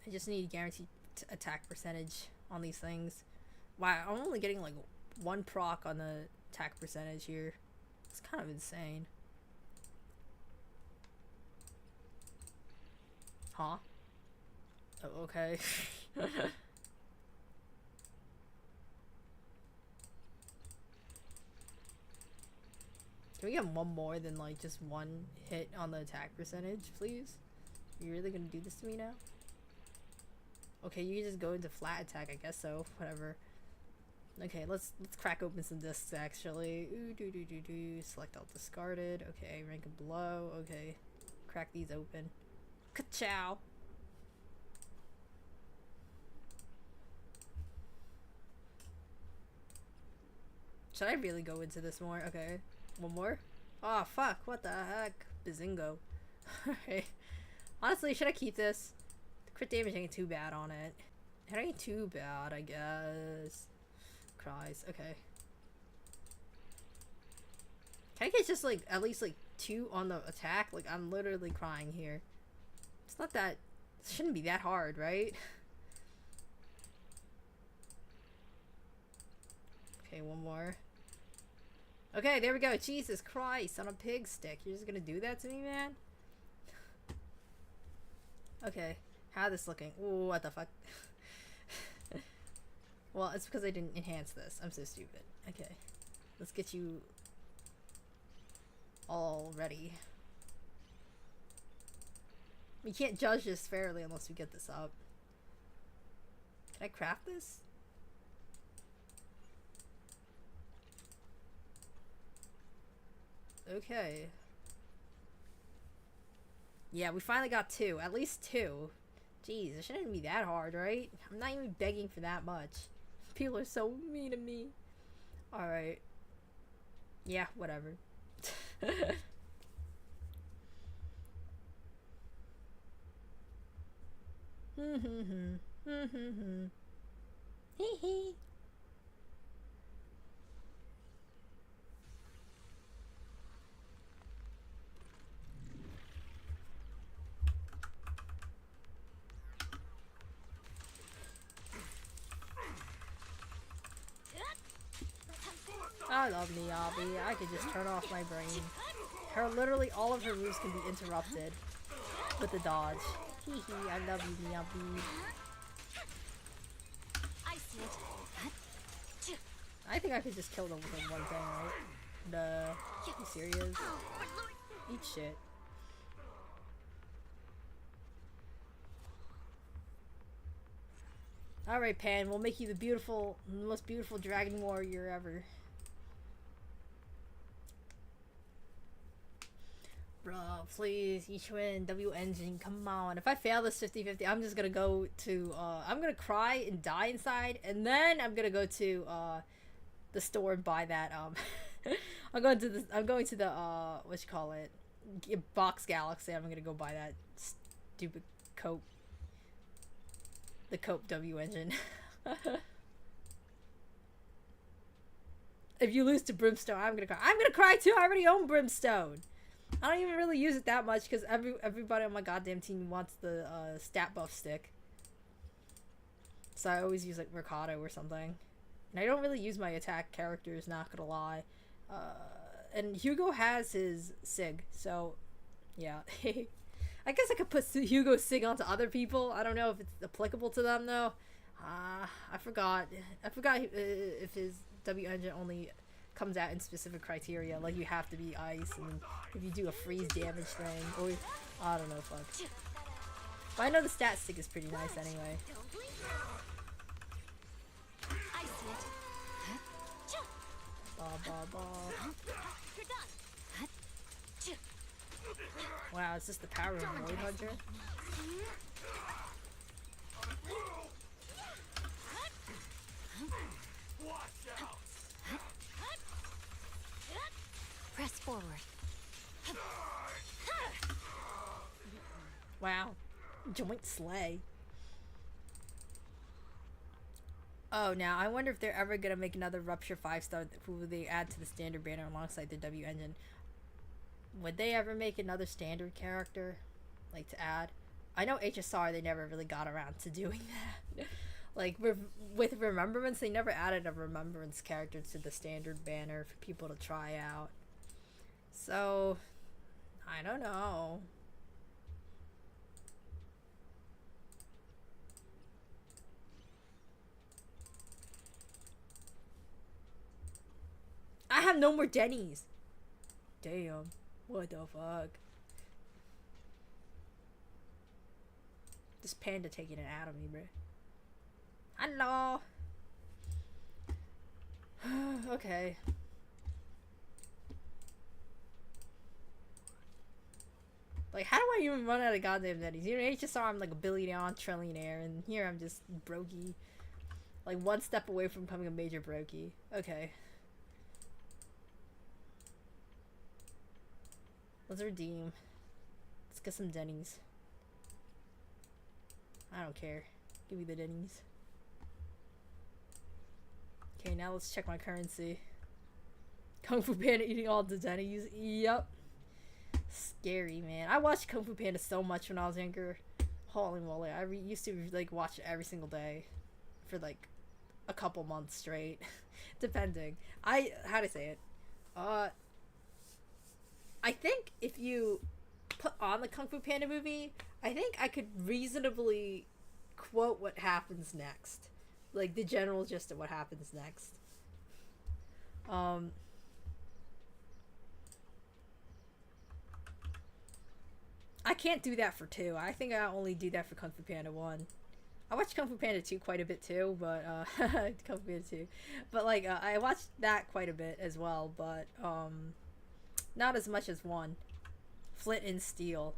I just need guaranteed attack percentage on these things. Wow, I'm only getting like 1 proc on the attack percentage here. It's kind of insane. Huh? Oh, okay. Can we get one more than like just 1 hit on the attack percentage, please? Are you really gonna do this to me now? Okay, you can just go into flat attack, I guess so. Whatever. Okay, let's crack open some discs actually. Ooh, select all discarded. Okay, rank them below. Okay, crack these open. Ka-chow. Should I really go into this more? Okay. One more? Oh, fuck. What the heck? Bazingo. Alright. Honestly, should I keep this? The crit damage ain't too bad on it. It ain't too bad, I guess. Cries. Okay. Can I get just like at least like 2 on the attack? Like I'm literally crying here. It's not that, it shouldn't be that hard, right? Okay, one more. Okay, there we go. Jesus Christ, on a pig stick. You're just gonna do that to me, man? Okay, how this looking? Ooh, what the fuck? Well, it's because I didn't enhance this. I'm so stupid. Okay, let's get you all ready. We can't judge this fairly unless we get this up. Can I craft this? Okay. Yeah, we finally got 2. At least 2. Jeez, it shouldn't be that hard, right? I'm not even begging for that much. People are so mean to me. Alright. Yeah, whatever. Hee hee. I love Miyabi. I could just turn off my brain. Literally all of her moves can be interrupted with the dodge. Hee hee, I love you, Miyabi. I see it. I think I could just kill them with one thing, right? Duh. You serious? Eat shit. Alright, Pan, we'll make you the most beautiful dragon warrior ever. Bro, please, Yichuan, W engine, come on. If I fail this 50-50, I'm just gonna go to, I'm gonna cry and die inside, and then I'm gonna go to, the store and buy that, I'm going to the, what you call it, Box Galaxy. I'm gonna go buy that stupid cope. The Cope W engine. If you lose to Brimstone, I'm gonna cry. I'm gonna cry too. I already own Brimstone. I don't even really use it that much because everybody on my goddamn team wants the stat buff stick. So I always use like Mercado or something. And I don't really use my attack characters, not gonna lie. And Hugo has his Sig, so yeah. I guess I could put Hugo's Sig onto other people. I don't know if it's applicable to them though. I forgot if his W engine only comes out in specific criteria. Like you have to be ice, and if you do a freeze damage thing, or I don't know, fuck. But I know the stat stick is pretty nice anyway. I see it. Ba ba ba. Wow, is this the power of Void Hunter? Press forward. Wow. Joint slay. Oh, now I wonder if they're ever gonna make another Rupture 5-star who they add to the standard banner alongside the W engine. Would they ever make another standard character, like, to add? I know HSR, they never really got around to doing that. Like, with Remembrance, they never added a Remembrance character to the standard banner for people to try out. So, I don't know. I have no more Denny's. Damn. What the fuck? This panda taking it out of me, bro. Hello. Okay. Like, how do I even run out of goddamn Denny's? You know, HSR, I'm like a billionaire, trillionaire, and here I'm just brokey. Like, one step away from becoming a major brokey. Okay. Let's redeem. Let's get some Denny's. I don't care. Give me the Denny's. Okay, now let's check my currency. Kung Fu Panda eating all the Denny's. Yep. Scary, man. I watched Kung Fu Panda so much when I was younger. Holy moly. I used to like watch it every single day for like a couple months straight. Depending. How to say it? I think if you put on the Kung Fu Panda movie, I think I could reasonably quote what happens next. Like the general gist of what happens next. I can't do that for 2. I think I only do that for Kung Fu Panda 1. I watched Kung Fu Panda 2 quite a bit too, but Kung Fu Panda 2. But like I watched that quite a bit as well, but not as much as 1. Flint and Steel.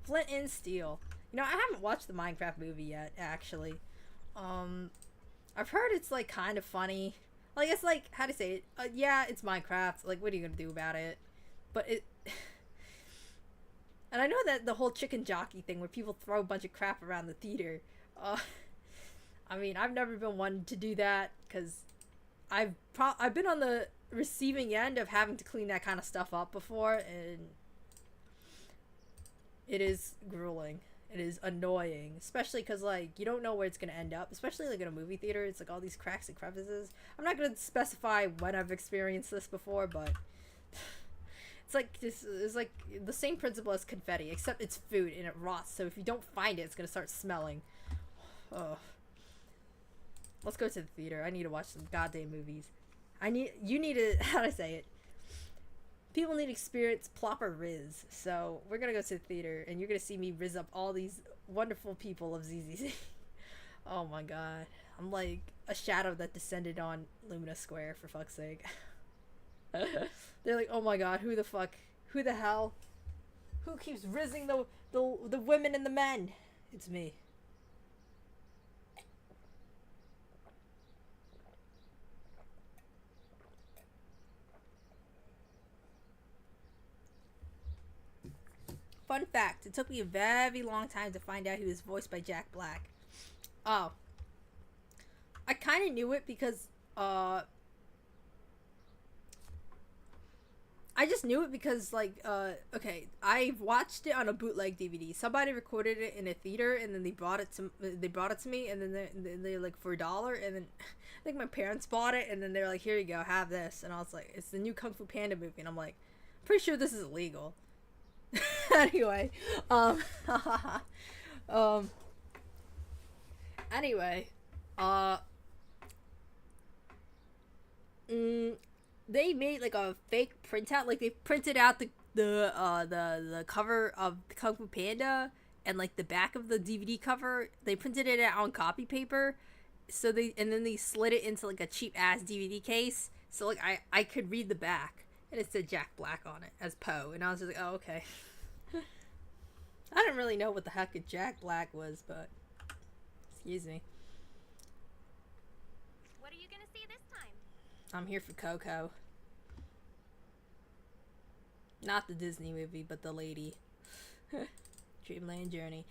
Flint and Steel. You know, I haven't watched the Minecraft movie yet, actually. I've heard it's like kind of funny. Like it's like, how to say it? Yeah, it's Minecraft. Like, what are you gonna do about it? But it. And I know that the whole chicken jockey thing where people throw a bunch of crap around the theater. I mean, I've never been one to do that because I've been on the receiving end of having to clean that kind of stuff up before, and it is grueling. It is annoying, especially because like you don't know where it's gonna end up. Especially like in a movie theater, it's like all these cracks and crevices. I'm not gonna specify when I've experienced this before, but. It's like this is like the same principle as confetti, except it's food and it rots. So if you don't find it, it's gonna start smelling. Oh, let's go to the theater. I need to watch some goddamn movies. You need to how do I say it? People need to experience Plop or Riz. So we're gonna go to the theater, and you're gonna see me riz up all these wonderful people of ZZZ. Oh my god, I'm like a shadow that descended on Lumina Square, for fuck's sake. They're like, oh my god, who the fuck? Who the hell? Who keeps rizzing the women and the men? It's me. Fun fact, it took me a very long time to find out he was voiced by Jack Black. Oh. I kind of knew it because, I just knew it because, like, okay, I watched it on a bootleg DVD. Somebody recorded it in a theater, and then they brought it to me, and then they're like, for $1, and then I think my parents bought it, and then they're like, here you go, have this, and I was like, it's the new Kung Fu Panda movie, and I'm like, pretty sure this is illegal. Anyway, anyway, they made like a fake printout, like they printed out the cover of Kung Fu Panda and like the back of the DVD cover. They printed it out on copy paper, so then they slid it into like a cheap ass DVD case, so like I could read the back, and it said Jack Black on it as Poe, and I was just like, oh okay. I didn't really know what the heck a Jack Black was, but excuse me. What are you gonna see this time? I'm here for Coco. Not the Disney movie, but the lady. Dreamland Journey.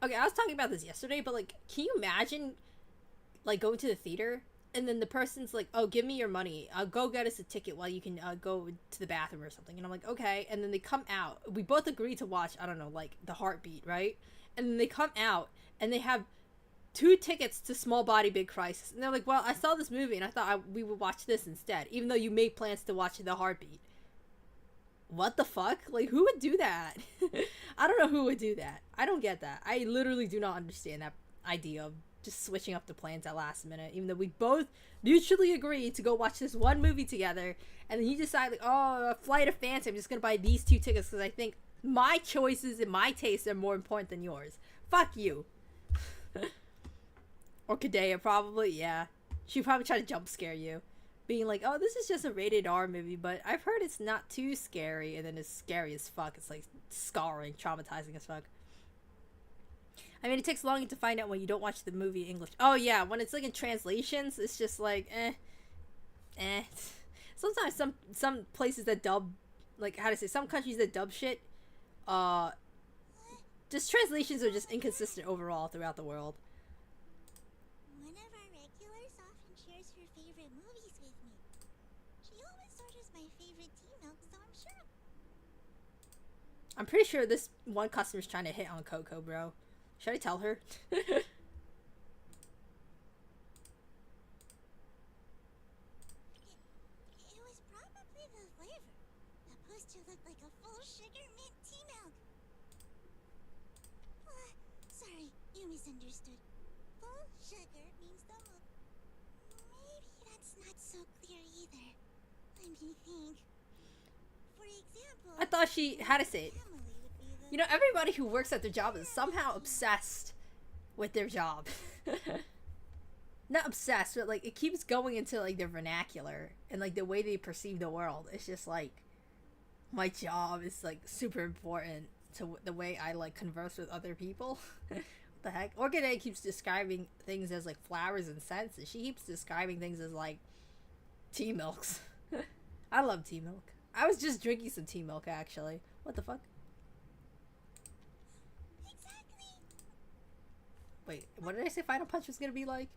Okay, I was talking about this yesterday, but like, can you imagine like going to the theater and then the person's like, oh, give me your money. I'll go get us a ticket while you can go to the bathroom or something. And I'm like, okay. And then they come out. We both agree to watch, I don't know, like The Heartbeat, right? And then they come out and they have 2 tickets to Small Body Big Crisis. And they're like, well, I saw this movie and I thought we would watch this instead, even though you made plans to watch The Heartbeat. What the fuck? Like, who would do that? I don't know who would do that. I don't get that. I literally do not understand that idea of just switching up the plans at last minute, even though we both mutually agreed to go watch this one movie together, and then you decide like, oh, a flight of fancy, I'm just gonna buy these 2 tickets because I think my choices and my tastes are more important than yours. Fuck you. Or Kadea, probably, yeah. She'd probably try to jump scare you, being like, oh, this is just a rated R movie, but I've heard it's not too scary, and then it's scary as fuck. It's like scarring, traumatizing as fuck. I mean, it takes long to find out when you don't watch the movie in English. Oh yeah, when it's like in translations, it's just like eh. Sometimes some places that dub, like, how to say, some countries that dub shit, just translations are just inconsistent overall throughout the world. One of our regulars often shares her favorite movies with me. She always orders my I'm pretty sure this one customer's trying to hit on Coco, bro. Should I tell her? It was probably the flavor. Supposed to look like a full sugar mint tea milk. Sorry, you misunderstood. Full sugar means the milk. Maybe that's not so clear either. Let me think. For example, I thought she had to say it. family would be the You know, everybody who works at their job is somehow obsessed with their job. Not obsessed, but like it keeps going into like their vernacular and like the way they perceive the world. It's just like my job is like super important to the way I like converse with other people. What the heck? Orchidea keeps describing things as like flowers and scents, and she keeps describing things as like tea milks. I love tea milk. I was just drinking some tea milk actually. What the fuck? exactly. Wait, what did I say Final Punch was gonna be like?